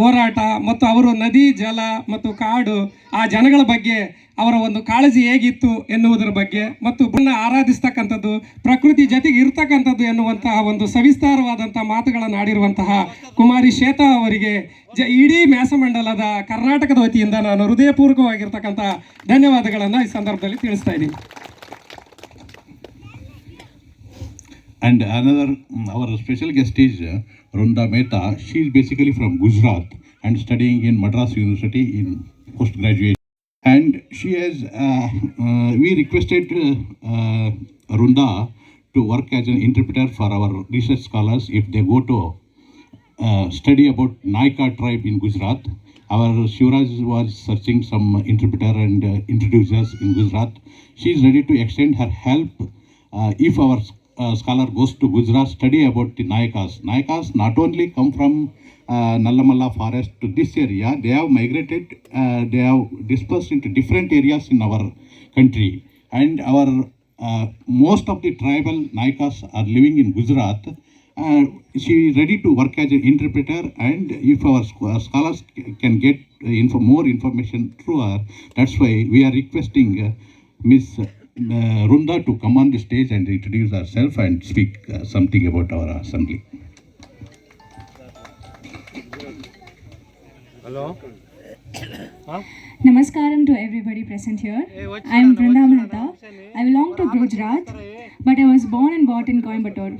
[SPEAKER 12] ಹೋರಾಟ ಮತ್ತು ಅವರು ನದಿ, ಜಲ ಮತ್ತು ಕಾಡು, ಆ ಜನಗಳ ಬಗ್ಗೆ ಅವರ ಒಂದು ಕಾಳಜಿ ಹೇಗಿತ್ತು ಎನ್ನುವುದರ ಬಗ್ಗೆ, ಮತ್ತು ಆರಾಧಿಸ್ತಕ್ಕಂಥದ್ದು, ಪ್ರಕೃತಿ ಜೊತೆಗೆ ಇರ್ತಕ್ಕಂಥದ್ದು ಎನ್ನುವಂತಹ ಒಂದು ಸವಿಸ್ತಾರವಾದಂಥ ಮಾತುಗಳನ್ನು ಆಡಿರುವಂತಹ ಕುಮಾರಿ ಶ್ವೇತಾ ಅವರಿಗೆ ಇಡೀ ಮ್ಯಾಸಮಂಡಲದ ಕರ್ನಾಟಕದ ವತಿಯಿಂದ ನಾನು ಹೃದಯಪೂರ್ವಕವಾಗಿರ್ತಕ್ಕಂಥ ಧನ್ಯವಾದಗಳನ್ನು ಈ ಸಂದರ್ಭದಲ್ಲಿ ತಿಳಿಸ್ತಾ ಇದ್ದೀನಿ.
[SPEAKER 11] And another, our special guest is Runda Mehta. She is basically from Gujarat and studying in Madras University in postgraduate. And she has, we requested Runda to work as an interpreter for our research scholars if they go to study about Naika tribe in Gujarat. Our Shivraj was searching some interpreter and introducers in Gujarat. She is ready to extend her help if our scholar goes to Gujarat, study about the Nayakas. Nayakas not only come from Nallamalla forest to this area, they have migrated, they have dispersed into different areas in our country. And our most of the tribal Nayakas are living in Gujarat. She is ready to work as an interpreter, and if our scholars can get more information through her, that's why we are requesting Miss Runda to come on the stage and introduce herself and speak something about our assembly.
[SPEAKER 10] Hello.
[SPEAKER 13] Namaskaram to everybody present here. I am Runda Mehta. I belong to Gujarat, but I was born and brought in Coimbatore.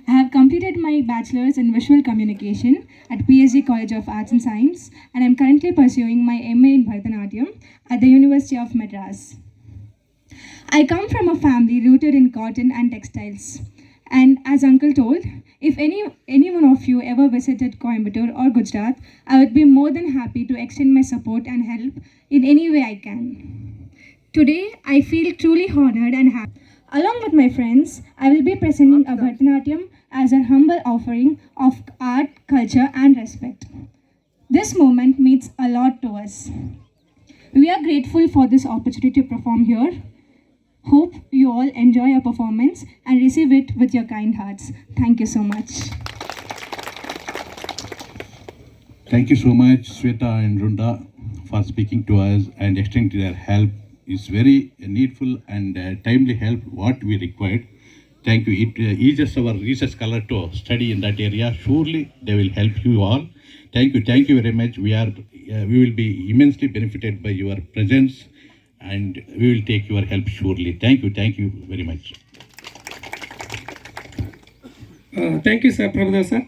[SPEAKER 13] I have completed my bachelor's in visual communication at PSG College of Arts and Science, and I am currently pursuing my MA in Bharatanatyam at the University of Madras. I come from a family rooted in cotton and textiles. And as Uncle told, if any one of you ever visited Coimbatore or Gujarat, I would be more than happy to extend my support and help in any way I can. Today, I feel truly honored and happy. Along with my friends, I will be presenting a Bharatanatyam as a humble offering of art, culture, and respect. This moment means a lot to us. We are grateful for this opportunity to perform here. Hope you all enjoy your performance and receive it with your kind hearts. Thank you so much.
[SPEAKER 11] Thank you so much, Shweta and Runda, for speaking to us and extending their help. It's very needful and timely help what we required. Thank you. It eases our research scholar to study in that area. Surely they will help you all. Thank you very much. We will be immensely benefited by your presence, and we will take your help surely. Thank you very much.
[SPEAKER 12] Thank you sir, Prabhudev sir.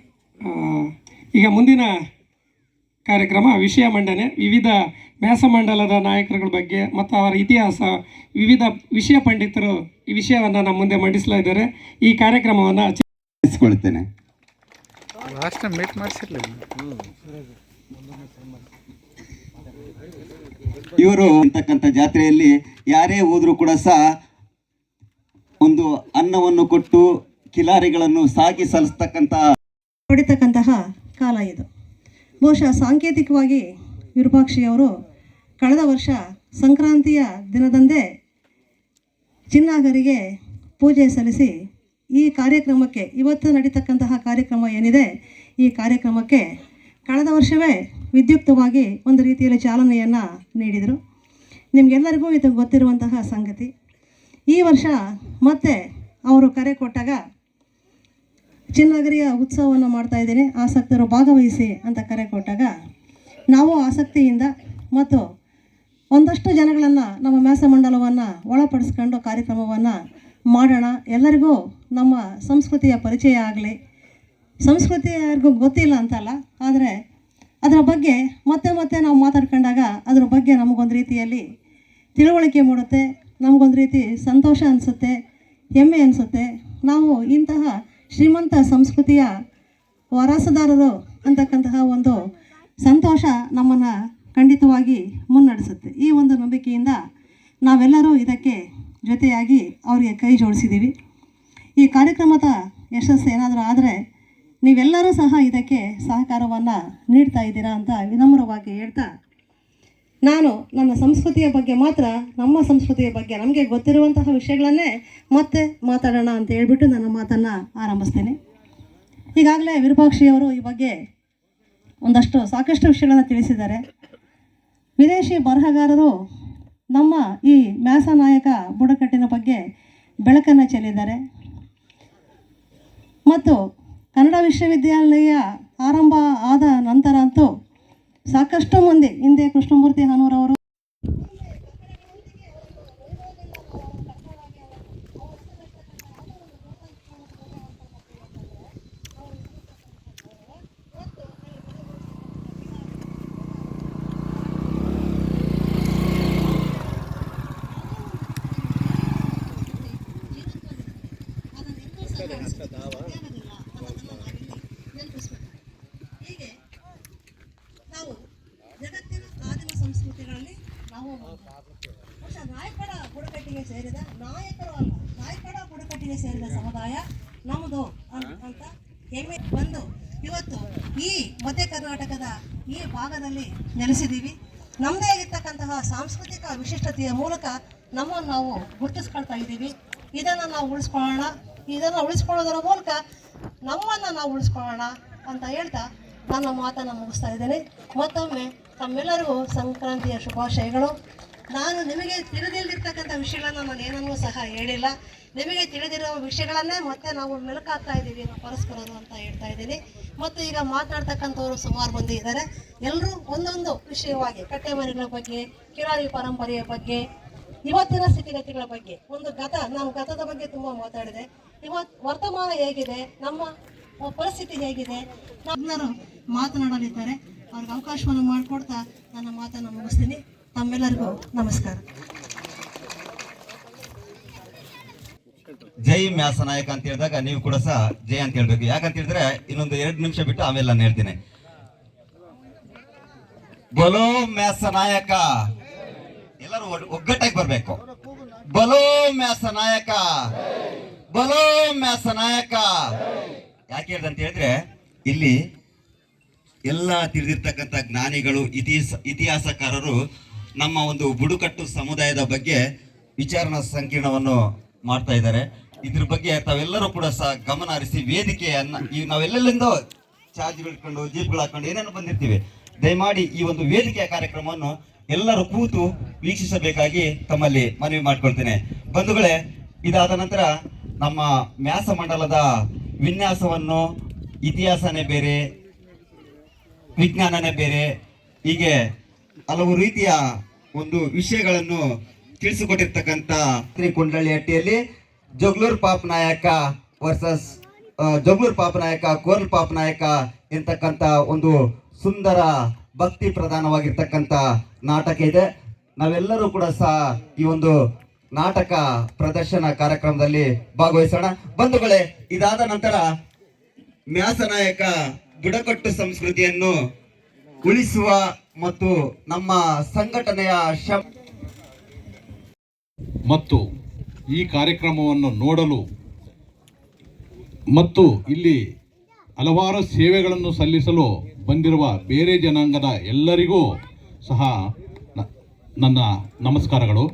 [SPEAKER 12] ಈಗ ಮುಂದಿನ ಕಾರ್ಯಕ್ರಮ ವಿಷಯ ಮಂಡನೆ. ವಿವಿಧ ಮ್ಯಾಸಮಂಡಲದ ನಾಯಕರುಗಳ ಬಗ್ಗೆ ಮತ್ತು ಅವರ ಇತಿಹಾಸ, ವಿವಿಧ ವಿಷಯ ಪಂಡಿತರು ಈ ವಿಷಯವನ್ನು ನಮ್ಮ ಮುಂದೆ ಮಂಡಿಸಲಿದ್ದಾರೆ. ಈ ಕಾರ್ಯಕ್ರಮವನ್ನು
[SPEAKER 14] ಇಸ್ಕೊಳ್ತೇನೆ.
[SPEAKER 9] ಲಾಸ್ಟ್ ಮೀಟ್ ಮಾಡಿಸಿರ್ಲಿಲ್ಲ
[SPEAKER 14] ಇವರು ಅಂತಕ್ಕಂಥ ಜಾತ್ರೆಯಲ್ಲಿ ಯಾರೇ ಹೋದರೂ ಕೂಡ ಸಹ ಒಂದು ಅನ್ನವನ್ನು ಕೊಟ್ಟು ಕಿಲಾರಿಗಳನ್ನು ಸಾಗಿ ಸಲ್ಲಿಸ್ತಕ್ಕಂಥ
[SPEAKER 15] ಹೊಡಿತಕ್ಕಂತಹ ಕಾಲ ಇದು. ಬಹುಶಃ ಸಾಂಕೇತಿಕವಾಗಿ ವಿರೂಪಾಕ್ಷಿಯವರು ಕಳೆದ ವರ್ಷ ಸಂಕ್ರಾಂತಿಯ ದಿನದಂದೇ ಚಿನ್ನಾಗರಿಗೆ ಪೂಜೆ ಸಲ್ಲಿಸಿ ಈ ಕಾರ್ಯಕ್ರಮಕ್ಕೆ ಇವತ್ತು ನಡೀತಕ್ಕಂತಹ ಕಾರ್ಯಕ್ರಮ ಏನಿದೆ ಈ ಕಾರ್ಯಕ್ರಮಕ್ಕೆ ಕಳೆದ ವರ್ಷವೇ ವಿದ್ಯುಕ್ತವಾಗಿ ಒಂದು ರೀತಿಯಲ್ಲಿ ಚಾಲನೆಯನ್ನು ನೀಡಿದರು. ನಿಮಗೆಲ್ಲರಿಗೂ ಇದು ಗೊತ್ತಿರುವಂತಹ ಸಂಗತಿ. ಈ ವರ್ಷ ಮತ್ತೆ ಅವರು ಕರೆ ಕೊಟ್ಟಾಗ ಚಿನ್ನಗಿರಿಯ ಉತ್ಸವವನ್ನು ಮಾಡ್ತಾಯಿದ್ದೀನಿ, ಆಸಕ್ತರು ಭಾಗವಹಿಸಿ ಅಂತ ಕರೆ ಕೊಟ್ಟಾಗ ನಾವು ಆಸಕ್ತಿಯಿಂದ ಮತ್ತು ಒಂದಷ್ಟು ಜನಗಳನ್ನು ನಮ್ಮ ಮ್ಯಾಸ ಮಂಡಲವನ್ನು ಒಳಪಡಿಸ್ಕೊಂಡು ಕಾರ್ಯಕ್ರಮವನ್ನು ಮಾಡೋಣ. ಎಲ್ಲರಿಗೂ ನಮ್ಮ ಸಂಸ್ಕೃತಿಯ ಪರಿಚಯ ಆಗಲಿ. ಸಂಸ್ಕೃತಿ ಯಾರಿಗೂ ಗೊತ್ತಿಲ್ಲ ಅಂತಲ್ಲ, ಆದರೆ ಅದರ ಬಗ್ಗೆ ಮತ್ತೆ ನಾವು ಮಾತಾಡ್ಕೊಂಡಾಗ ಅದರ ಬಗ್ಗೆ ನಮಗೊಂದು ರೀತಿಯಲ್ಲಿ ತಿಳುವಳಿಕೆ ಮೂಡುತ್ತೆ, ನಮಗೊಂದು ರೀತಿ ಸಂತೋಷ ಅನಿಸುತ್ತೆ, ಹೆಮ್ಮೆ ಅನಿಸುತ್ತೆ. ನಾವು ಇಂತಹ ಶ್ರೀಮಂತ ಸಂಸ್ಕೃತಿಯ ವಾರಸುದಾರರು ಅಂತಕ್ಕಂತಹ ಒಂದು ಸಂತೋಷ ನಮ್ಮನ್ನು ಖಂಡಿತವಾಗಿ ಮುನ್ನಡೆಸುತ್ತೆ. ಈ ಒಂದು ನಂಬಿಕೆಯಿಂದ ನಾವೆಲ್ಲರೂ ಇದಕ್ಕೆ ಜೊತೆಯಾಗಿ ಅವರಿಗೆ ಕೈ ಜೋಡಿಸಿದ್ದೀವಿ. ಈ ಕಾರ್ಯಕ್ರಮದ ಯಶಸ್ಸು ಏನಾದರೂ ಆದರೆ ನೀವೆಲ್ಲರೂ ಸಹ ಇದಕ್ಕೆ ಸಹಕಾರವನ್ನು ನೀಡ್ತಾ ಇದ್ದೀರಾ ಅಂತ ವಿನಮ್ರವಾಗಿ ಹೇಳ್ತಾ, ನಾನು ನನ್ನ ಸಂಸ್ಕೃತಿಯ ಬಗ್ಗೆ ಮಾತ್ರ, ನಮ್ಮ ಸಂಸ್ಕೃತಿಯ ಬಗ್ಗೆ ನಮಗೆ ಗೊತ್ತಿರುವಂತಹ ವಿಷಯಗಳನ್ನೇ ಮತ್ತೆ ಮಾತಾಡೋಣ ಅಂತ ಹೇಳ್ಬಿಟ್ಟು ನನ್ನ ಮಾತನ್ನು ಆರಂಭಿಸ್ತೇನೆ. ಈಗಾಗಲೇ ವಿರೂಪಾಕ್ಷಿಯವರು ಈ ಬಗ್ಗೆ ಸಾಕಷ್ಟು ವಿಷಯಗಳನ್ನು ತಿಳಿಸಿದ್ದಾರೆ. ವಿದೇಶಿ ಬರಹಗಾರರು ನಮ್ಮ ಈ ಮ್ಯಾಸ ನಾಯಕ ಬುಡಕಟ್ಟಿನ ಬಗ್ಗೆ ಬೆಳಕನ್ನು ಚೆಲ್ಲಿದ್ದಾರೆ. ಮತ್ತು ಕನ್ನಡ ವಿಶ್ವವಿದ್ಯಾಲಯ ಆರಂಭ ಆದ ನಂತರ ಅಂತೂ ಸಾಕಷ್ಟು ಮಂದಿ, ಹಿಂದೆ ಕೃಷ್ಣಮೂರ್ತಿ ಹಾನೂರವರು ಹೀಗೆ ನಾವು ಜಗತ್ತಿನ ಆದಿಮ ಸಂಸ್ಕೃತಿಗಳಲ್ಲಿ ನಾವು ನಾಯಕರ ಬುಡಕಟ್ಟಿಗೆ ಸೇರಿದ ನಾಯಕರು ಅಲ್ಲ, ನಾಯಕರ ಬುಡಕಟ್ಟಿಗೆ ಸೇರಿದ ಸಮುದಾಯ ನಮ್ಮದು ಅಂತ ಹೆಮ್ಮೆ ಬಂದು ಇವತ್ತು ಈ ಮಧ್ಯ ಕರ್ನಾಟಕದ ಈ ಭಾಗದಲ್ಲಿ ನೆಲೆಸಿದ್ದೀವಿ. ನಮ್ಮದೇ ಆಗಿರ್ತಕ್ಕಂತಹ ಸಾಂಸ್ಕೃತಿಕ ವಿಶಿಷ್ಟತೆಯ ಮೂಲಕ ನಮ್ಮನ್ನು ನಾವು ಗುರುತಿಸ್ಕೊಳ್ತಾ ಇದ್ದೀವಿ. ಇದನ್ನು ನಾವು ಉಳಿಸ್ಕೊಳ್ಳೋಣ, ಇದನ್ನು ಉಳಿಸ್ಕೊಳ್ಳೋದರ ಮೂಲಕ ನಮ್ಮನ್ನು ನಾವು ಉಳಿಸ್ಕೊಳ್ಳೋಣ ಅಂತ ಹೇಳ್ತಾ ನನ್ನ ಮಾತನ್ನು ಮುಗಿಸ್ತಾ ಇದ್ದೇನೆ. ಮತ್ತೊಮ್ಮೆ ತಮ್ಮೆಲ್ಲರಿಗೂ ಸಂಕ್ರಾಂತಿಯ ಶುಭಾಶಯಗಳು. ನಾನು ನಿಮಗೆ ತಿಳಿದಿಲ್ದಿರ್ತಕ್ಕಂಥ ವಿಷಯಗಳನ್ನು ನಾನು ಏನನ್ನೂ ಸಹ ಹೇಳಿಲ್ಲ. ನಿಮಗೆ ತಿಳಿದಿರೋ ವಿಷಯಗಳನ್ನೇ ಮತ್ತೆ ನಾವು ಮೆಲುಕಾಗ್ತಾ ಇದ್ದೀವಿ ನಾವು ಪರಸ್ಪರರು ಅಂತ ಹೇಳ್ತಾ ಇದ್ದೀನಿ. ಮತ್ತು ಈಗ ಮಾತನಾಡ್ತಕ್ಕಂಥವ್ರು ಸುಮಾರು ಮಂದಿ ಇದ್ದಾರೆ. ಎಲ್ಲರೂ ಒಂದೊಂದು ವಿಷಯವಾಗಿ ಕಟ್ಟೆಮನೆಗಳ ಬಗ್ಗೆ, ಕಿರಾಳಿ ಪರಂಪರೆಯ ಬಗ್ಗೆ, ಇವತ್ತಿನ ಸ್ಥಿತಿಗತಿಗಳ ಬಗ್ಗೆ, ನಾನು ಗತದ ಬಗ್ಗೆ ತುಂಬ ಮಾತಾಡಿದೆ. ಇವತ್ತು ವರ್ತಮಾನ ಹೇಗಿದೆ, ನಮ್ಮ ಪರಿಸ್ಥಿತಿ ಹೇಗಿದೆ, ಎಲ್ಲರೂ ಮಾತನಾಡಲಿದ್ದಾರೆ. ಅವ್ರಿಗೆ ಅವಕಾಶವನ್ನು ಮಾಡಿಕೊಡ್ತಾ ನನ್ನ ಮಾತನ್ನು ಮುಗಿಸ್ತೀನಿ. ತಮ್ಮೆಲ್ಲರಿಗೂ ನಮಸ್ಕಾರ.
[SPEAKER 14] ಜೈ ಮ್ಯಾಸ ನಾಯಕ ಅಂತ ಹೇಳಿದಾಗ ನೀವು ಕೂಡ ಸಹ ಜೈ ಅಂತ ಹೇಳ್ಬೇಕು. ಯಾಕಂತ ಹೇಳಿದ್ರೆ ಇನ್ನೊಂದು 2 ನಿಮಿಷ ಬಿಟ್ಟು ಆಮೇಲೆ ನಾನು ಹೇಳ್ತೀನಿ. ಬಲೋ ಮ್ಯಾಸ ನಾಯಕ, ಎಲ್ಲರೂ ಒಗ್ಗಟ್ಟಾಗಿ ಬರ್ಬೇಕು. ಬಲೋ ಮ್ಯಾಸ ನಾಯಕ, ಬಲೋ ಮ್ಯಾಸ ನಾಯಕ. ಯಾಕೆ ಹೇಳ್ದೆ ಅಂತ ಹೇಳಿದ್ರೆ ಇಲ್ಲಿ ಎಲ್ಲ ತಿಳಿದಿರ್ತಕ್ಕಂಥ ಜ್ಞಾನಿಗಳು, ಇತಿಹಾಸಕಾರರು ನಮ್ಮ ಒಂದು ಬುಡಕಟ್ಟು ಸಮುದಾಯದ ಬಗ್ಗೆ ವಿಚಾರಣಾ ಸಂಕಿರಣವನ್ನು ಮಾಡ್ತಾ ಇದ್ದಾರೆ. ಇದ್ರ ಬಗ್ಗೆ ತಾವೆಲ್ಲರೂ ಕೂಡ ಸಹ ಗಮನ ಹರಿಸಿ ವೇದಿಕೆಯನ್ನ, ಈಗ ನಾವೆಲ್ಲೆಲ್ಲಿಂದ ಚಾರ್ಜ್ಗಳು ಇಟ್ಕೊಂಡು ಜೀಪ್ಗಳು ಹಾಕೊಂಡು ಏನೇನು ಬಂದಿರ್ತೀವಿ, ದಯಮಾಡಿ ಈ ಒಂದು ವೇದಿಕೆಯ ಕಾರ್ಯಕ್ರಮವನ್ನು ಎಲ್ಲರೂ ಕೂತು ವೀಕ್ಷಿಸಬೇಕಾಗಿ ತಮ್ಮಲ್ಲಿ ಮನವಿ ಮಾಡಿಕೊಳ್ತೇನೆ. ಬಂಧುಗಳೇ, ಇದಾದ ನಂತರ ನಮ್ಮ ಮ್ಯಾಸ ಮಂಡಲದ ವಿನ್ಯಾಸವನ್ನು, ಇತಿಹಾಸನೇ ಬೇರೆ, ವಿಜ್ಞಾನನೇ ಬೇರೆ, ಹೀಗೆ ಹಲವು ರೀತಿಯ ಒಂದು ವಿಷಯಗಳನ್ನು ತಿಳಿಸಿಕೊಟ್ಟಿರ್ತಕ್ಕಂಥ ಶ್ರೀ ಕುಂಡಳ್ಳಿಹಟ್ಟಿಯಲ್ಲಿ ಜೋಗ್ಲೂರ್ ಪಾಪ ನಾಯಕ ವರ್ಸಸ್ ಜೋಗ್ಲೂರ್ ಪಾಪ ನಾಯಕ, ಕೋರ್ಲ್ ಪಾಪ ನಾಯಕ ಎಂತಕ್ಕಂಥ ಒಂದು ಸುಂದರ ಭಕ್ತಿ ಪ್ರಧಾನವಾಗಿರ್ತಕ್ಕಂಥ ನಾಟಕ ಇದೆ. ನಾವೆಲ್ಲರೂ ಕೂಡ ಸಹ ಈ ಒಂದು ನಾಟಕ ಪ್ರದರ್ಶನ ಕಾರ್ಯಕ್ರಮದಲ್ಲಿ ಭಾಗವಹಿಸೋಣ. ಬಂಧುಗಳೇ, ಇದಾದ ನಂತರ ಮ್ಯಾಸ ನಾಯಕ ಬುಡಕಟ್ಟು ಸಂಸ್ಕೃತಿಯನ್ನು ಉಳಿಸುವ ಮತ್ತು ನಮ್ಮ ಸಂಘಟನೆಯ
[SPEAKER 11] ಮತ್ತು ಈ ಕಾರ್ಯಕ್ರಮವನ್ನು ನೋಡಲು ಮತ್ತು ಇಲ್ಲಿ ಹಲವಾರು ಸೇವೆಗಳನ್ನು ಸಲ್ಲಿಸಲು ಬಂದಿರುವ ಬೇರೆ ಜನಾಂಗದ ಎಲ್ಲರಿಗೂ ಸಹ ನನ್ನ ನಮಸ್ಕಾರಗಳು.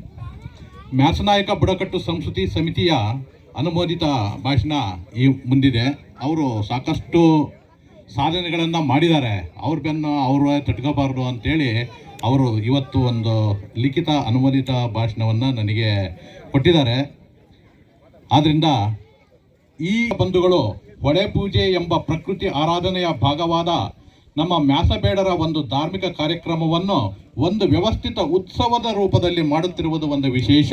[SPEAKER 11] ಮ್ಯಾಸನಾಯಕ ಬುಡಕಟ್ಟು ಸಂಸ್ಕೃತಿ ಸಮಿತಿಯ ಅನುಮೋದಿತ ಭಾಷಣ ಈ ಮುಂದಿದೆ. ಅವರು ಸಾಕಷ್ಟು ಸಾಧನೆಗಳನ್ನು ಮಾಡಿದ್ದಾರೆ. ಅವ್ರ ಬೆನ್ನು ಅವರು ತಟ್ಕೋಬಾರ್ದು ಅಂತೇಳಿ ಅವರು ಇವತ್ತು ಒಂದು ಲಿಖಿತ ಅನುಮೋದಿತ ಭಾಷಣವನ್ನು ನನಗೆ ಕೊಟ್ಟಿದ್ದಾರೆ. ಆದ್ದರಿಂದ ಈ ಬಂಧುಗಳು ಹೊಳೆ ಪೂಜೆ ಎಂಬ ಪ್ರಕೃತಿ ಆರಾಧನೆಯ ಭಾಗವಾದ ನಮ್ಮ ಮ್ಯಾಸಬೇಡರ ಒಂದು ಧಾರ್ಮಿಕ ಕಾರ್ಯಕ್ರಮವನ್ನು ಒಂದು ವ್ಯವಸ್ಥಿತ ಉತ್ಸವದ ರೂಪದಲ್ಲಿ ಮಾಡುತ್ತಿರುವುದು ಒಂದು ವಿಶೇಷ.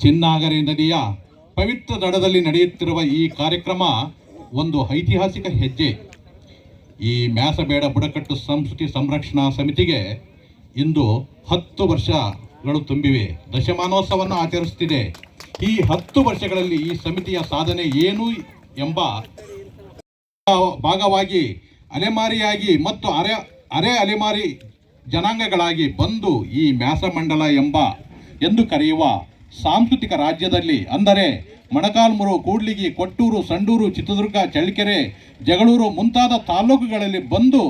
[SPEAKER 11] ಚಿನ್ನಾಗರಿ ನದಿಯ ಪವಿತ್ರ ದಡದಲ್ಲಿ ನಡೆಯುತ್ತಿರುವ ಈ ಕಾರ್ಯಕ್ರಮ ಒಂದು ಐತಿಹಾಸಿಕ ಹೆಜ್ಜೆ. ಈ ಮ್ಯಾಸಬೇಡ ಬುಡಕಟ್ಟು ಸಂಸ್ಕೃತಿ ಸಂರಕ್ಷಣಾ ಸಮಿತಿಗೆ ಇಂದು 10 ವರ್ಷಗಳು ತುಂಬಿವೆ. ದಶಮಾನೋತ್ಸವವನ್ನು ಆಚರಿಸುತ್ತಿದೆ. ಈ 10 ವರ್ಷಗಳಲ್ಲಿ ಈ ಸಮಿತಿಯ ಸಾಧನೆ ಏನು ಎಂಬ ಭಾಗವಾಗಿ ಅಲೆಮಾರಿಯಾಗಿ ಮತ್ತು ಅರೆ ಅಲೆಮಾರಿ ಜನಾಂಗಗಳಾಗಿ ಬಂದು ಈ ಮ್ಯಾಸಮಂಡಲ ಎಂದು ಕರೆಯುವ ಸಾಂಸ್ಕೃತಿಕ ರಾಜ್ಯದಲ್ಲಿ, ಅಂದರೆ ಮೊಳಕಾಲ್ಮೂರು, ಕೂಡ್ಲಿಗಿ, ಕೊಟ್ಟೂರು, ಸಂಡೂರು, ಚಿತ್ರದುರ್ಗ, ಚಳ್ಳಕೆರೆ, ಜಗಳೂರು ಮುಂತಾದ ತಾಲೂಕುಗಳಲ್ಲಿ ಬಂದು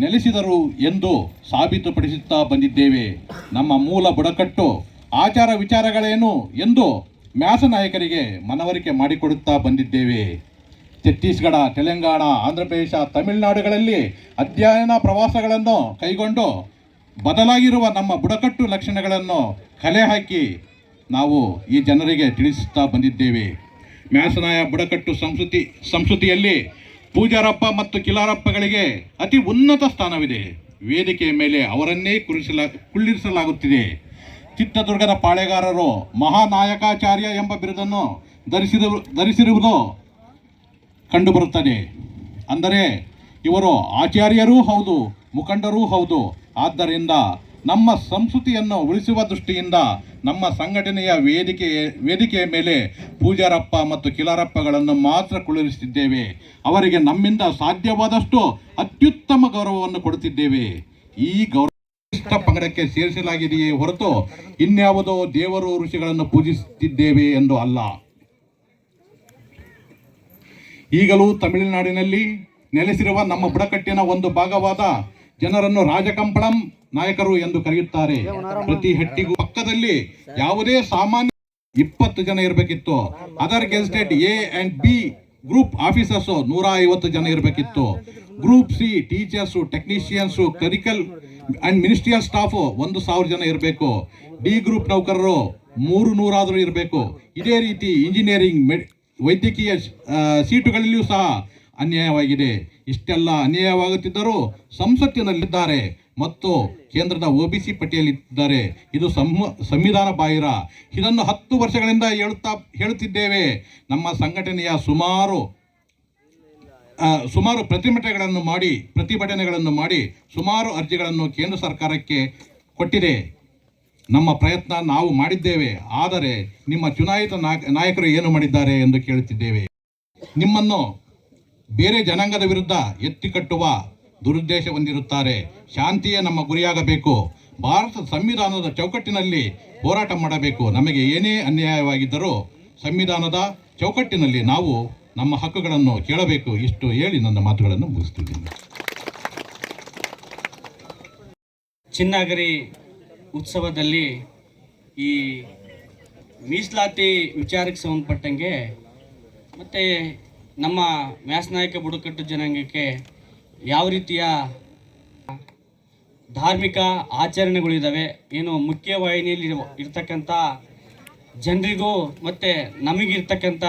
[SPEAKER 11] ನೆಲೆಸಿದರು ಎಂದು ಸಾಬೀತುಪಡಿಸುತ್ತಾ ಬಂದಿದ್ದೇವೆ. ನಮ್ಮ ಮೂಲ ಬುಡಕಟ್ಟು ಆಚಾರ ವಿಚಾರಗಳೇನು ಎಂದು ಮ್ಯಾಸನಾಯಕರಿಗೆ ಮನವರಿಕೆ ಮಾಡಿಕೊಡುತ್ತಾ ಬಂದಿದ್ದೇವೆ. ಛತ್ತೀಸ್ಗಢ, ತೆಲಂಗಾಣ, ಆಂಧ್ರಪ್ರದೇಶ, ತಮಿಳುನಾಡುಗಳಲ್ಲಿ ಅಧ್ಯಯನ ಪ್ರವಾಸಗಳನ್ನು ಕೈಗೊಂಡು ಬದಲಾಗಿರುವ ನಮ್ಮ ಬುಡಕಟ್ಟು ಲಕ್ಷಣಗಳನ್ನು ಕಲೆ ಹಾಕಿ ನಾವು ಈ ಜನರಿಗೆ ತಿಳಿಸುತ್ತಾ ಬಂದಿದ್ದೇವೆ. ಮ್ಯಾಸನಾಯ ಬುಡಕಟ್ಟು ಸಂಸ್ಕೃತಿಯಲ್ಲಿ ಪೂಜಾರಪ್ಪ ಮತ್ತು ಕಿಲಾರಪ್ಪಗಳಿಗೆ ಅತಿ ಉನ್ನತ ಸ್ಥಾನವಿದೆ. ವೇದಿಕೆಯ ಮೇಲೆ ಅವರನ್ನೇ ಕುಳ್ಳಿರಿಸಲಾಗುತ್ತಿದೆ. ಚಿತ್ರದುರ್ಗದ ಪಾಳೆಗಾರರು ಮಹಾನಾಯಕಾಚಾರ್ಯ ಎಂಬ ಬಿರುದನ್ನು ಧರಿಸಿರುವುದು ಕಂಡುಬರುತ್ತದೆ. ಅಂದರೆ ಇವರು ಆಚಾರ್ಯರೂ ಹೌದು, ಮುಖಂಡರೂ ಹೌದು. ಆದ್ದರಿಂದ ನಮ್ಮ ಸಂಸ್ಕೃತಿಯನ್ನು ಉಳಿಸುವ ದೃಷ್ಟಿಯಿಂದ ನಮ್ಮ ಸಂಘಟನೆಯ ವೇದಿಕೆಯ ಮೇಲೆ ಪೂಜಾರಪ್ಪ ಮತ್ತು ಕಿಲಾರಪ್ಪಗಳನ್ನು ಮಾತ್ರ ಕುಳ್ಳಿರಿಸುತ್ತಿದ್ದೇವೆ. ಅವರಿಗೆ ನಮ್ಮಿಂದ ಸಾಧ್ಯವಾದಷ್ಟು ಅತ್ಯುತ್ತಮ ಗೌರವವನ್ನು ಕೊಡುತ್ತಿದ್ದೇವೆ. ಈ ಗೌರವ ಪಂಗಡಕ್ಕೆ ಸೇರಿಸಲಾಗಿದೆಯೇ ಹೊರತು ಇನ್ಯಾವುದೋ ದೇವರು ಋಷಿಗಳನ್ನು ಪೂಜಿಸುತ್ತಿದ್ದೇವೆ ಎಂದು ಅಲ್ಲ. ಈಗಲೂ ತಮಿಳುನಾಡಿನಲ್ಲಿ ನೆಲೆಸಿರುವ ನಮ್ಮ ಬುಡಕಟ್ಟಿನ ಒಂದು ಭಾಗವಾದ ಜನರನ್ನು ರಾಜಕಂಪಳಂ ನಾಯಕರು ಎಂದು ಕರೆಯುತ್ತಾರೆ. ಪ್ರತಿ ಹಟ್ಟಿಗೂ ಪಕ್ಕದಲ್ಲಿ ಯಾವುದೇ ಸಾಮಾನ್ಯ 20 ಜನ ಇರಬೇಕಿತ್ತು. Other gazetted A and B group officers 150 ಜನ ಇರಬೇಕಿತ್ತು. Group C teachers, technicians, clerical and ministerial staff 1000 ಜನ ಇರಬೇಕು. ಡಿ ಗ್ರೂಪ್ ನೌಕರರು 300 ಆದರೂ ಇರಬೇಕು. ಇದೇ ರೀತಿ ಇಂಜಿನಿಯರಿಂಗ್, ವೈದ್ಯಕೀಯ ಸೀಟುಗಳಲ್ಲಿಯೂ ಸಹ ಅನ್ಯಾಯವಾಗಿದೆ. ಇಷ್ಟೆಲ್ಲ ಅನ್ಯಾಯವಾಗುತ್ತಿದ್ದರೂ ಸಂಸತ್ತಿನಲ್ಲಿದ್ದಾರೆ ಮತ್ತು ಕೇಂದ್ರದ OBC ಪಟ್ಟಿಯಲ್ಲಿದ್ದಾರೆ. ಇದು ಸಂವಿಧಾನ ಬಾಹಿರ. ಇದನ್ನು 10 ವರ್ಷಗಳಿಂದ ಹೇಳುತ್ತಿದ್ದೇವೆ. ನಮ್ಮ ಸಂಘಟನೆಯ ಸುಮಾರು ಪ್ರತಿಭಟನೆಗಳನ್ನು ಮಾಡಿ ಸುಮಾರು ಅರ್ಜಿಗಳನ್ನು ಕೇಂದ್ರ ಸರ್ಕಾರಕ್ಕೆ ಕೊಟ್ಟಿದೆ. ನಮ್ಮ ಪ್ರಯತ್ನ ನಾವು ಮಾಡಿದ್ದೇವೆ. ಆದರೆ ನಿಮ್ಮ ಚುನಾಯಿತ ನಾಯಕರು ಏನು ಮಾಡಿದ್ದಾರೆ ಎಂದು ಕೇಳುತ್ತಿದ್ದೇವೆ. ನಿಮ್ಮನ್ನು ಬೇರೆ ಜನಾಂಗದ ವಿರುದ್ಧ ಎತ್ತಿಕಟ್ಟುವ ದುರುದ್ದೇಶ ಹೊಂದಿರುತ್ತಾರೆ. ಶಾಂತಿಯೇ ನಮ್ಮ ಗುರಿಯಾಗಬೇಕು. ಭಾರತದ ಸಂವಿಧಾನದ ಚೌಕಟ್ಟಿನಲ್ಲಿ ಹೋರಾಟ ಮಾಡಬೇಕು. ನಮಗೆ ಏನೇ ಅನ್ಯಾಯವಾಗಿದ್ದರೂ ಸಂವಿಧಾನದ ಚೌಕಟ್ಟಿನಲ್ಲಿ ನಾವು ನಮ್ಮ ಹಕ್ಕುಗಳನ್ನು ಕೇಳಬೇಕು. ಇಷ್ಟು ಹೇಳಿ ನನ್ನ ಮಾತುಗಳನ್ನು ಮುಗಿಸ್ತಿದ್ದೀನಿ.
[SPEAKER 16] ಚಿನ್ನಾಗರಿ ಉತ್ಸವದಲ್ಲಿ ಈ ಮೀಸಲಾತಿ ವಿಚಾರಕ್ಕೆ ಸಂಬಂಧಪಟ್ಟಂಗೆ ಮತ್ತು ನಮ್ಮ ಮ್ಯಾಸನಾಯಕ ಬುಡಕಟ್ಟು ಜನಾಂಗಕ್ಕೆ ಯಾವ ರೀತಿಯ ಧಾರ್ಮಿಕ ಆಚರಣೆಗಳಿದ್ದಾವೆ, ಏನು ಮುಖ್ಯವಾಹಿನಿಯಲ್ಲಿ ಇರ್ತಕ್ಕಂಥ ಜನರಿಗೂ ಮತ್ತು ನಮಗಿರ್ತಕ್ಕಂಥ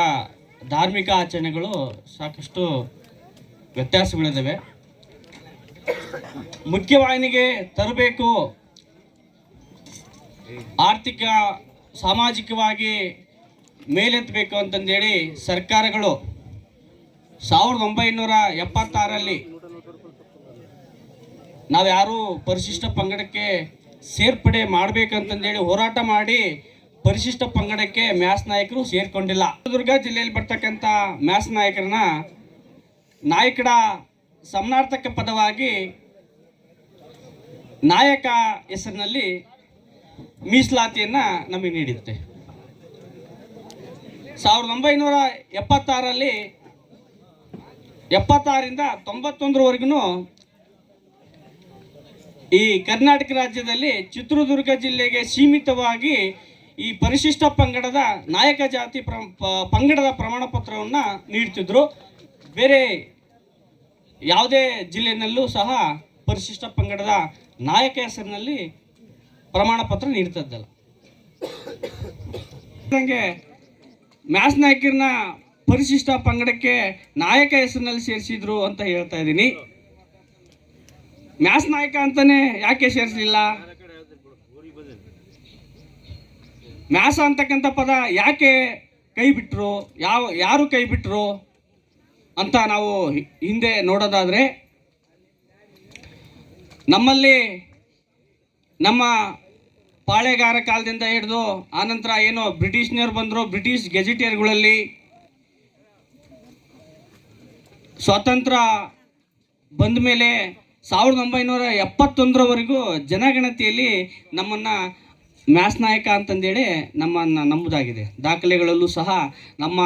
[SPEAKER 16] ಧಾರ್ಮಿಕ ಆಚರಣೆಗಳು ಸಾಕಷ್ಟು ವ್ಯತ್ಯಾಸಗಳಿದ್ದಾವೆ. ಮುಖ್ಯವಾಹಿನಿಗೆ ತರಬೇಕು, ಆರ್ಥಿಕ ಸಾಮಾಜಿಕವಾಗಿ ಮೇಲೆತ್ತಬೇಕು ಅಂತಂದೇಳಿ ಸರ್ಕಾರಗಳು 1976ರಲ್ಲಿ ನಾವ್ಯಾರು ಪರಿಶಿಷ್ಟ ಪಂಗಡಕ್ಕೆ ಸೇರ್ಪಡೆ ಮಾಡಬೇಕಂತಂದೇಳಿ ಹೋರಾಟ ಮಾಡಿ ಪರಿಶಿಷ್ಟ ಪಂಗಡಕ್ಕೆ ಮ್ಯಾಸನಾಯಕರು ಸೇರ್ಕೊಂಡಿಲ್ಲ. ಚಿತ್ರದುರ್ಗ ಜಿಲ್ಲೆಯಲ್ಲಿ ಬರ್ತಕ್ಕಂಥ ಮ್ಯಾಸನಾಯಕರನ್ನ ನಾಯಕಡ ಸಮಾನಾರ್ಥಕ ಪದವಾಗಿ ನಾಯಕ ಹೆಸರಿನಲ್ಲಿ ಮೀಸಲಾತಿಯನ್ನು ನಮಗೆ ನೀಡುತ್ತೆ. 1976ರಲ್ಲಿ 76ರಿಂದ 91ರವರೆಗೂ ಈ ಕರ್ನಾಟಕ ರಾಜ್ಯದಲ್ಲಿ ಚಿತ್ರದುರ್ಗ ಜಿಲ್ಲೆಗೆ ಸೀಮಿತವಾಗಿ ಈ ಪರಿಶಿಷ್ಟ ಪಂಗಡದ ನಾಯಕ ಜಾತಿ ಪಂಗಡದ ಪ್ರಮಾಣ ಪತ್ರವನ್ನು ನೀಡ್ತಿದ್ರು. ಬೇರೆ ಯಾವುದೇ ಜಿಲ್ಲೆಯಲ್ಲೂ ಸಹ ಪರಿಶಿಷ್ಟ ಪಂಗಡದ ನಾಯಕ ಹೆಸರಿನಲ್ಲಿ ಪ್ರಮಾಣ ಪತ್ರ ನೀಡ್ತಿದ್ದಲ್ಲ. ನನಗೆ ಮ್ಯಾಸ್ ನಾಯಕರನ್ನ ಪರಿಶಿಷ್ಟ ಪಂಗಡಕ್ಕೆ ನಾಯಕ ಹೆಸರಿನಲ್ಲಿ ಸೇರಿಸಿದ್ರು ಅಂತ ಹೇಳ್ತಾ ಇದ್ದೀನಿ. ಮ್ಯಾಸ್ ನಾಯಕ ಅಂತಾನೆ ಯಾಕೆ ಸೇರಿಸಲಿಲ್ಲ? ಮ್ಯಾಸ ಅಂತಕ್ಕಂಥ ಪದ ಯಾಕೆ ಕೈ ಬಿಟ್ಟರು, ಯಾರು ಕೈ ಬಿಟ್ಟರು ಅಂತ ನಾವು ಹಿಂದೆ ನೋಡೋದಾದರೆ, ನಮ್ಮಲ್ಲಿ ನಮ್ಮ ಪಾಳೆಗಾರ ಕಾಲದಿಂದ ಹಿಡಿದು ಆನಂತರ ಏನೋ ಬ್ರಿಟಿಷ್ನವ್ರು ಬಂದರು, ಬ್ರಿಟಿಷ್ ಗೆಜೆಟಿಯರ್ಗಳಲ್ಲಿ ಸ್ವಾತಂತ್ರ್ಯ ಬಂದ ಮೇಲೆ 1971ರವರೆಗೂ ಜನಗಣತಿಯಲ್ಲಿ ನಮ್ಮನ್ನು ಮ್ಯಾಸ್ ನಾಯಕ ಅಂತಂದೇಳಿ ನಮ್ಮನ್ನು ನಂಬುದಾಗಿದೆ. ದಾಖಲೆಗಳಲ್ಲೂ ಸಹ, ನಮ್ಮ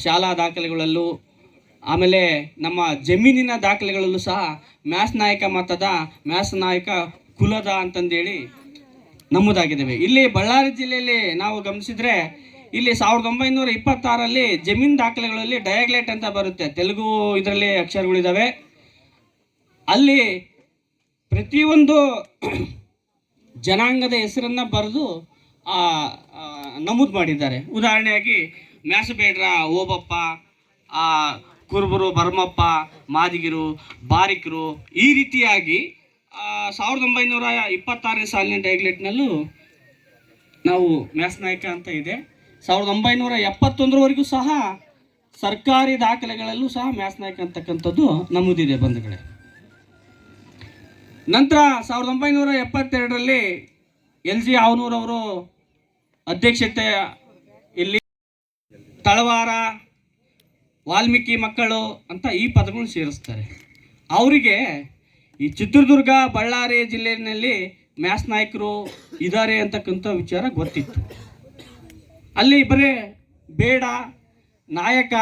[SPEAKER 16] ಶಾಲಾ ದಾಖಲೆಗಳಲ್ಲೂ, ಆಮೇಲೆ ನಮ್ಮ ಜಮೀನಿನ ದಾಖಲೆಗಳಲ್ಲೂ ಸಹ ಮ್ಯಾಸ್ ನಾಯಕ ಮತದ, ಮ್ಯಾಸ್ ನಾಯಕ ಕುಲದ ಅಂತಂದೇಳಿ ನಮೂದಾಗಿದ್ದಾವೆ. ಇಲ್ಲಿ ಬಳ್ಳಾರಿ ಜಿಲ್ಲೆಯಲ್ಲಿ ನಾವು ಗಮನಿಸಿದರೆ, ಇಲ್ಲಿ 1926ರಲ್ಲಿ ಜಮೀನು ದಾಖಲೆಗಳಲ್ಲಿ ಡಯಾಗ್ಲೇಟ್ ಅಂತ ಬರುತ್ತೆ, ತೆಲುಗು ಇದರಲ್ಲಿ ಅಕ್ಷರಗಳಿದ್ದಾವೆ. ಅಲ್ಲಿ ಪ್ರತಿಯೊಂದು ಜನಾಂಗದ ಹೆಸರನ್ನು ಬರೆದು ನಮೂದು ಮಾಡಿದ್ದಾರೆ. ಉದಾಹರಣೆಯಾಗಿ ಮ್ಯಾಸಬೇಡ್ರ ಓಬಪ್ಪ, ಕುರುಬರು, ಭರಮಪ್ಪ, ಮಾದಿಗರು, ಬಾರಿಕರು, ಈ ರೀತಿಯಾಗಿ 1926ನೇ ಸಾಲಿನ ಡಯಾಗ್ಲೇಟ್ನಲ್ಲೂ ನಾವು ಮ್ಯಾಸ್ ನಾಯಕ ಅಂತ ಇದೆ. 1971ರವರೆಗೂ ಸಹ ಸರ್ಕಾರಿ ದಾಖಲೆಗಳಲ್ಲೂ ಸಹ ಮ್ಯಾಸ್ ನಾಯಕ ಅಂತಕ್ಕಂಥದ್ದು ನಮೂದಿದೆ ಬಂಧುಗಳೇ. ನಂತರ 1972ರಲ್ಲಿ LG ಆವನೂರವರು ಅಧ್ಯಕ್ಷತೆಯಲ್ಲಿ ತಳವಾರ, ವಾಲ್ಮೀಕಿ ಮಕ್ಕಳು ಅಂತ ಈ ಪದಗಳನ್ನು ಸೇರಿಸ್ತಾರೆ. ಅವರಿಗೆ ಈ ಚಿತ್ರದುರ್ಗ, ಬಳ್ಳಾರಿ ಜಿಲ್ಲೆಯಲ್ಲಿ ಮ್ಯಾಸ್ ನಾಯಕರು ಇದ್ದಾರೆ ಅಂತಕ್ಕಂಥ ವಿಚಾರ ಗೊತ್ತಿತ್ತು. ಅಲ್ಲಿ ಬರೀ ಬೇಡ, ನಾಯಕ,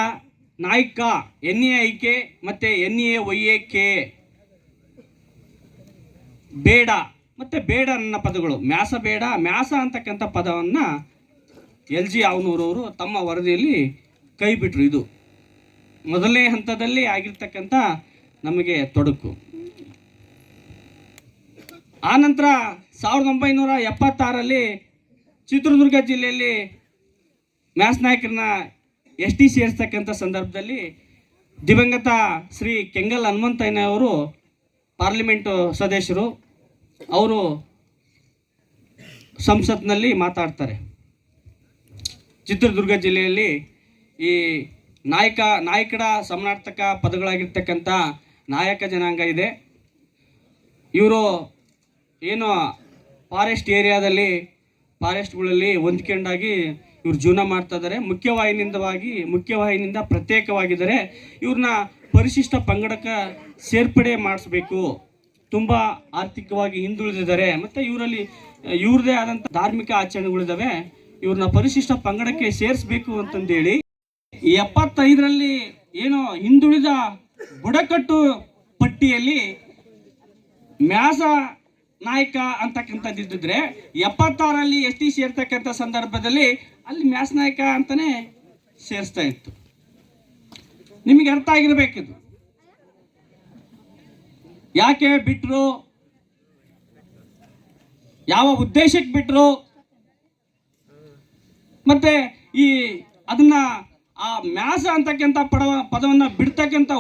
[SPEAKER 16] ನಾಯಿಕ, NAIK ಮತ್ತು NAYAK, ಬೇಡ ಮತ್ತು ಬೇಡ ನನ್ನ ಪದಗಳು, ಮ್ಯಾಸ ಬೇಡ, ಮ್ಯಾಸ ಅಂತಕ್ಕಂಥ ಪದವನ್ನು LG ಆವನೂರವರು ತಮ್ಮ ವರದಿಯಲ್ಲಿ ಕೈ ಬಿಟ್ಟರು. ಇದು ಮೊದಲನೇ ಹಂತದಲ್ಲಿ ಆಗಿರ್ತಕ್ಕಂಥ ನಮಗೆ ತೊಡಕು. ಆನಂತರ 1976ರಲ್ಲಿ ಚಿತ್ರದುರ್ಗ ಜಿಲ್ಲೆಯಲ್ಲಿ ಮ್ಯಾಸ್ ನಾಯಕರನ್ನ ST ಸೇರಿಸ್ತಕ್ಕಂಥ ಸಂದರ್ಭದಲ್ಲಿ ದಿವಂಗತ ಶ್ರೀ ಕೆಂಗಲ್ ಹನುಮಂತಯ್ಯನವರು ಪಾರ್ಲಿಮೆಂಟು ಸದಸ್ಯರು, ಅವರು ಸಂಸತ್ನಲ್ಲಿ ಮಾತಾಡ್ತಾರೆ. ಚಿತ್ರದುರ್ಗ ಜಿಲ್ಲೆಯಲ್ಲಿ ಈ ನಾಯಕಡ ಸಮಾನಾರ್ಥಕ ಪದಗಳಾಗಿರ್ತಕ್ಕಂಥ ನಾಯಕ ಜನಾಂಗ ಇದೆ. ಇವರು ಏನು ಫಾರೆಸ್ಟ್ ಏರಿಯಾದಲ್ಲಿ, ಫಾರೆಸ್ಟ್ಗಳಲ್ಲಿ ಹೊಂದ್ಕೊಂಡಾಗಿ ಇವ್ರು ಜೀವನ ಮಾಡ್ತಾ ಇದ್ದಾರೆ. ಮುಖ್ಯವಾಹಿನಿಯಿಂದ ಪ್ರತ್ಯೇಕವಾಗಿದ್ದಾರೆ. ಇವ್ರನ್ನ ಪರಿಶಿಷ್ಟ ಪಂಗಡಕ್ಕೆ ಸೇರ್ಪಡೆ ಮಾಡಿಸ್ಬೇಕು. ತುಂಬ ಆರ್ಥಿಕವಾಗಿ ಹಿಂದುಳಿದಿದ್ದಾರೆ ಮತ್ತು ಇವರಲ್ಲಿ ಇವ್ರದೇ ಆದಂಥ ಧಾರ್ಮಿಕ ಆಚರಣೆಗಳಿದ್ದಾವೆ. ಇವ್ರನ್ನ ಪರಿಶಿಷ್ಟ ಪಂಗಡಕ್ಕೆ ಸೇರಿಸಬೇಕು ಅಂತಂದೇಳಿ 75ರಲ್ಲಿ ಏನೋ ಹಿಂದುಳಿದ ಬುಡಕಟ್ಟು ಪಟ್ಟಿಯಲ್ಲಿ ಮ್ಯಾಸ ನಾಯಕ ಅಂತಕ್ಕಂಥದ್ದಿದ್ದರೆ 76ರಲ್ಲಿ ST ಸೇರ್ತಕ್ಕಂಥ ಸಂದರ್ಭದಲ್ಲಿ ಅಲ್ಲಿ ಮ್ಯಾಸ್ ನಾಯಕ ಅಂತಲೇ ಸೇರಿಸ್ತಾ ಇತ್ತು. ನಿಮಗೆ ಅರ್ಥ ಆಗಿರಬೇಕಿದು. ಯಾಕೆ ಬಿಟ್ಟರು, ಯಾವ ಉದ್ದೇಶಕ್ಕೆ ಬಿಟ್ಟರು, ಮತ್ತು ಅದನ್ನು ಆ ಮ್ಯಾಸ ಅಂತಕ್ಕಂಥ ಪದವನ್ನು ಬಿಡ್ತಕ್ಕಂಥ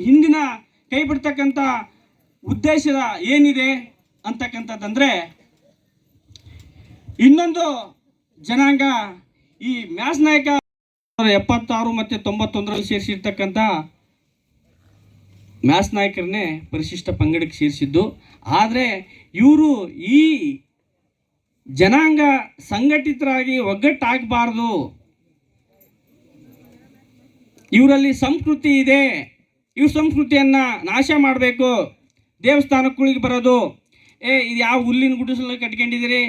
[SPEAKER 16] ಹಿಂದಿನ ಕೈ ಬಿಡ್ತಕ್ಕಂಥ ಉದ್ದೇಶದ ಏನಿದೆ ಅಂತಕ್ಕಂಥದ್ದಂದರೆ, ಇನ್ನೊಂದು ಜನಾಂಗ ಈ ಮ್ಯಾಸ್ ನಾಯಕ 76 ಮತ್ತು 91ರಲ್ಲಿ ಸೇರಿಸಿರ್ತಕ್ಕಂಥ ಮ್ಯಾಸ್ ನಾಯಕರನ್ನೇ ಪರಿಶಿಷ್ಟ ಪಂಗಡಕ್ಕೆ ಸೇರಿಸಿದ್ದು. ಆದರೆ ಇವರು ಈ ಜನಾಂಗ ಸಂಘಟಿತರಾಗಿ ಒಗ್ಗಟ್ಟಾಗಬಾರ್ದು, ಇವರಲ್ಲಿ ಸಂಸ್ಕೃತಿ ಇದೆ, ಇವ್ರ ಸಂಸ್ಕೃತಿಯನ್ನು ನಾಶ ಮಾಡಬೇಕು, ದೇವಸ್ಥಾನಗಳಿಗೆ ಬರೋದು, ಇದು ಯಾವ ಹುಲ್ಲಿನ ಗುಡಿಸಲು ಕಟ್ಕೊಂಡಿದ್ದೀರಿ,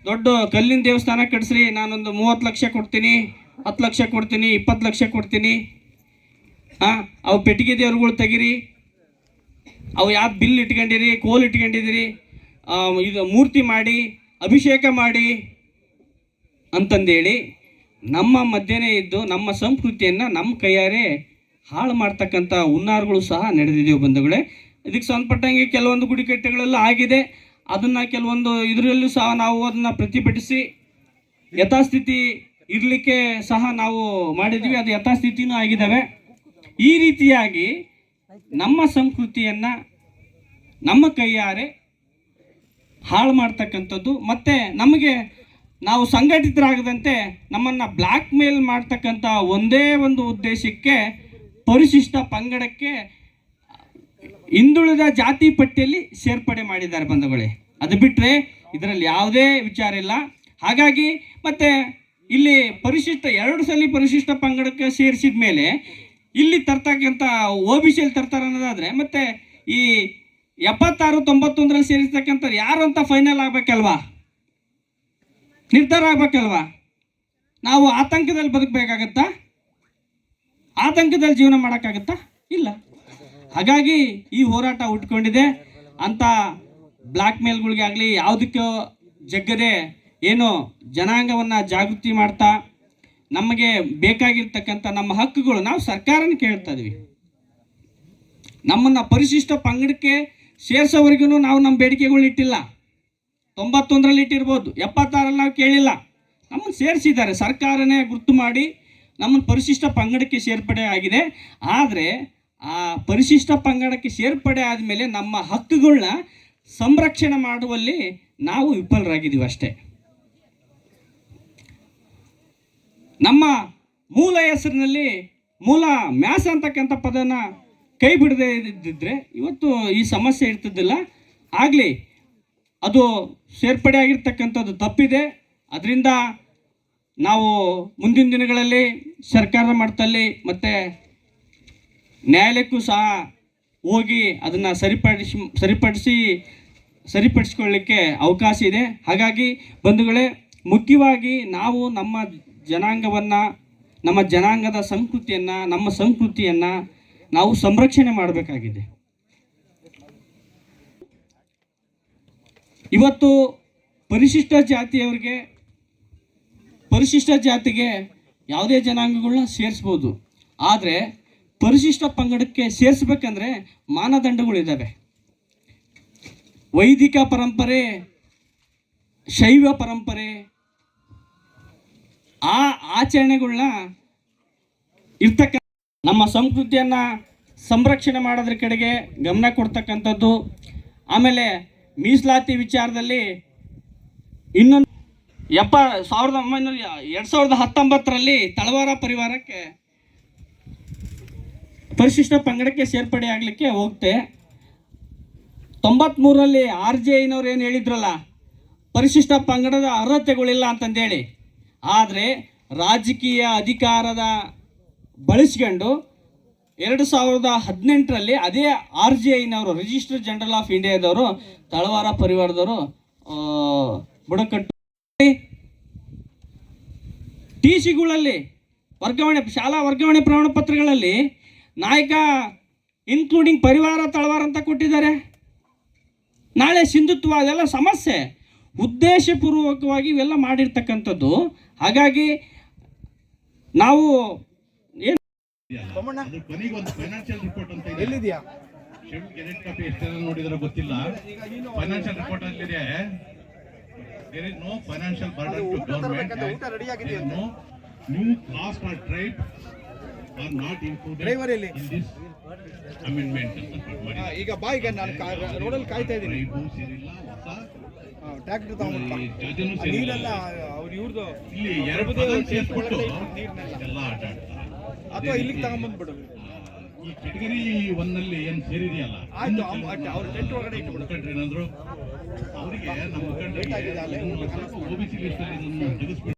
[SPEAKER 16] ದೊಡ್ಡ ಕಲ್ಲಿನ ದೇವಸ್ಥಾನ ಕಟ್ಟಿಸ್ರಿ, ನಾನೊಂದು 30 ಲಕ್ಷ ಕೊಡ್ತೀನಿ, 10 ಲಕ್ಷ ಕೊಡ್ತೀನಿ, 20 ಲಕ್ಷ ಕೊಡ್ತೀನಿ, ಅವು ಪೆಟ್ಟಿಗೆ ದೇವ್ರುಗಳು ತೆಗಿರಿ, ಅವು ಯಾವ ಬಿಲ್ ಇಟ್ಕೊಂಡಿರಿ, ಕೋಲ್ ಇಟ್ಕೊಂಡಿದ್ದೀರಿ, ಇದು ಮೂರ್ತಿ ಮಾಡಿ ಅಭಿಷೇಕ ಮಾಡಿ ಅಂತಂದೇಳಿ ನಮ್ಮ ಮಧ್ಯೆನೇ ಇದ್ದು ನಮ್ಮ ಸಂಸ್ಕೃತಿಯನ್ನು ನಮ್ಮ ಕೈಯಾರೆ ಹಾಳು ಮಾಡ್ತಕ್ಕಂಥ ಹುನ್ನಾರಗಳು ಸಹ ನಡೆದಿದ್ದೀವಿ ಬಂಧುಗಳೇ. ಇದಕ್ಕೆ ಸಂಬಂಧಪಟ್ಟಂಗೆ ಕೆಲವೊಂದು ಗುಡಿಕಟ್ಟೆಗಳೆಲ್ಲ ಆಗಿದೆ. ಅದನ್ನು ಕೆಲವೊಂದು ಇದರಲ್ಲೂ ಸಹ ನಾವು ಅದನ್ನು ಪ್ರತಿಭಟಿಸಿ ಯಥಾಸ್ಥಿತಿ ಇರಲಿಕ್ಕೆ ಸಹ ನಾವು ಮಾಡಿದ್ವಿ. ಅದು ಯಥಾಸ್ಥಿತಿನೂ ಆಗಿದ್ದಾವೆ. ಈ ರೀತಿಯಾಗಿ ನಮ್ಮ ಸಂಸ್ಕೃತಿಯನ್ನು ನಮ್ಮ ಕೈಯಾರೆ ಹಾಳು ಮಾಡ್ತಕ್ಕಂಥದ್ದು, ಮತ್ತು ನಮಗೆ ನಾವು ಸಂಘಟಿತರಾಗದಂತೆ ನಮ್ಮನ್ನು ಬ್ಲ್ಯಾಕ್ ಮೇಲ್ ಮಾಡ್ತಕ್ಕಂಥ ಒಂದೇ ಒಂದು ಉದ್ದೇಶಕ್ಕೆ ಪರಿಶಿಷ್ಟ ಪಂಗಡಕ್ಕೆ ಹಿಂದುಳಿದ ಜಾತಿ ಪಟ್ಟಿಯಲ್ಲಿ ಸೇರ್ಪಡೆ ಮಾಡಿದ್ದಾರೆ ಬಂಧುಗಳೇ. ಅದು ಬಿಟ್ಟರೆ ಇದರಲ್ಲಿ ಯಾವುದೇ ವಿಚಾರ ಇಲ್ಲ. ಹಾಗಾಗಿ ಮತ್ತು ಇಲ್ಲಿ ಪರಿಶಿಷ್ಟ 2 ಸಲ ಪರಿಶಿಷ್ಟ ಪಂಗಡಕ್ಕೆ ಸೇರಿಸಿದ ಮೇಲೆ ಇಲ್ಲಿ ತರ್ತಕ್ಕಂಥ OBCಯಲ್ಲಿ ತರ್ತಾರೆ ಅನ್ನೋದಾದರೆ ಮತ್ತು ಈ 76, 91ರಲ್ಲಿ ಸೇರಿಸ್ತಕ್ಕಂಥವ್ರು ಯಾರು ಅಂತ ಫೈನಲ್ ಆಗಬೇಕಲ್ವಾ, ನಿರ್ಧಾರ ಆಗಬೇಕಲ್ವಾ. ನಾವು ಆತಂಕದಲ್ಲಿ ಬದುಕಬೇಕಾಗತ್ತಾ? ಆತಂಕದಲ್ಲಿ ಜೀವನ ಮಾಡೋಕ್ಕಾಗತ್ತಾ? ಇಲ್ಲ. ಹಾಗಾಗಿ ಈ ಹೋರಾಟ ಉಟ್ಕೊಂಡಿದೆ. ಅಂಥ ಬ್ಲ್ಯಾಕ್ ಮೇಲ್ಗಳಿಗಾಗಲಿ ಯಾವುದಕ್ಕೂ ಜಗ್ಗದೆ ಏನು ಜನಾಂಗವನ್ನು ಜಾಗೃತಿ ಮಾಡ್ತಾ ನಮಗೆ ಬೇಕಾಗಿರ್ತಕ್ಕಂಥ ನಮ್ಮ ಹಕ್ಕುಗಳು ನಾವು ಸರ್ಕಾರನ ಕೇಳ್ತಾ ಇದ್ವಿ. ನಮ್ಮನ್ನು ಪರಿಶಿಷ್ಟ ಪಂಗಡಕ್ಕೆ ಸೇರಿಸೋವರೆಗೂ ನಾವು ನಮ್ಮ ಬೇಡಿಕೆಗಳನ್ನ ಇಟ್ಟಿಲ್ಲ. 91ರಲ್ಲಿ ಇಟ್ಟಿರ್ಬೋದು, 76ರಲ್ಲಿ ನಾವು ಕೇಳಿಲ್ಲ. ನಮ್ಮನ್ನು ಸೇರಿಸಿದ್ದಾರೆ, ಸರ್ಕಾರನೇ ಗುರ್ತು ಮಾಡಿ ನಮ್ಮನ್ನು ಪರಿಶಿಷ್ಟ ಪಂಗಡಕ್ಕೆ ಸೇರ್ಪಡೆ ಆಗಿದೆ. ಆದರೆ ಆ ಪರಿಶಿಷ್ಟ ಪಂಗಡಕ್ಕೆ ಸೇರ್ಪಡೆ ಆದಮೇಲೆ ನಮ್ಮ ಹಕ್ಕುಗಳನ್ನ ಸಂರಕ್ಷಣೆ ಮಾಡುವಲ್ಲಿ ನಾವು ವಿಫಲರಾಗಿದ್ದೀವಿ ಅಷ್ಟೇ. ನಮ್ಮ ಮೂಲ ಹೆಸರಿನಲ್ಲಿ ಮೂಲ ಮ್ಯಾಸ ಅಂತಕ್ಕಂಥ ಪದನ ಕೈ ಬಿಡದೇ ಇದ್ದಿದ್ರೆ ಇವತ್ತು ಈ ಸಮಸ್ಯೆ ಇರ್ತಿದ್ದಿಲ್ಲ. ಆಗಲಿ ಅದು ಸೇರ್ಪಡೆ ಆಗಿರ್ತಕ್ಕಂಥದ್ದು ತಪ್ಪಿದೆ. ಅದರಿಂದ ನಾವು ಮುಂದಿನ ದಿನಗಳಲ್ಲಿ ಸರ್ಕಾರದ ಮಟ್ಟದಲ್ಲಿ ಮತ್ತು ನ್ಯಾಯಾಲಯಕ್ಕೂ ಸಹ ಹೋಗಿ ಅದನ್ನು ಸರಿಪಡಿಸ್ಕೊಳ್ಳಿಕ್ಕೆ ಅವಕಾಶ ಇದೆ. ಹಾಗಾಗಿ ಬಂಧುಗಳೇ, ಮುಖ್ಯವಾಗಿ ನಾವು ನಮ್ಮ ಜನಾಂಗವನ್ನು, ನಮ್ಮ ಜನಾಂಗದ ಸಂಸ್ಕೃತಿಯನ್ನು, ನಮ್ಮ ಸಂಸ್ಕೃತಿಯನ್ನು ನಾವು ಸಂರಕ್ಷಣೆ ಮಾಡಬೇಕಾಗಿದೆ. ಇವತ್ತು ಪರಿಶಿಷ್ಟ ಜಾತಿಗೆ ಯಾವುದೇ ಜನಾಂಗಗಳನ್ನ ಸೇರಿಸ್ಬೋದು. ಆದರೆ ಪರಿಶಿಷ್ಟ ಪಂಗಡಕ್ಕೆ ಸೇರಿಸ್ಬೇಕಂದ್ರೆ ಮಾನದಂಡಗಳಿದ್ದಾವೆ. ವೈದಿಕ ಪರಂಪರೆ, ಶೈವ ಪರಂಪರೆ, ಆ ಆಚರಣೆಗಳನ್ನ ಇರ್ತಕ್ಕ ನಮ್ಮ ಸಂಸ್ಕೃತಿಯನ್ನು ಸಂರಕ್ಷಣೆ ಮಾಡೋದ್ರ ಕಡೆಗೆ ಗಮನ ಕೊಡ್ತಕ್ಕಂಥದ್ದು. ಆಮೇಲೆ ಮೀಸಲಾತಿ ವಿಚಾರದಲ್ಲಿ ಇನ್ನೊಂದು 2019ರಲ್ಲಿ ತಳವಾರ ಪರಿವಾರಕ್ಕೆ ಪರಿಶಿಷ್ಟ ಪಂಗಡಕ್ಕೆ ಸೇರ್ಪಡೆ ಆಗಲಿಕ್ಕೆ ಹೋಗುತ್ತೆ. 93ರಲ್ಲಿ RJIನವ್ರು ಏನು ಹೇಳಿದ್ರಲ್ಲ, ಪರಿಶಿಷ್ಟ ಪಂಗಡದ ಅರ್ಹತೆಗಳಿಲ್ಲ ಅಂತಂದೇಳಿ. ಆದರೆ ರಾಜಕೀಯ ಅಧಿಕಾರದ ಬಳಸ್ಕೊಂಡು 2018ರಲ್ಲಿ ಅದೇ RJIನವರು, ರಿಜಿಸ್ಟರ್ ಜನರಲ್ ಆಫ್ ಇಂಡಿಯಾದವರು, ತಳವಾರ ಪರಿವಾರದವರು ಬುಡಕಟ್ಟು TCಗಳಲ್ಲಿ ಶಾಲಾ ವರ್ಗಾವಣೆ ಪ್ರಮಾಣ ಪತ್ರಗಳಲ್ಲಿ ನಾಯಕ ಇನ್ಕ್ಲೂಡಿಂಗ್ ಪರಿವಾರ ತಳವಾರ ಅಂತ ಕೊಟ್ಟಿದ್ದಾರೆ. ನಾಳೆ ಸಿಂಧುತ್ವ ಅದೆಲ್ಲ ಸಮಸ್ಯೆ. ಉದ್ದೇಶಪೂರ್ವಕವಾಗಿ ಇವೆಲ್ಲ ಮಾಡಿರ್ತಕ್ಕಂಥದ್ದು. ಹಾಗಾಗಿ ನಾವು ಏನು
[SPEAKER 11] ಫೈನಾನ್ಷಿಯಲ್ ರಿಪೋರ್ಟ್ ಅಂತ ಎಲ್ಲಿದೆಯಾ ಗೆಜೆಟ್ ಕಾಪಿ ಎಷ್ಟೆಲ್ಲ ನೋಡಿದ್ರೆ ಗೊತ್ತಿಲ್ಲ. ಫೈನಾನ್ಷಿಯಲ್ ರಿಪೋರ್ಟ್ ಅಲ್ಲಿದೆ. There is no financial burden to government. No new caste or tribe are not included in this amendment.
[SPEAKER 3] ಈಗ ಬಾಯಿಗೆ ನಾನು ರೋಡಲ್ಲಿ ಕಾಯ್ತಾ ಇದ್ದೀನಿ. ಟ್ರ್ಯಾಕ್ಟರ್ ತಗೊಂಡ್ಬಿಟ್ಟು ನೀರೆಲ್ಲ ಅವ್ರು ಇವ್ರದ್ದು
[SPEAKER 11] ಇಲ್ಲಿ 2 ಪದ ಸೇರಿಸ್ಬಿಟ್ಟು ಎಲ್ಲ ಆಟ ಆಡ್ತಾರೆ.
[SPEAKER 3] ಅಥವಾ ಇಲ್ಲಿಗೆ ತಗೊಂಡ್ಬಂದ್ಬಿಡು.
[SPEAKER 11] ಈ ಕೆಟಗರಿ 1ನಲ್ಲಿ ಏನು ಸೇರಿದೆಯಲ್ಲ,
[SPEAKER 3] ಅವ್ರ ಟೆಂಟ್ ಒಳಗಡೆ
[SPEAKER 11] ಮುಖಂಡ್ರು ಏನಾದ್ರು ಅವರಿಗೆ ನಮ್ಮ ಮುಖಂಡರಿಗೆ OBC ಲಿಸ್ಟ್ ಅಲ್ಲಿ ಇದನ್ನು ತೆಗೆಸ್ಬಿಟ್ಟು